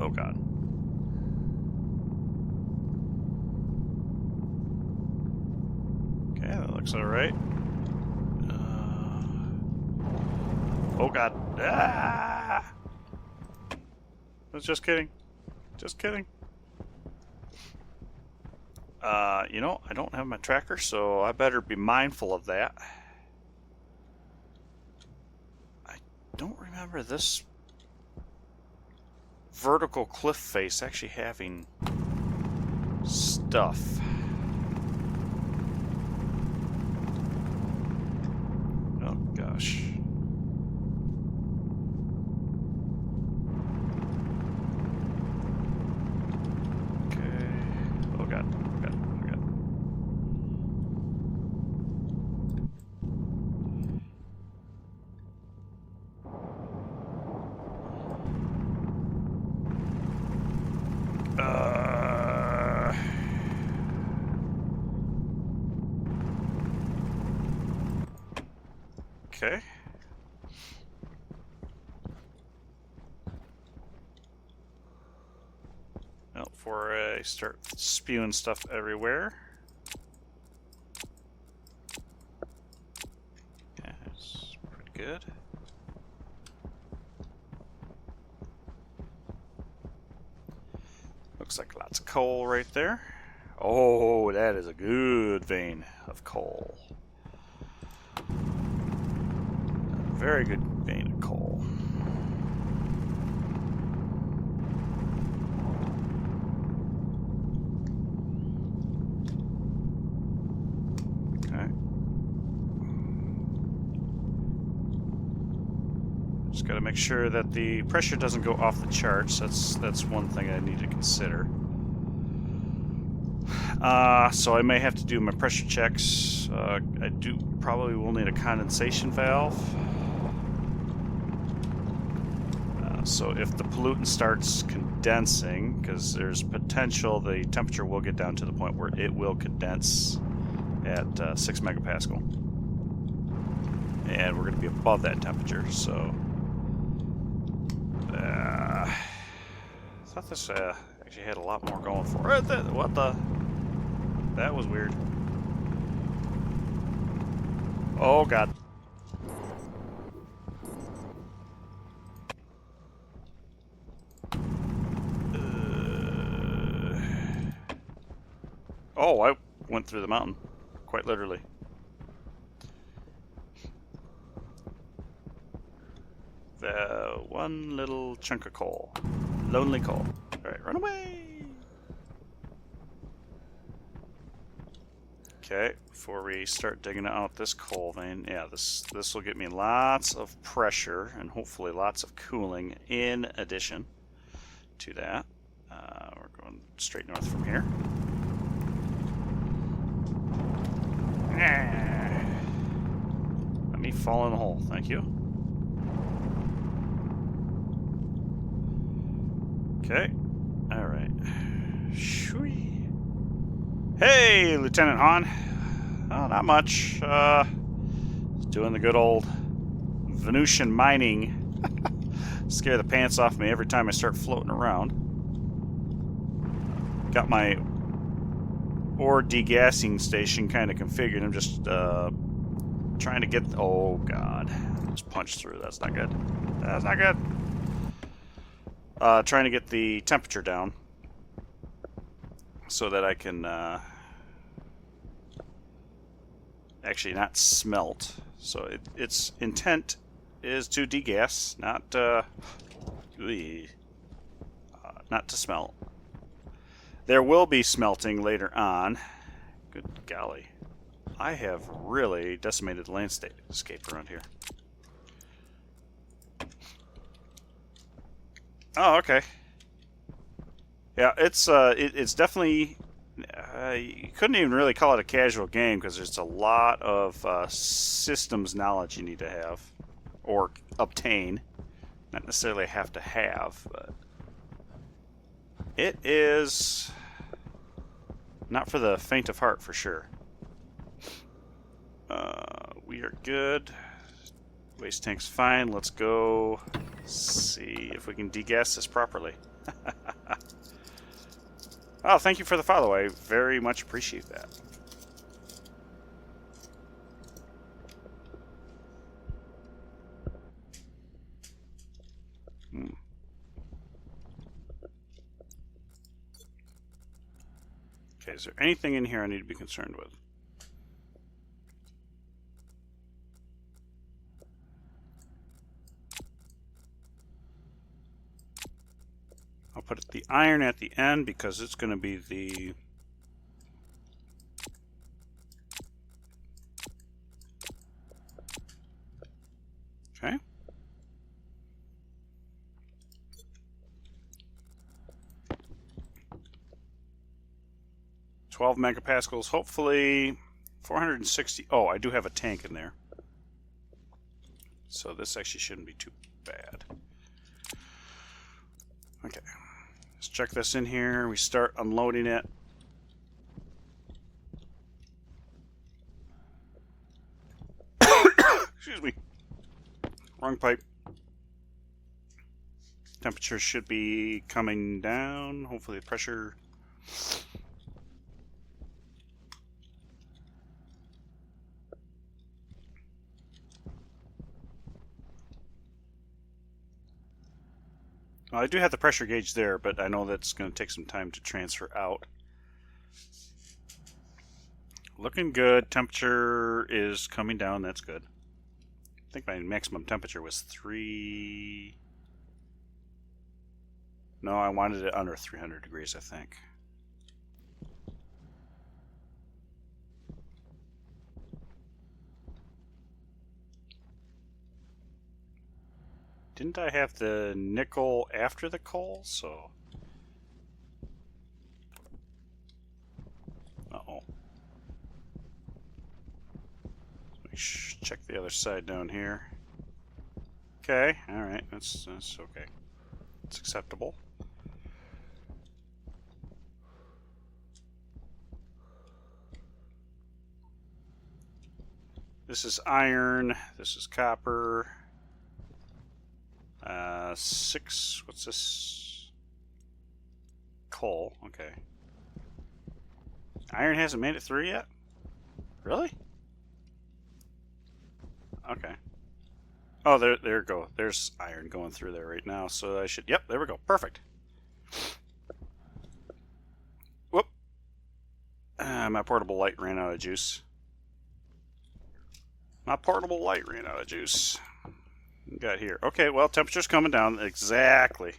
Oh god. Okay, that looks alright. Oh god. Ah! I was just kidding. Just kidding. You know, I don't have my tracker, so I better be mindful of that. I don't remember this vertical cliff face actually having stuff. Oh gosh. Okay. Oh god. Oh god. Oh god. Okay. Well, before I start spewing stuff everywhere. Yeah, that's pretty good. Looks like lots of coal right there. Oh, that is a good vein of coal. A very good vein of coal. Okay. Just got to make sure that the pressure doesn't go off the charts. That's one thing I need to consider. So I may have to do my pressure checks. I probably will need a condensation valve. So if the pollutant starts condensing, because there's potential the temperature will get down to the point where it will condense at 6 megapascal. And we're going to be above that temperature, so... I thought this actually had a lot more going for it. What the... That was weird. Oh god. Oh, I went through the mountain. Quite literally. The one little chunk of coal. Lonely coal. Alright, run away! Okay, before we start digging out this coal vein, yeah, this will get me lots of pressure and hopefully lots of cooling in addition to that. We're going straight north from here. Let me fall in the hole, thank you. Okay, alright. Shwee. Hey, Lieutenant Han. Oh, not much. Doing the good old Venusian mining. Scare the pants off me every time I start floating around. Got my ore degassing station kind of configured. I'm just trying to get... Oh, God. Just punched through. That's not good. That's not good. trying to get the temperature down so that I can actually not smelt. So its intent is to degas, not not to smelt. There will be smelting later on. Good golly. I have really decimated the landscape around here. Oh, okay. Yeah, it's definitely you couldn't even really call it a casual game because there's a lot of systems knowledge you need to have or obtain, not necessarily have to have, but it is not for the faint of heart for sure. We are good. Waste tank's fine. Let's go see if we can degas this properly. Oh, thank you for the follow. I very much appreciate that. Okay, is there anything in here I need to be concerned with? I'll put the iron at the end because it's going to be the... Okay. $12 megapascals, hopefully 460. Oh, I do have a tank in there. So this actually shouldn't be too bad. Okay. Let's check this in here. We start unloading it. Excuse me. Wrong pipe. Temperature should be coming down. Hopefully the pressure... I do have the pressure gauge there, but I know that's going to take some time to transfer out. Looking good. Temperature is coming down. That's good. I think my maximum temperature was 3... No, I wanted it under 300 degrees, I think. Didn't I have the nickel after the coal? So... Uh-oh. Check the other side down here. Okay, alright, that's okay. It's acceptable. This is iron, this is copper. 6, what's this? Coal, okay. Iron hasn't made it through yet? Really? Okay. Oh, there go. There's iron going through there right now, so I should... Yep, there we go. Perfect. Whoop. My portable light ran out of juice. My portable light ran out of juice. Got here. Okay, well, temperature's coming down. Exactly.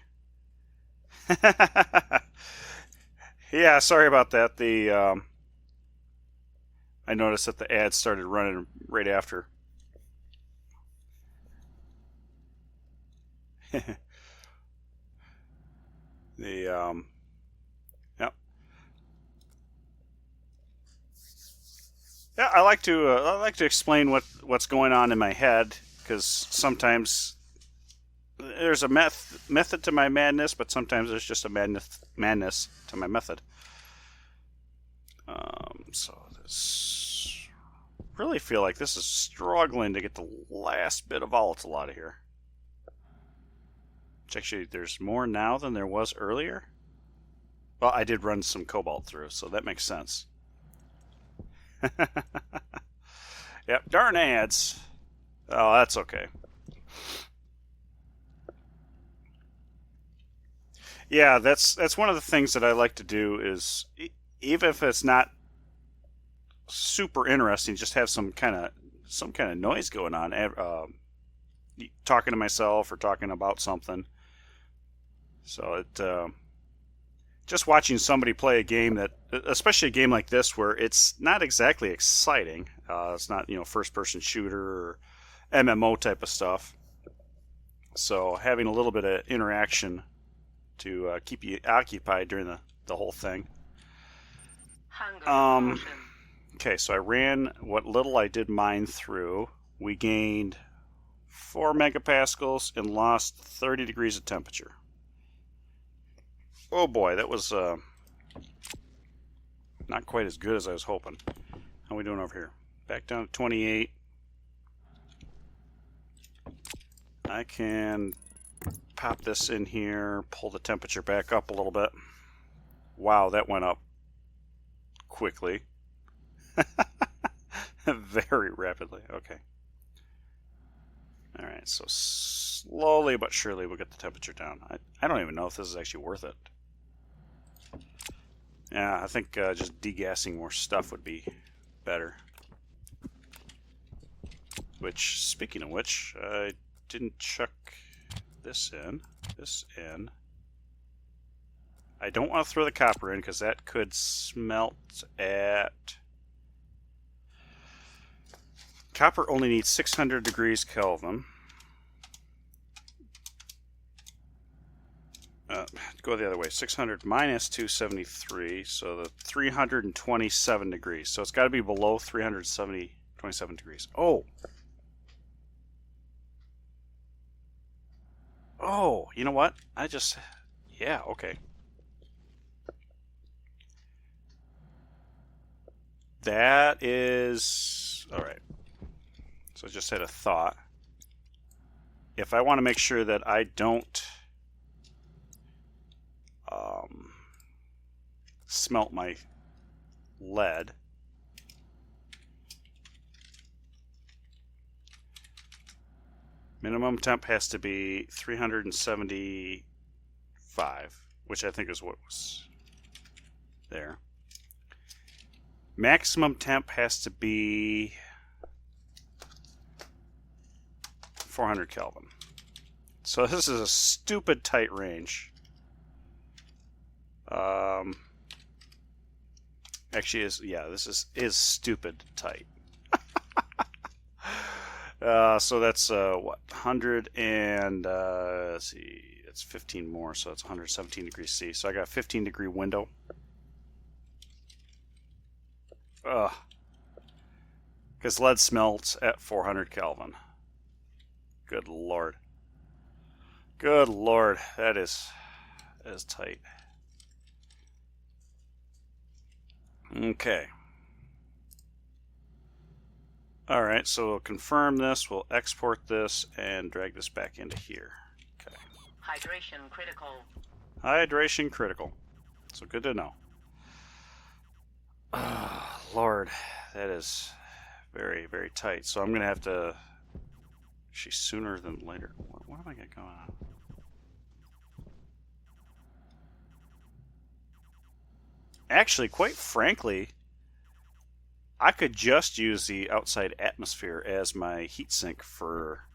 Yeah, sorry about that. I noticed that the ad started running right after. Yep. Yeah, I like to explain what's going on in my head, because sometimes there's a method to my madness, but sometimes there's just a madness to my method. So this really feel like this is struggling to get the last bit of volatile out of here. Which actually, there's more now than there was earlier. Well, I did run some cobalt through, so that makes sense. Yep, darn ads. Oh, that's okay. Yeah, that's one of the things that I like to do is even if it's not super interesting, just have some kind of noise going on, talking to myself or talking about something. So just watching somebody play a game that, especially a game like this where it's not exactly exciting. It's not first person shooter or MMO type of stuff. So having a little bit of interaction to keep you occupied during the whole thing. Hunger Um, potion. okay, so I ran what little I did mine through. We gained 4 megapascals and lost 30 degrees of temperature. Oh boy, that was not quite as good as I was hoping. How are we doing over here? Back down to 28. I can pop this in here, pull the temperature back up a little bit. Wow, that went up quickly. Very rapidly. Okay. Alright, so slowly but surely we'll get the temperature down. I don't even know if this is actually worth it. Yeah, I think just degassing more stuff would be better. Which, speaking of which, I didn't chuck this in. This in. I don't want to throw the copper in because that could smelt at... Copper only needs 600 degrees Kelvin. Go the other way. 600 minus 273, so the 327 degrees. So it's got to be below 327 degrees. Oh! Oh, you know what? Yeah, okay. That is... Alright. So I just had a thought. If I want to make sure that I don't smelt my lead, minimum temp has to be 375, which I think is what was there. Maximum temp has to be 400 Kelvin. So this is a stupid tight range. Actually, this is stupid tight. So that's what, 100 and let's see, it's 15 more, so it's 117 degrees C. So I got a 15 degree window. Because lead smelts at 400 Kelvin. Good lord. Good lord, that is tight. Okay. Alright, so we'll confirm this, we'll export this, and drag this back into here. Okay. Hydration critical. Hydration critical. So good to know. Lord, that is very, very tight. So I'm going to have to... Actually, sooner than later. What am I got going on? Actually, quite frankly, I could just use the outside atmosphere as my heat sink for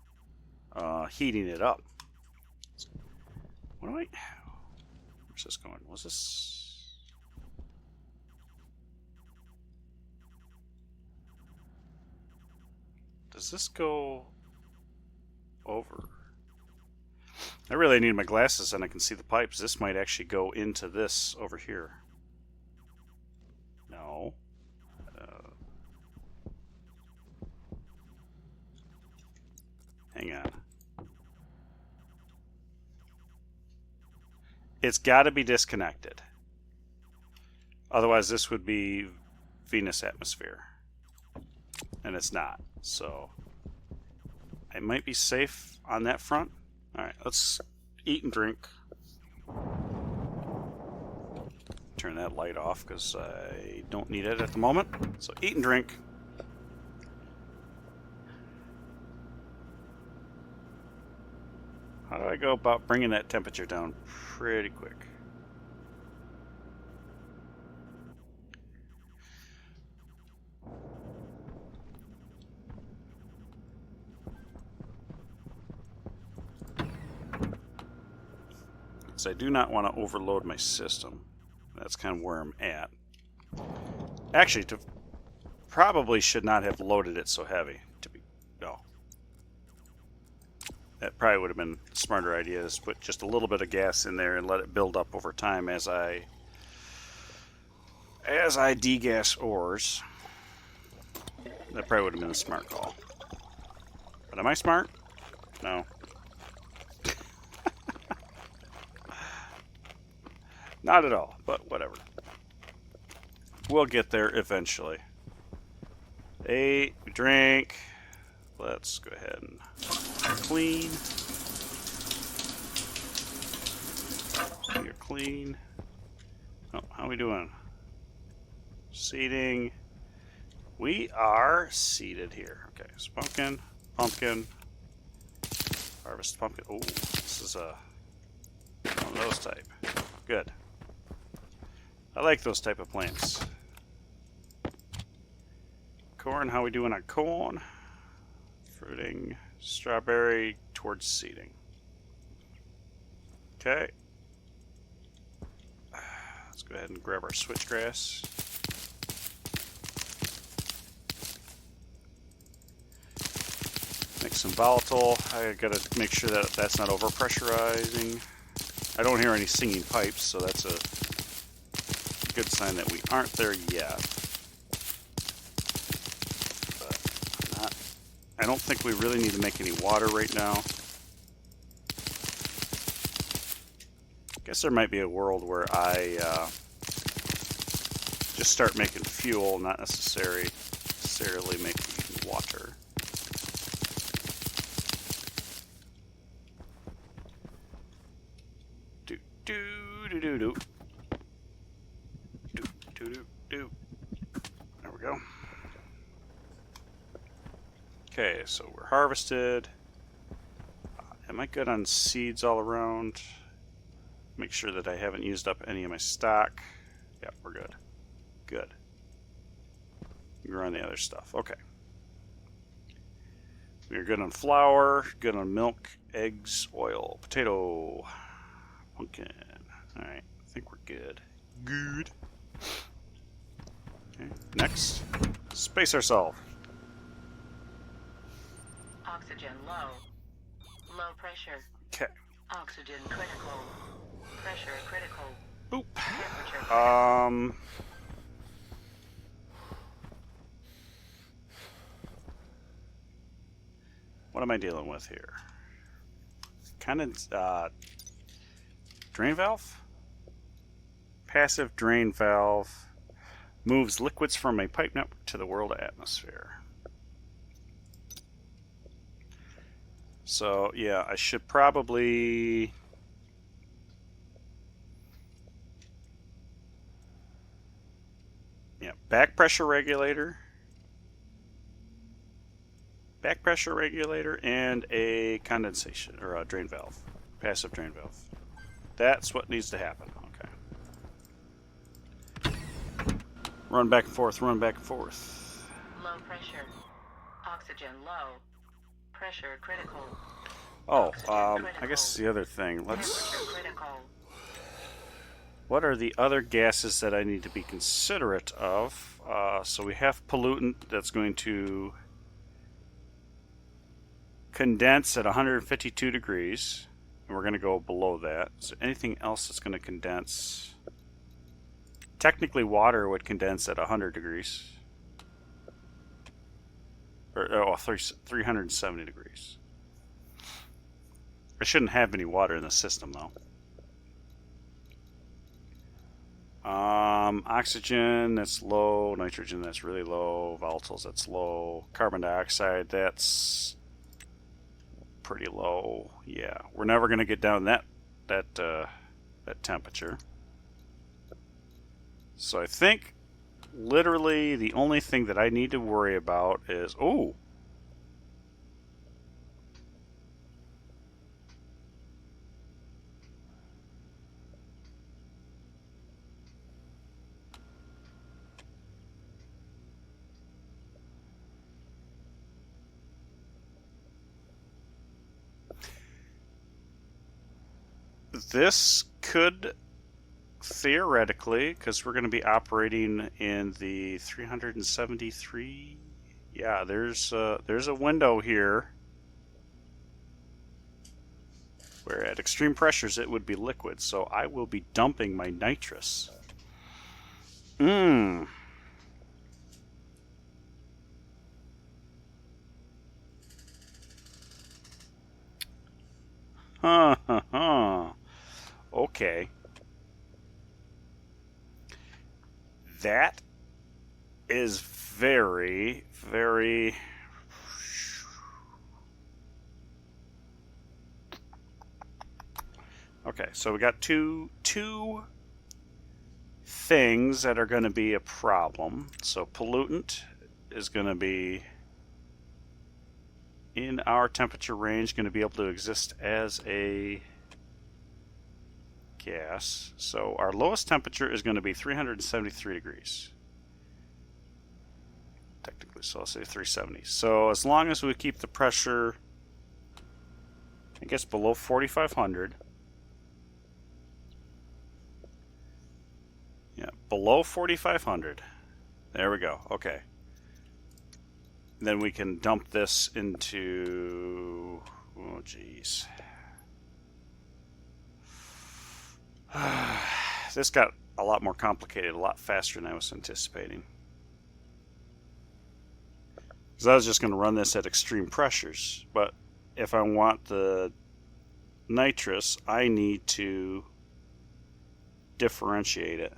heating it up. Where's this going? Was this... Does this go over? I really need my glasses and I can see the pipes. This might actually go into this over here. No. Hang on. It's got to be disconnected. Otherwise, this would be Venus atmosphere. And it's not. So, I might be safe on that front. Alright, let's eat and drink. Turn that light off because I don't need it at the moment. So, eat and drink. How do I go about bringing that temperature down pretty quick? Because I do not want to overload my system. That's kind of where I'm at. Actually, probably should not have loaded it so heavy. No. That probably would have been a smarter idea, is put just a little bit of gas in there and let it build up over time as I degas ores. That probably would have been a smart call. But am I smart? No. Not at all, but whatever. We'll get there eventually. Ate, we drank. Let's go ahead and clean. You're clean. Oh, how are we doing? Seeding. We are seeded here. Okay, so pumpkin. Harvest pumpkin. Oh, this is one of those type. Good. I like those type of plants. Corn, how we doing on corn? Fruiting, strawberry towards seeding. Okay. Let's go ahead and grab our switchgrass. Make some volatile. I gotta make sure that that's not over pressurizing. I don't hear any singing pipes, so that's a good sign that we aren't there yet. But I don't think we really need to make any water right now. Guess there might be a world where I just start making fuel, not necessarily making water. Do. There we go. Okay, so we're harvested. Am I good on seeds all around? Make sure that I haven't used up any of my stock. Yeah, we're good. Good. We're on the other stuff. Okay. We're good on flour, good on milk, eggs, oil, potato, pumpkin. Alright, I think we're good. Good. Okay, next. Space ourselves. Oxygen low. Low pressure. Okay. Oxygen critical. Pressure critical. Boop. Temperature critical. What am I dealing with here? Kind of drain valve? Passive drain valve moves liquids from a pipe network to the world atmosphere. So yeah, I should probably back pressure regulator and a condensation or a drain valve, passive drain valve. That's what needs to happen. Okay. Run back and forth, run back and forth. Low pressure. Oxygen low. Pressure critical. Oh, Oxygen I guess the other thing. Temperature critical. What are the other gases that I need to be considerate of? So we have pollutant that's going to condense at 152 degrees, and we're going to go below that. Is there anything else that's going to condense? Technically, water would condense at 100 degrees. Or 370 degrees. I shouldn't have any water in the system, though. Oxygen, that's low. Nitrogen, that's really low. Volatiles, that's low. Carbon dioxide, that's pretty low. Yeah, we're never going to get down that temperature. So I think literally the only thing that I need to worry about is this could theoretically, because we're going to be operating in the 373. Yeah, there's a window here where at extreme pressures it would be liquid. So I will be dumping my nitrous. Mmm. Huh, huh, huh. Okay. That is very, very... Okay, so we got two things that are going to be a problem. So pollutant is going to be in our temperature range, going to be able to exist as a gas. So our lowest temperature is going to be 373 degrees. Technically, so I'll say 370. So as long as we keep the pressure, I guess, below 4,500. Yeah, below 4,500. There we go. Okay. Then we can dump this into... Oh, geez. This got a lot more complicated, a lot faster than I was anticipating. Because I was just going to run this at extreme pressures. But if I want the nitrous, I need to differentiate it.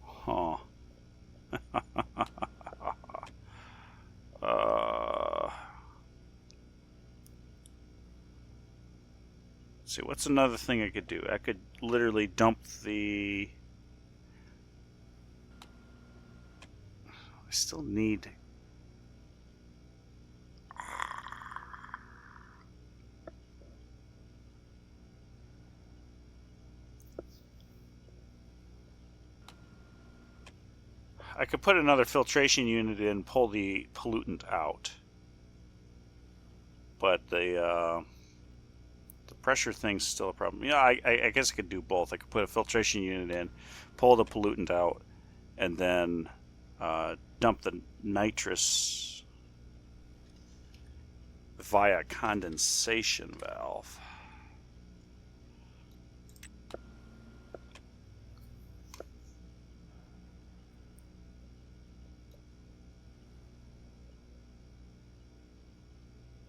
Huh. Let's see, what's another thing I could do? I could literally dump the... I still need... I could put another filtration unit in, pull the pollutant out. But the pressure thing's still a problem. Yeah, I guess I could do both. I could put a filtration unit in, pull the pollutant out, and then dump the nitrous via condensation valve.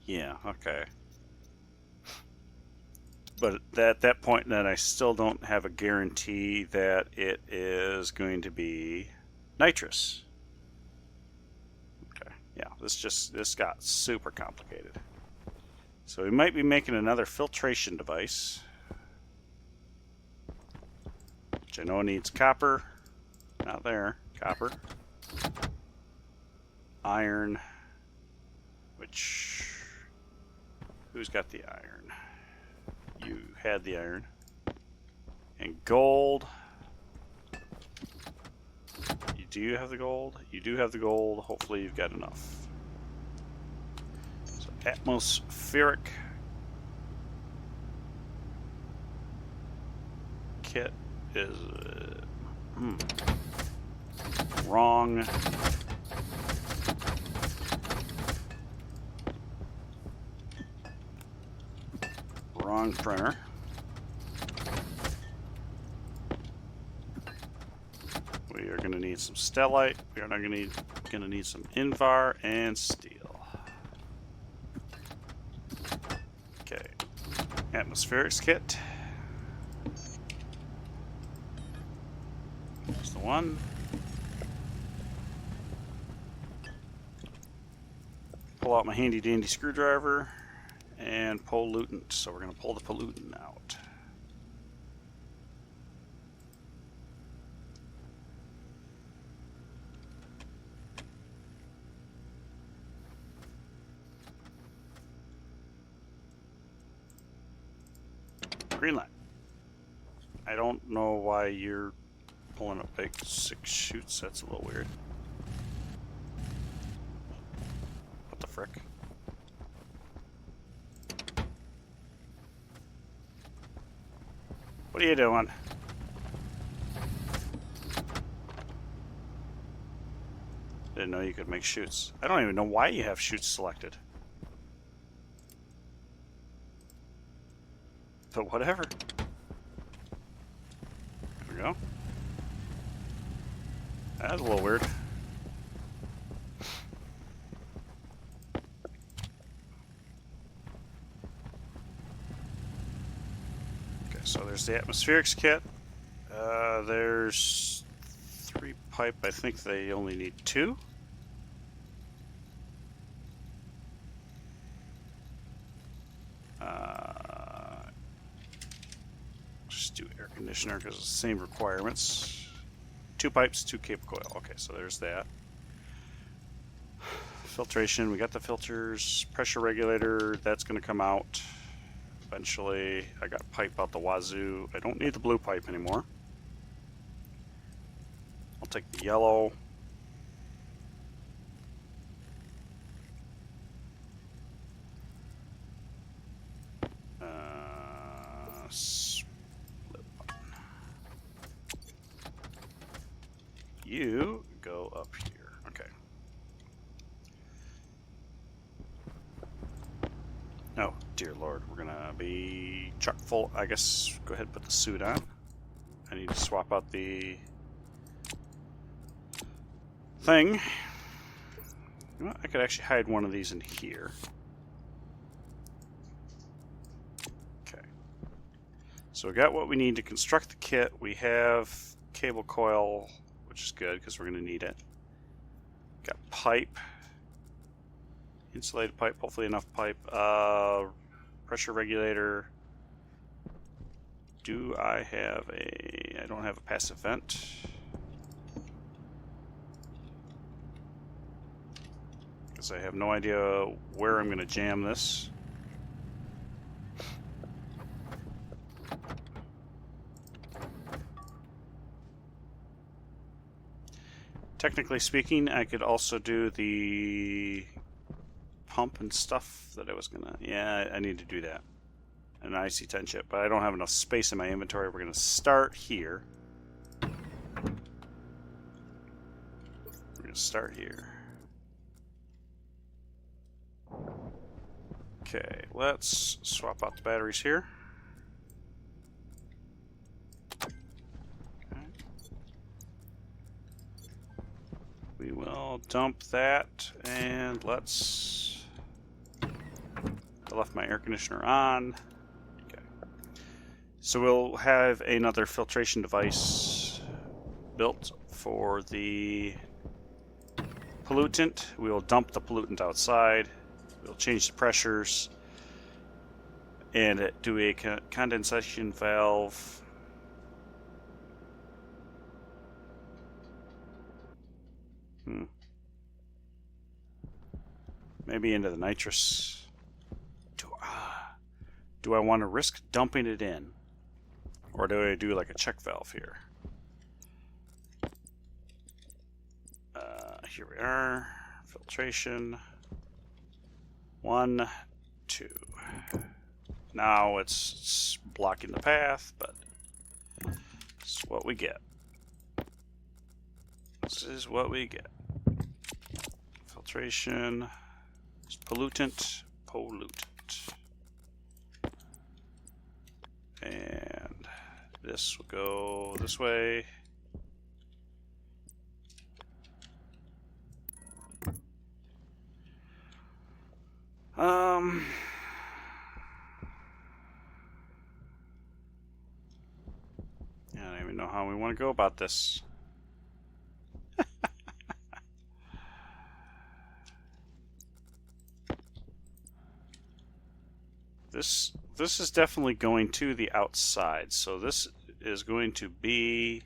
Yeah, okay. But at that point, then I still don't have a guarantee that it is going to be nitrous. Okay, yeah, this got super complicated. So we might be making another filtration device, which I know needs copper. Not there, copper. Iron, which... Who's got the iron? You had the iron. And gold. Do you have the gold? You do have the gold. Hopefully you've got enough. So atmospheric kit is wrong. Wrong printer. We are going to need some stellite. We are not going to need some invar and steel. Okay, atmospherics kit. That's the one. Pull out my handy dandy screwdriver. And pollutant, so we're going to pull the pollutant out. Green light. I don't know why you're pulling up big 6 chutes, that's a little weird. What the frick? What are you doing? Didn't know you could make chutes. I don't even know why you have chutes selected. But whatever. There we go. That's a little weird. Okay, so there's the atmospherics kit. There's 3 pipe. I think they only need 2. Just do air conditioner because it's the same requirements. 2 pipes, 2 cable coil. Okay, so there's that. Filtration, we got the filters. Pressure regulator, that's going to come out eventually. I got pipe out the wazoo. I don't need the blue pipe anymore. I'll take the yellow. Split button. You go up here. Okay. Oh, dear Lord. We're going to be chock full. I guess go ahead and put the suit on. I need to swap out the thing. You know what? I could actually hide one of these in here. Okay. So we got what we need to construct the kit. We have cable coil, which is good because we're going to need it. Got pipe. Insulated pipe, hopefully enough pipe. Pressure regulator. Do I have a... I don't have a passive vent. Because I have no idea where I'm going to jam this. Technically speaking, I could also do the pump and stuff that I was gonna... Yeah, I need to do that. An IC-10 chip, but I don't have enough space in my inventory. We're gonna start here. We're gonna start here. Okay, let's swap out the batteries here. We will dump that, and let's... I left my air conditioner on. Okay. So we'll have another filtration device built for the pollutant. We will dump the pollutant outside. We'll change the pressures and do a condensation valve. Maybe into the nitrous. Do I want to risk dumping it in? Or do I do like a check valve here? Here we are. Filtration. 1, 2. Now it's blocking the path, but this is what we get. This is what we get. Filtration. Pollutant. And this will go this way. I don't even know how we want to go about this. This is definitely going to the outside, so this is going to be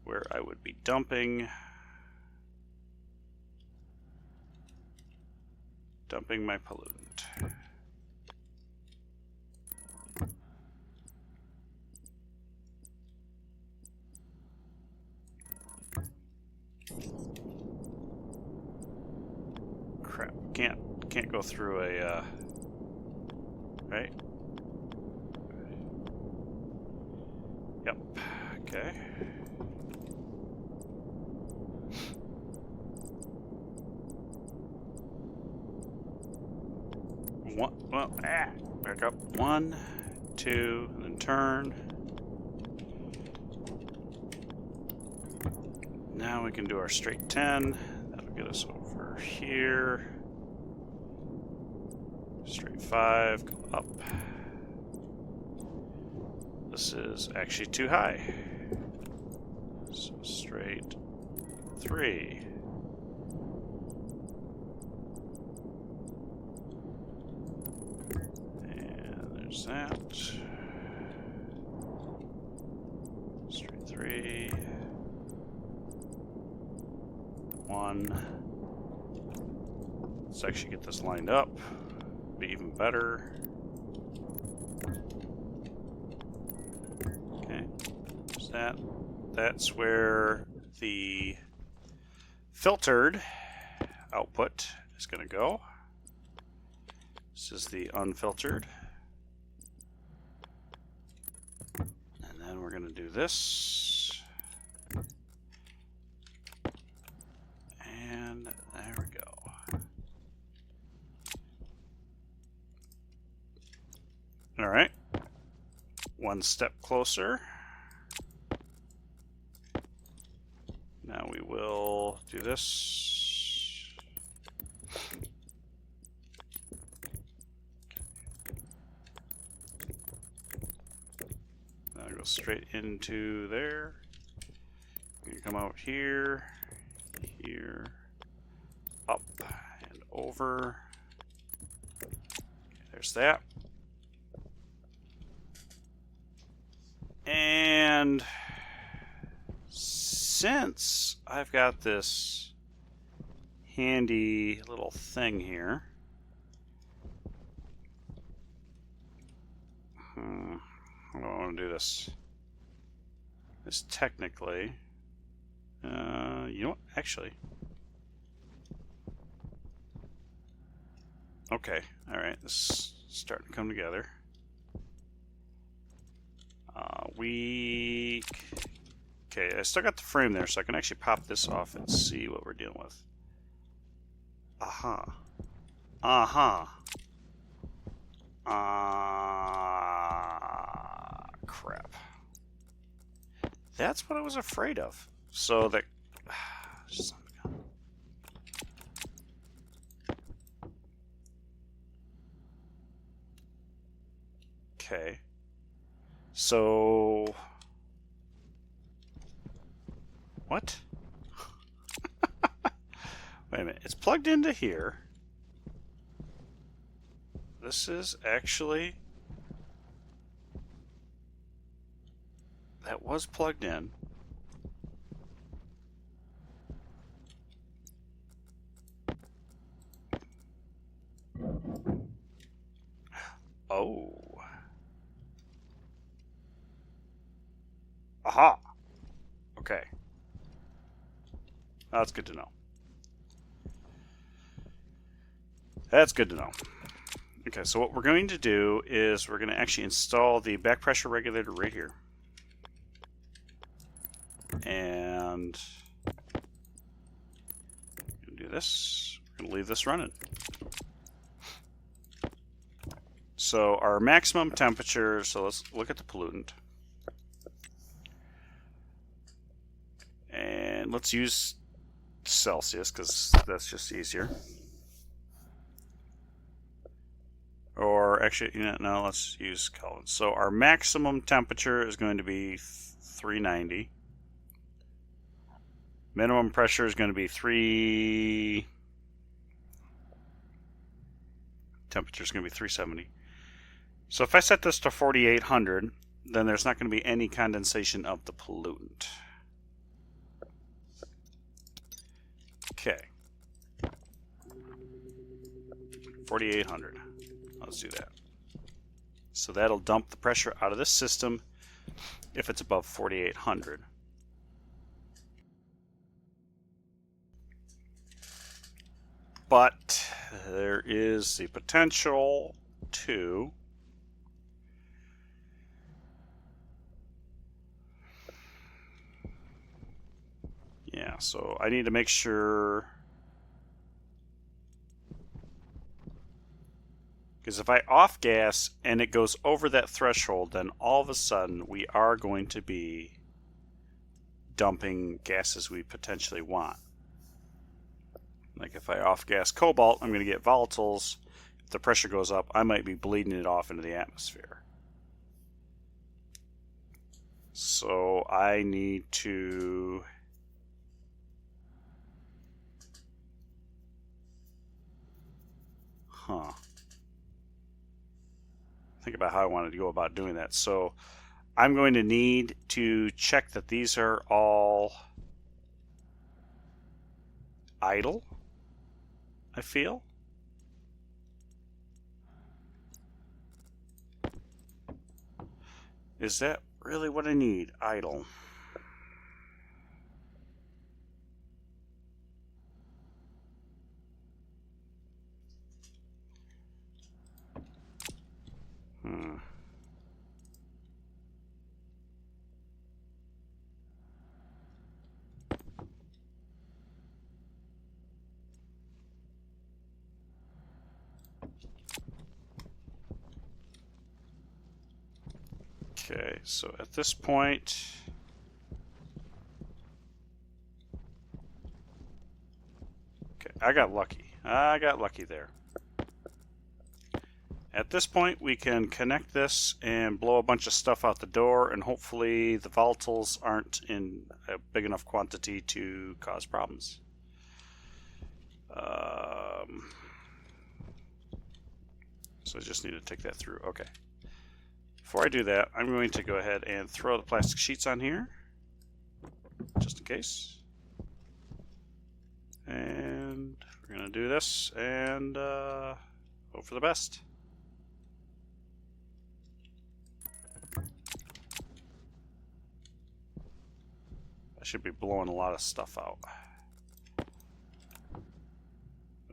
where I would be dumping my pollutant. Crap, can't go through a right? Yep. Okay. Back up. 1, 2, and then turn. Now we can do our straight 10. That'll get us over here. Straight 5, go up. This is actually too high. So straight 3. And there's that. Straight 3. 1. Let's actually get this lined up. Be even better. Okay, there's that. That's where the filtered output is going to go. This is the unfiltered. And then we're going to do this. And there we go. All right. One step closer. Now we will do this. Now go straight into there. You come out here, here, up, and over. Okay, there's that. And since I've got this handy little thing here, how do I want to do this? This technically, you know what? Actually, okay, all right, this is starting to come together. Okay, I still got the frame there, so I can actually pop this off and see what we're dealing with. Aha. Aha. Crap. That's what I was afraid of. So that... Okay. So... What? Wait a minute. It's plugged into here. This is actually... That was plugged in. Oh. Aha. Okay. That's good to know. That's good to know. Okay, so what we're going to do is we're going to actually install the back pressure regulator right here. And do this. We're going to leave this running. So our maximum temperature, so let's look at the pollutant. And let's use Celsius because that's just easier. Or actually, no, let's use Kelvin. So our maximum temperature is going to be 390. Minimum pressure is going to be 3. Temperature is going to be 370. So if I set this to 4800, then there's not going to be any condensation of the pollutant. Okay. 4800. Let's do that. So that'll dump the pressure out of this system if it's above 4800. But there is the potential to Yeah, so I need to make sure, because if I off gas and it goes over that threshold, then all of a sudden we are going to be dumping gases we potentially want. Like if I off gas cobalt, I'm going to get volatiles. If the pressure goes up, I might be bleeding it off into the atmosphere. So I need to think about how I wanted to go about doing that. So I'm going to need to check that these are all idle, I feel. Is that really what I need? Idle. Okay, so at this point, okay, I got lucky. I got lucky there. At this point, we can connect this and blow a bunch of stuff out the door, and hopefully the volatiles aren't in a big enough quantity to cause problems. So I just need to take that through. Okay. Before I do that, I'm going to go ahead and throw the plastic sheets on here, just in case. And we're going to do this and hope for the best. I should be blowing a lot of stuff out.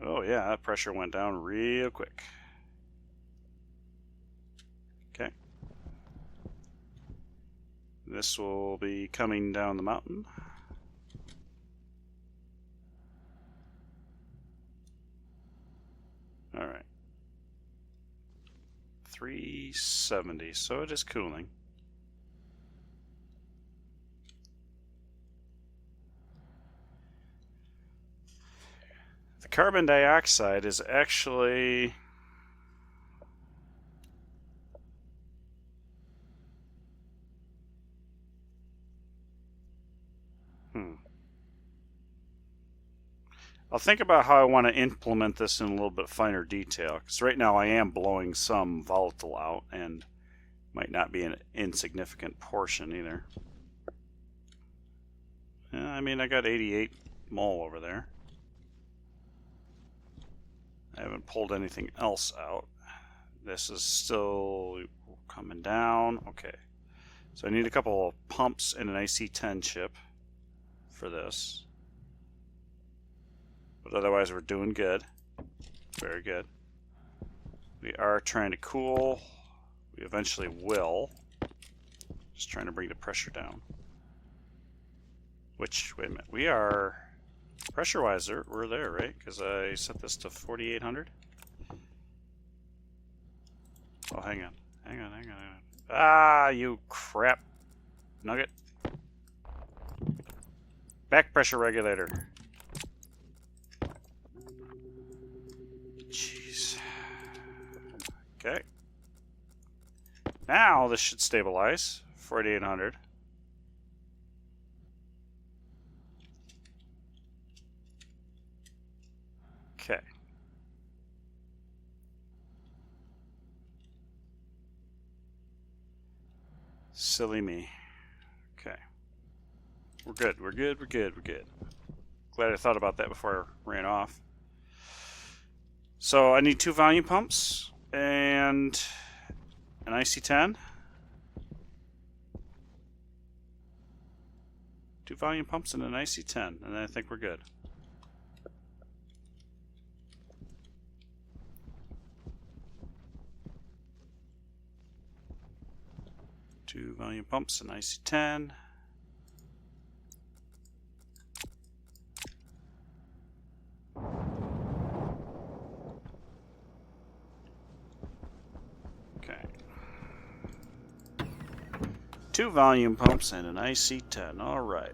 Oh yeah, that pressure went down real quick. Okay. This will be coming down the mountain. All right. 370, so it is cooling. The carbon dioxide is actually I'll think about how I want to implement this in a little bit finer detail, because right now I am blowing some volatile out and might not be an insignificant portion either. Yeah, I mean, I got 88 mole over there. I haven't pulled anything else out. This is still coming down. Okay, so I need a couple of pumps and an IC10 chip for this. But otherwise we're doing good. Very good. We are trying to cool. We eventually will. Just trying to bring the pressure down. Which, wait a minute, we are, pressure-wise, we're there, right? Because I set this to 4,800. Oh, hang on. Hang on. Ah, you crap. Nugget. Back pressure regulator. Jeez. Okay. Now this should stabilize. 4,800. Okay. Silly me. Okay. We're good. Glad I thought about that before I ran off. So I need 2 volume pumps and an IC10. 2 volume pumps and an IC10, and I think we're good. Two volume pumps and IC10. 2 volume pumps and an IC10. All right.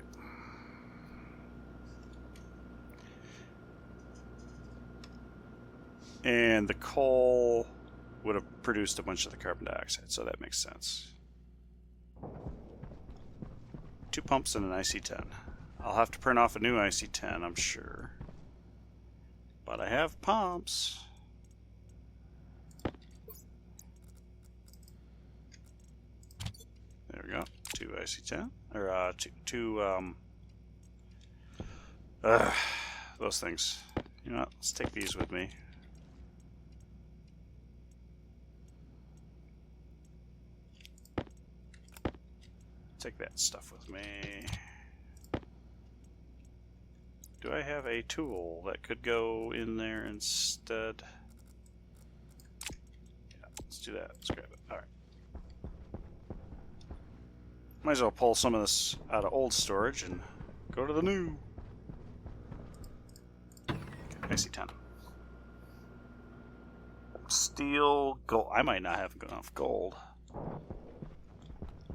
And the coal would have produced a bunch of the carbon dioxide, so that makes sense. 2 pumps and an IC10. I'll have to print off a new IC10, I'm sure. But I have pumps. There we go. 2 IC10. Or, those things. You know what? Let's take these with me. Take that stuff with me. Do I have a tool that could go in there instead? Yeah, let's do that. Let's grab it. Alright. Might as well pull some of this out of old storage and go to the new. Okay, I see 10. Steel, gold. I might not have enough gold.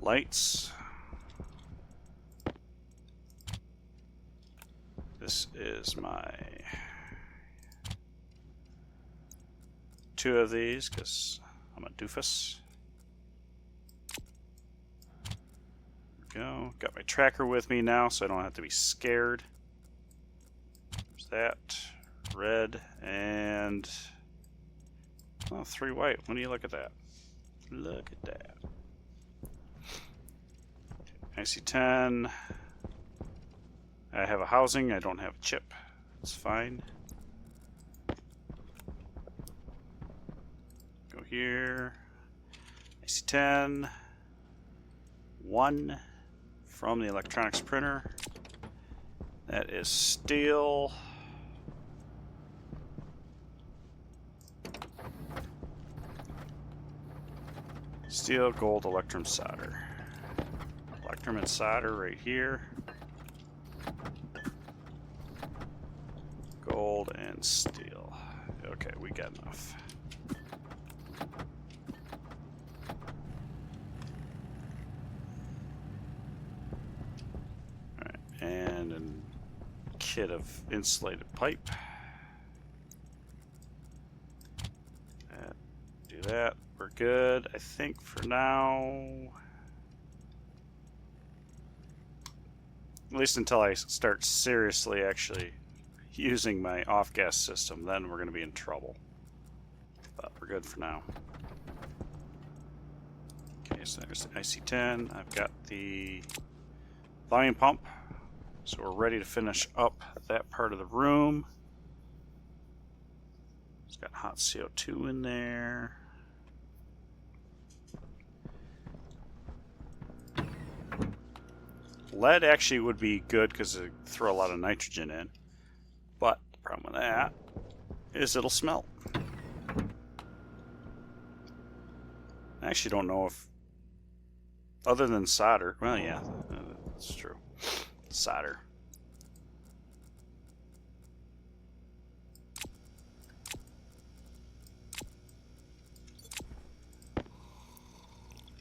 Lights. This is my 2 of these because I'm a doofus. There we go. Got my tracker with me now so I don't have to be scared. There's that. Red and 3 white. When do you look at that? Look at that. IC10. I have a housing, I don't have a chip. It's fine. Go here. IC10. 1 from the electronics printer. That is steel. Steel, gold, electrum, solder. Electrum and solder right here. Gold and steel. Okay, we got enough. Alright, and a kit of insulated pipe. Do that. We're good, I think, for now. At least until I start seriously actually using my off-gas system, then we're going to be in trouble. But we're good for now. Okay, so there's the IC10. I've got the volume pump. So we're ready to finish up that part of the room. It's got hot CO2 in there. Lead actually would be good because it throw a lot of nitrogen in. But the problem with that is it'll smelt. I actually don't know if, other than solder, well, yeah, that's true. Solder.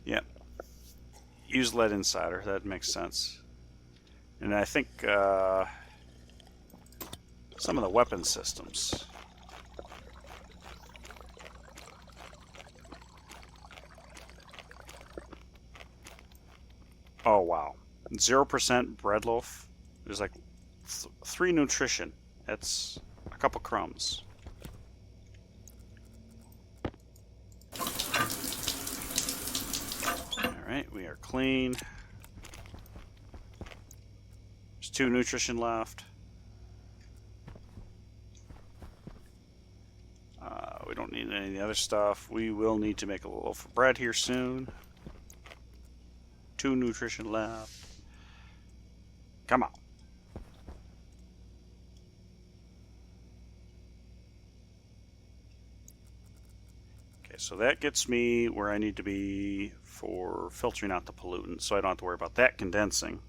Yeah. Use lead in solder, that makes sense. And I think some of the weapon systems. Oh wow, 0% bread loaf. There's like 3 nutrition. That's a couple crumbs. Alright, we are clean. There's 2 nutrition left. We don't need any of the other stuff. We will need to make a little loaf of bread here soon. 2 nutrition left. Come on. Okay, so that gets me where I need to be for filtering out the pollutant, so I don't have to worry about that condensing.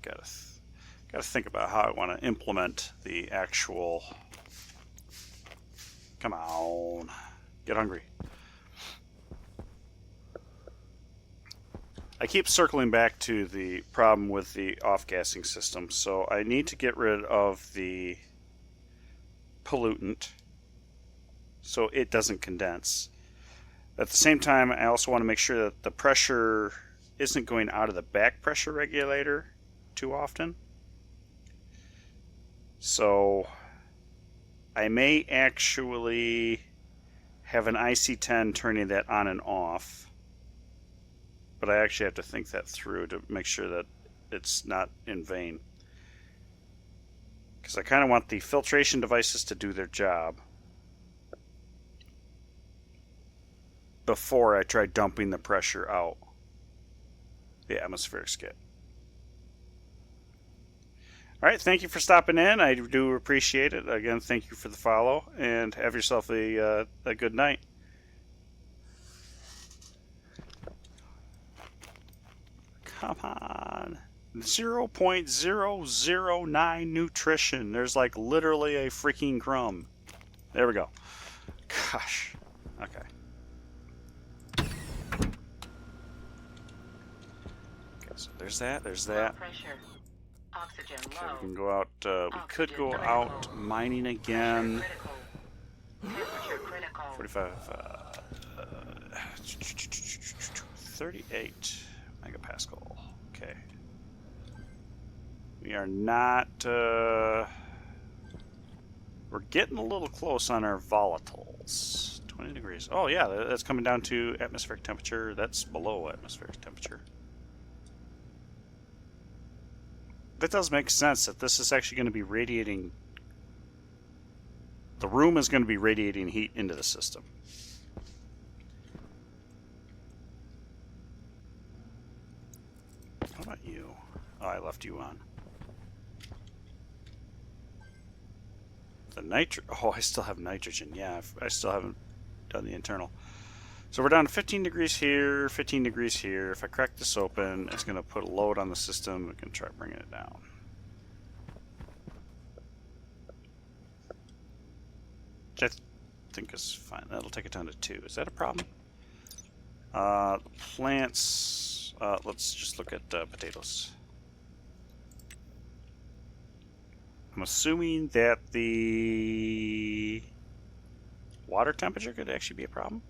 gotta think about how I want to implement the actual. Come on, get hungry. I keep circling back to the problem with the off-gassing system, so I need to get rid of the pollutant so it doesn't condense. At the same time, I also want to make sure that the pressure isn't going out of the back pressure regulator too often. So I may actually have an IC10 turning that on and off, but I actually have to think that through to make sure that it's not in vain. Because I kind of want the filtration devices to do their job before I try dumping the pressure out the atmospheric skid. All right, thank you for stopping in. I do appreciate it. Again, thank you for the follow, and have yourself a good night. Come on. 0.009 nutrition. There's like literally a freaking crumb. There we go. Gosh. Okay. So there's that. There's that. Low pressure. Oxygen Okay, low. we can go out. We could go out mining again. Temperature critical. 45. 38 megapascal. Okay. We are not. We're getting a little close on our volatiles. 20 degrees. Oh yeah, that's coming down to atmospheric temperature. That's below atmospheric temperature. That does make sense that this is actually going to be radiating. The room is going to be radiating heat into the system. How about you? Oh, I left you on. The nitrogen. Oh, I still have nitrogen. Yeah, I still haven't done the internal. So we're down to 15 degrees here, 15 degrees here. If I crack this open, it's going to put a load on the system. We can try bringing it down. Which I think is fine. That'll take it down to 2. Is that a problem? Plants. Let's just look at potatoes. I'm assuming that the water temperature could actually be a problem.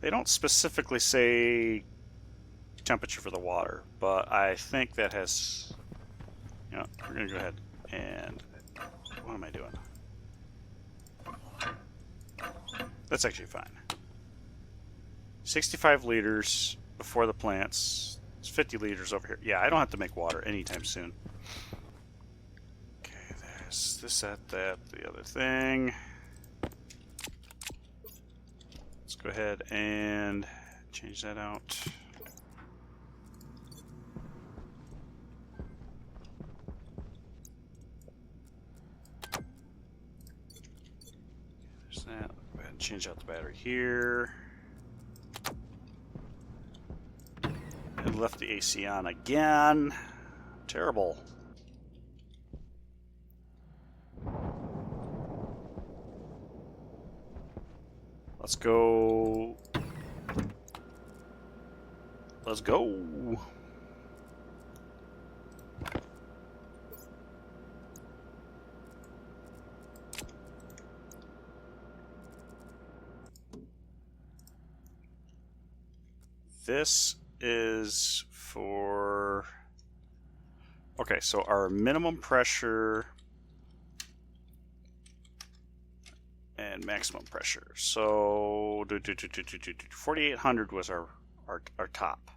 They don't specifically say temperature for the water, but I think that has, you know, we're going to go ahead and, what am I doing? That's actually fine. 65 liters before the plants. It's 50 liters over here. Yeah, I don't have to make water anytime soon. Okay, there's this, that, the other thing. Let's go ahead and change that out. There's that. Go ahead and change out the battery here. And left the AC on again. Terrible. Let's go. Let's go. This is for. Okay, so our minimum pressure and maximum pressure. So 4,800 was our top.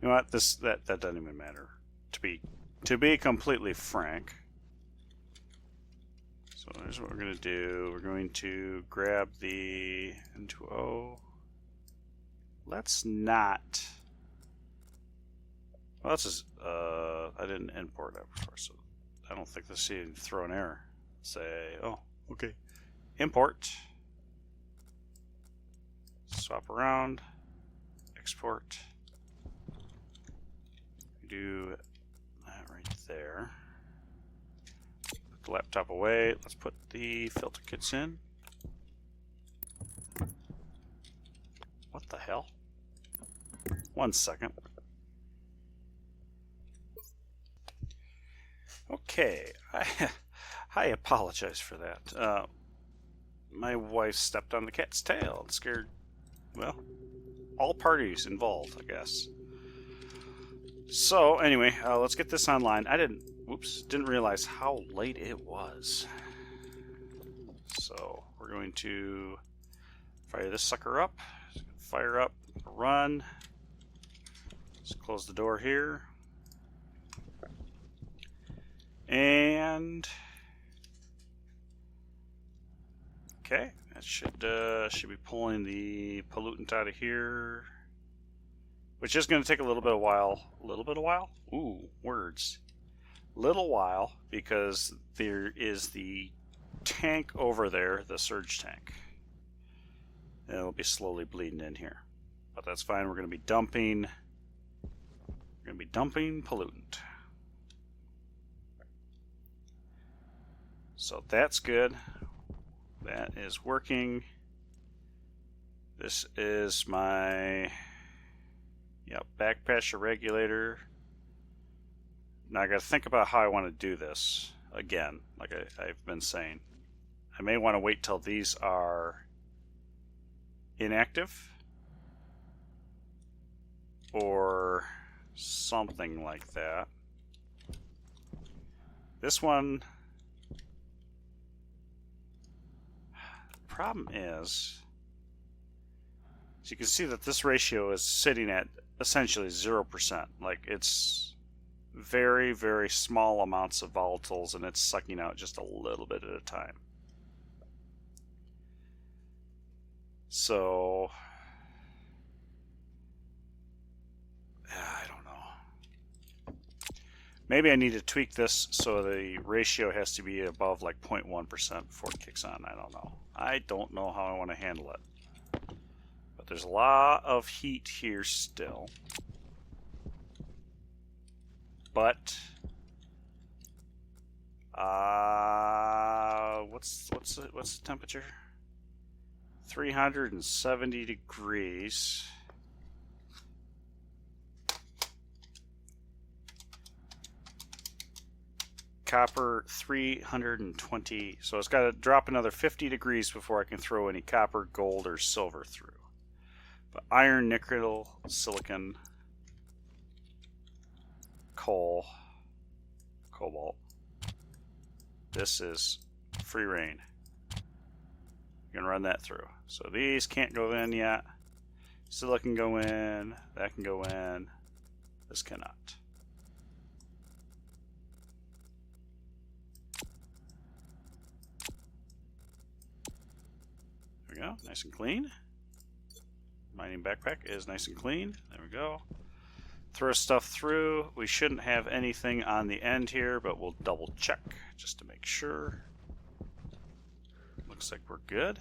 You know what? That doesn't even matter. To be completely frank. So here's what we're going to do. We're going to grab the N2O. Let's not. Well, that's just, I didn't import that before, so I don't think this should throw an error. Say, oh, okay. import, swap around, export. Do that right there. Put the laptop away. Let's put the filter kits in. What the hell? 1 second. Okay, I apologize for that. My wife stepped on the cat's tail and scared, well, all parties involved, I guess. So anyway, let's get this online. I didn't realize how late it was. So we're going to fire this sucker up. Fire up, run. Let's close the door here. And okay, that should be pulling the pollutant out of here, which is going to take a little bit of while. A little bit of while? Ooh, words. Little while, because there is the tank over there, the surge tank. And it'll be slowly bleeding in here, but that's fine. We're going to be dumping. We're going to be dumping pollutant. So that's good. That is working. This is my back pressure regulator. Now I got to think about how I want to do this. Again, like I've been saying, I may want to wait till these are inactive or something like that. This one, problem is, so you can see that this ratio is sitting at essentially 0%. Like, it's very, very small amounts of volatiles, and it's sucking out just a little bit at a time. So I don't know. Maybe I need to tweak this so the ratio has to be above like 0.1% before it kicks on. I don't know. I don't know how I want to handle it. But there's a lot of heat here still. But what's the temperature? 370 degrees. Copper 320, so it's got to drop another 50 degrees before I can throw any copper, gold, or silver through. But iron, nickel, silicon, coal, cobalt, this is free reign. You can run that through. So these can't go in yet. Silicon go in, that can go in, this cannot. There we go, nice and clean. Mining backpack is nice and clean. There we go. Throw stuff through. We shouldn't have anything on the end here, but we'll double check just to make sure. Looks like we're good.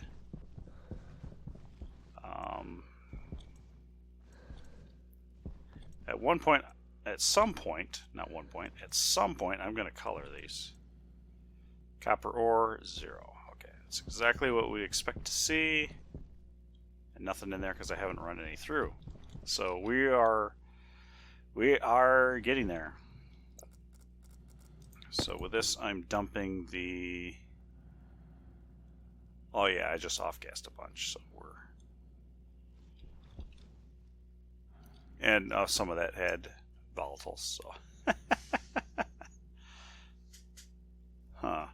At some point, I'm going to color these. Copper ore, 0. Okay, that's exactly what we expect to see. And nothing in there because I haven't run any through. So we are getting there. So with this, I'm dumping the... Oh yeah, I just off-gassed a bunch, so we're... And some of that had volatiles, so... Huh.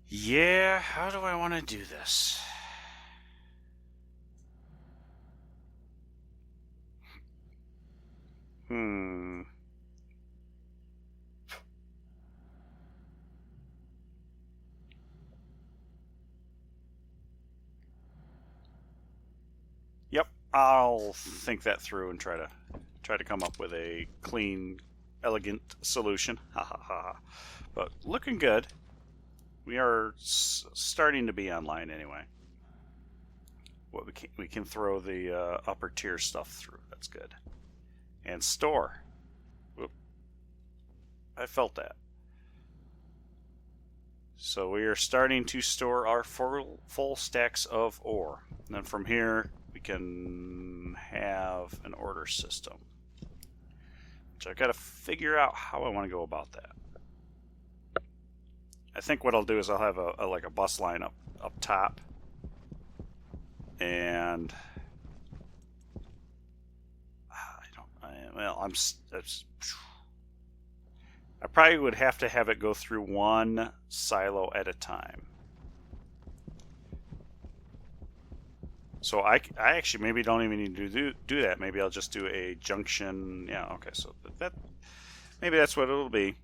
Yeah, how do I want to do this? Yep, I'll think that through and try to come up with a clean, elegant solution. Ha ha ha. But looking good. we are starting to be online anyway. What we can throw the upper tier stuff through. That's good. And store. Whoop. I felt that. So we are starting to store our full stacks of ore. And then from here we can have an order system. Which I've got to figure out how I want to go about that. I think what I'll do is I'll have like a bus line up top. And I probably would have to have it go through one silo at a time. So I actually maybe don't even need to do that. Maybe I'll just do a junction. Yeah, okay. So that maybe that's what it'll be.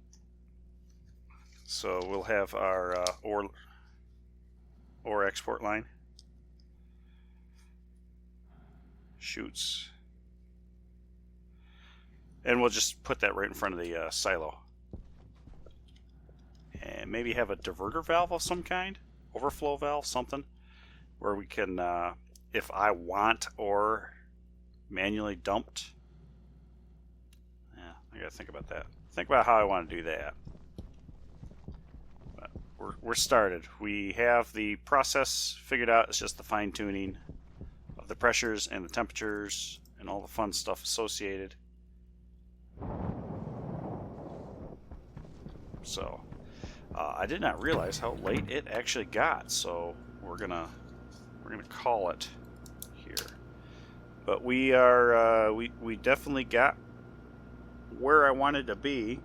So we'll have our ore export line. Chutes. And we'll just put that right in front of the silo. And maybe have a diverter valve of some kind, overflow valve, something, where we can, if I want ore manually dumped. Yeah, I gotta think about that. Think about how I want to do that. But we're started. We have the process figured out. It's just the fine tuning of the pressures and the temperatures and all the fun stuff associated. So I did not realize how late it actually got, so we're gonna call it here. But we are we definitely got where I wanted to be,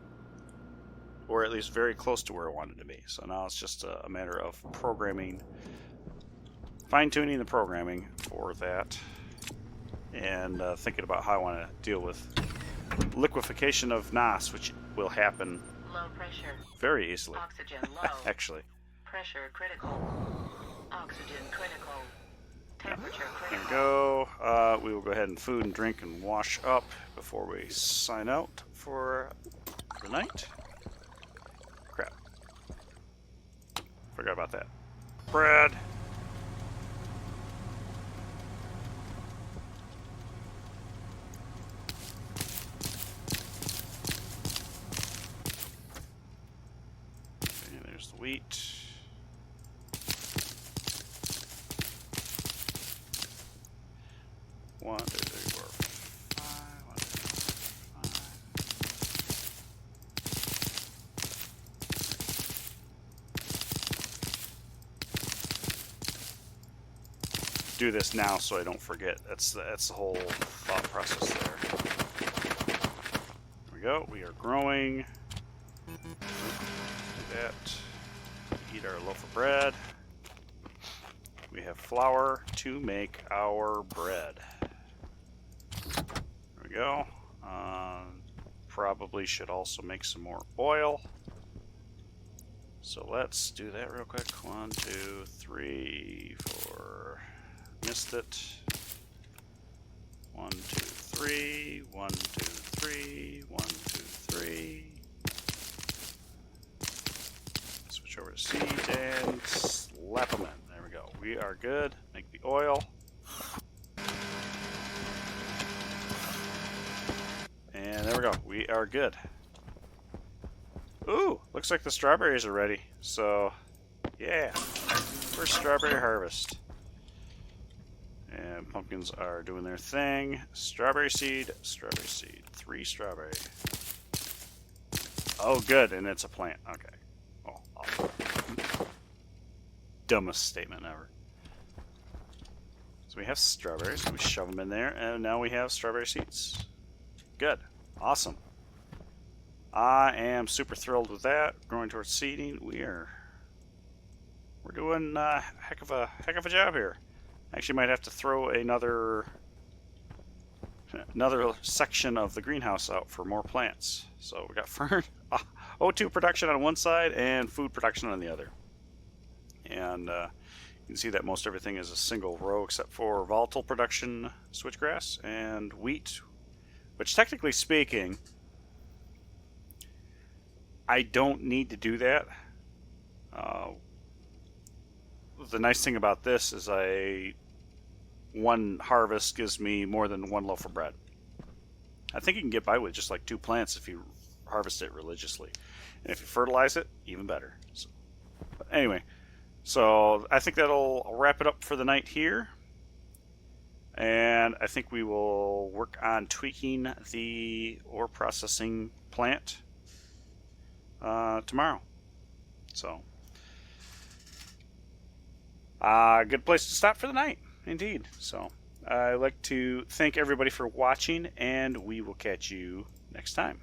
or at least very close to where I wanted to be. So now it's just a matter of programming, fine-tuning the programming for that, and thinking about how I want to deal with liquefaction of NOS, which will happen Low pressure. very easily. Oxygen low. Actually. Pressure critical. Oxygen critical. Temperature There we critical. go. We will go ahead and food and drink and wash up before we sign out for the night. Crap. Forgot about that. Bread. Okay, there's the wheat. One, two, three, four, five. 1, 2, 3, 5. Do this now so I don't forget. That's the whole thought process there. There we go. We are growing. Do that. Eat our loaf of bread. We have flour to make our bread. There we go. Probably should also make some more oil. So let's do that real quick. 1, 2, 3, 4. Missed it. 1, 2, 3. 1, 2, 3. 1, 2, 3. Switch over to seeds and slap them in. There we go. We are good. Make the oil. And there we go. We are good. Ooh, looks like the strawberries are ready. So, yeah. First strawberry harvest. And pumpkins are doing their thing. Strawberry seed, 3 strawberry. Oh, good, and it's a plant. Okay. Oh, awesome. Dumbest statement ever. So we have strawberries. We shove them in there, and now we have strawberry seeds. Good. Awesome. I am super thrilled with that. Growing towards seeding. We're doing a heck of a job here. Actually might have to throw another section of the greenhouse out for more plants. So we got fern, O2 production on one side and food production on the other. And you can see that most everything is a single row except for volatile production, switchgrass, and wheat, which technically speaking, I don't need to do that. the nice thing about this is one harvest gives me more than one loaf of bread. I think you can get by with just like 2 plants if you harvest it religiously. And if you fertilize it, even better. So, but anyway, so I think that'll wrap it up for the night here. And I think we will work on tweaking the ore processing plant tomorrow. So, good place to stop for the night, indeed. So, I'd like to thank everybody for watching, and we will catch you next time.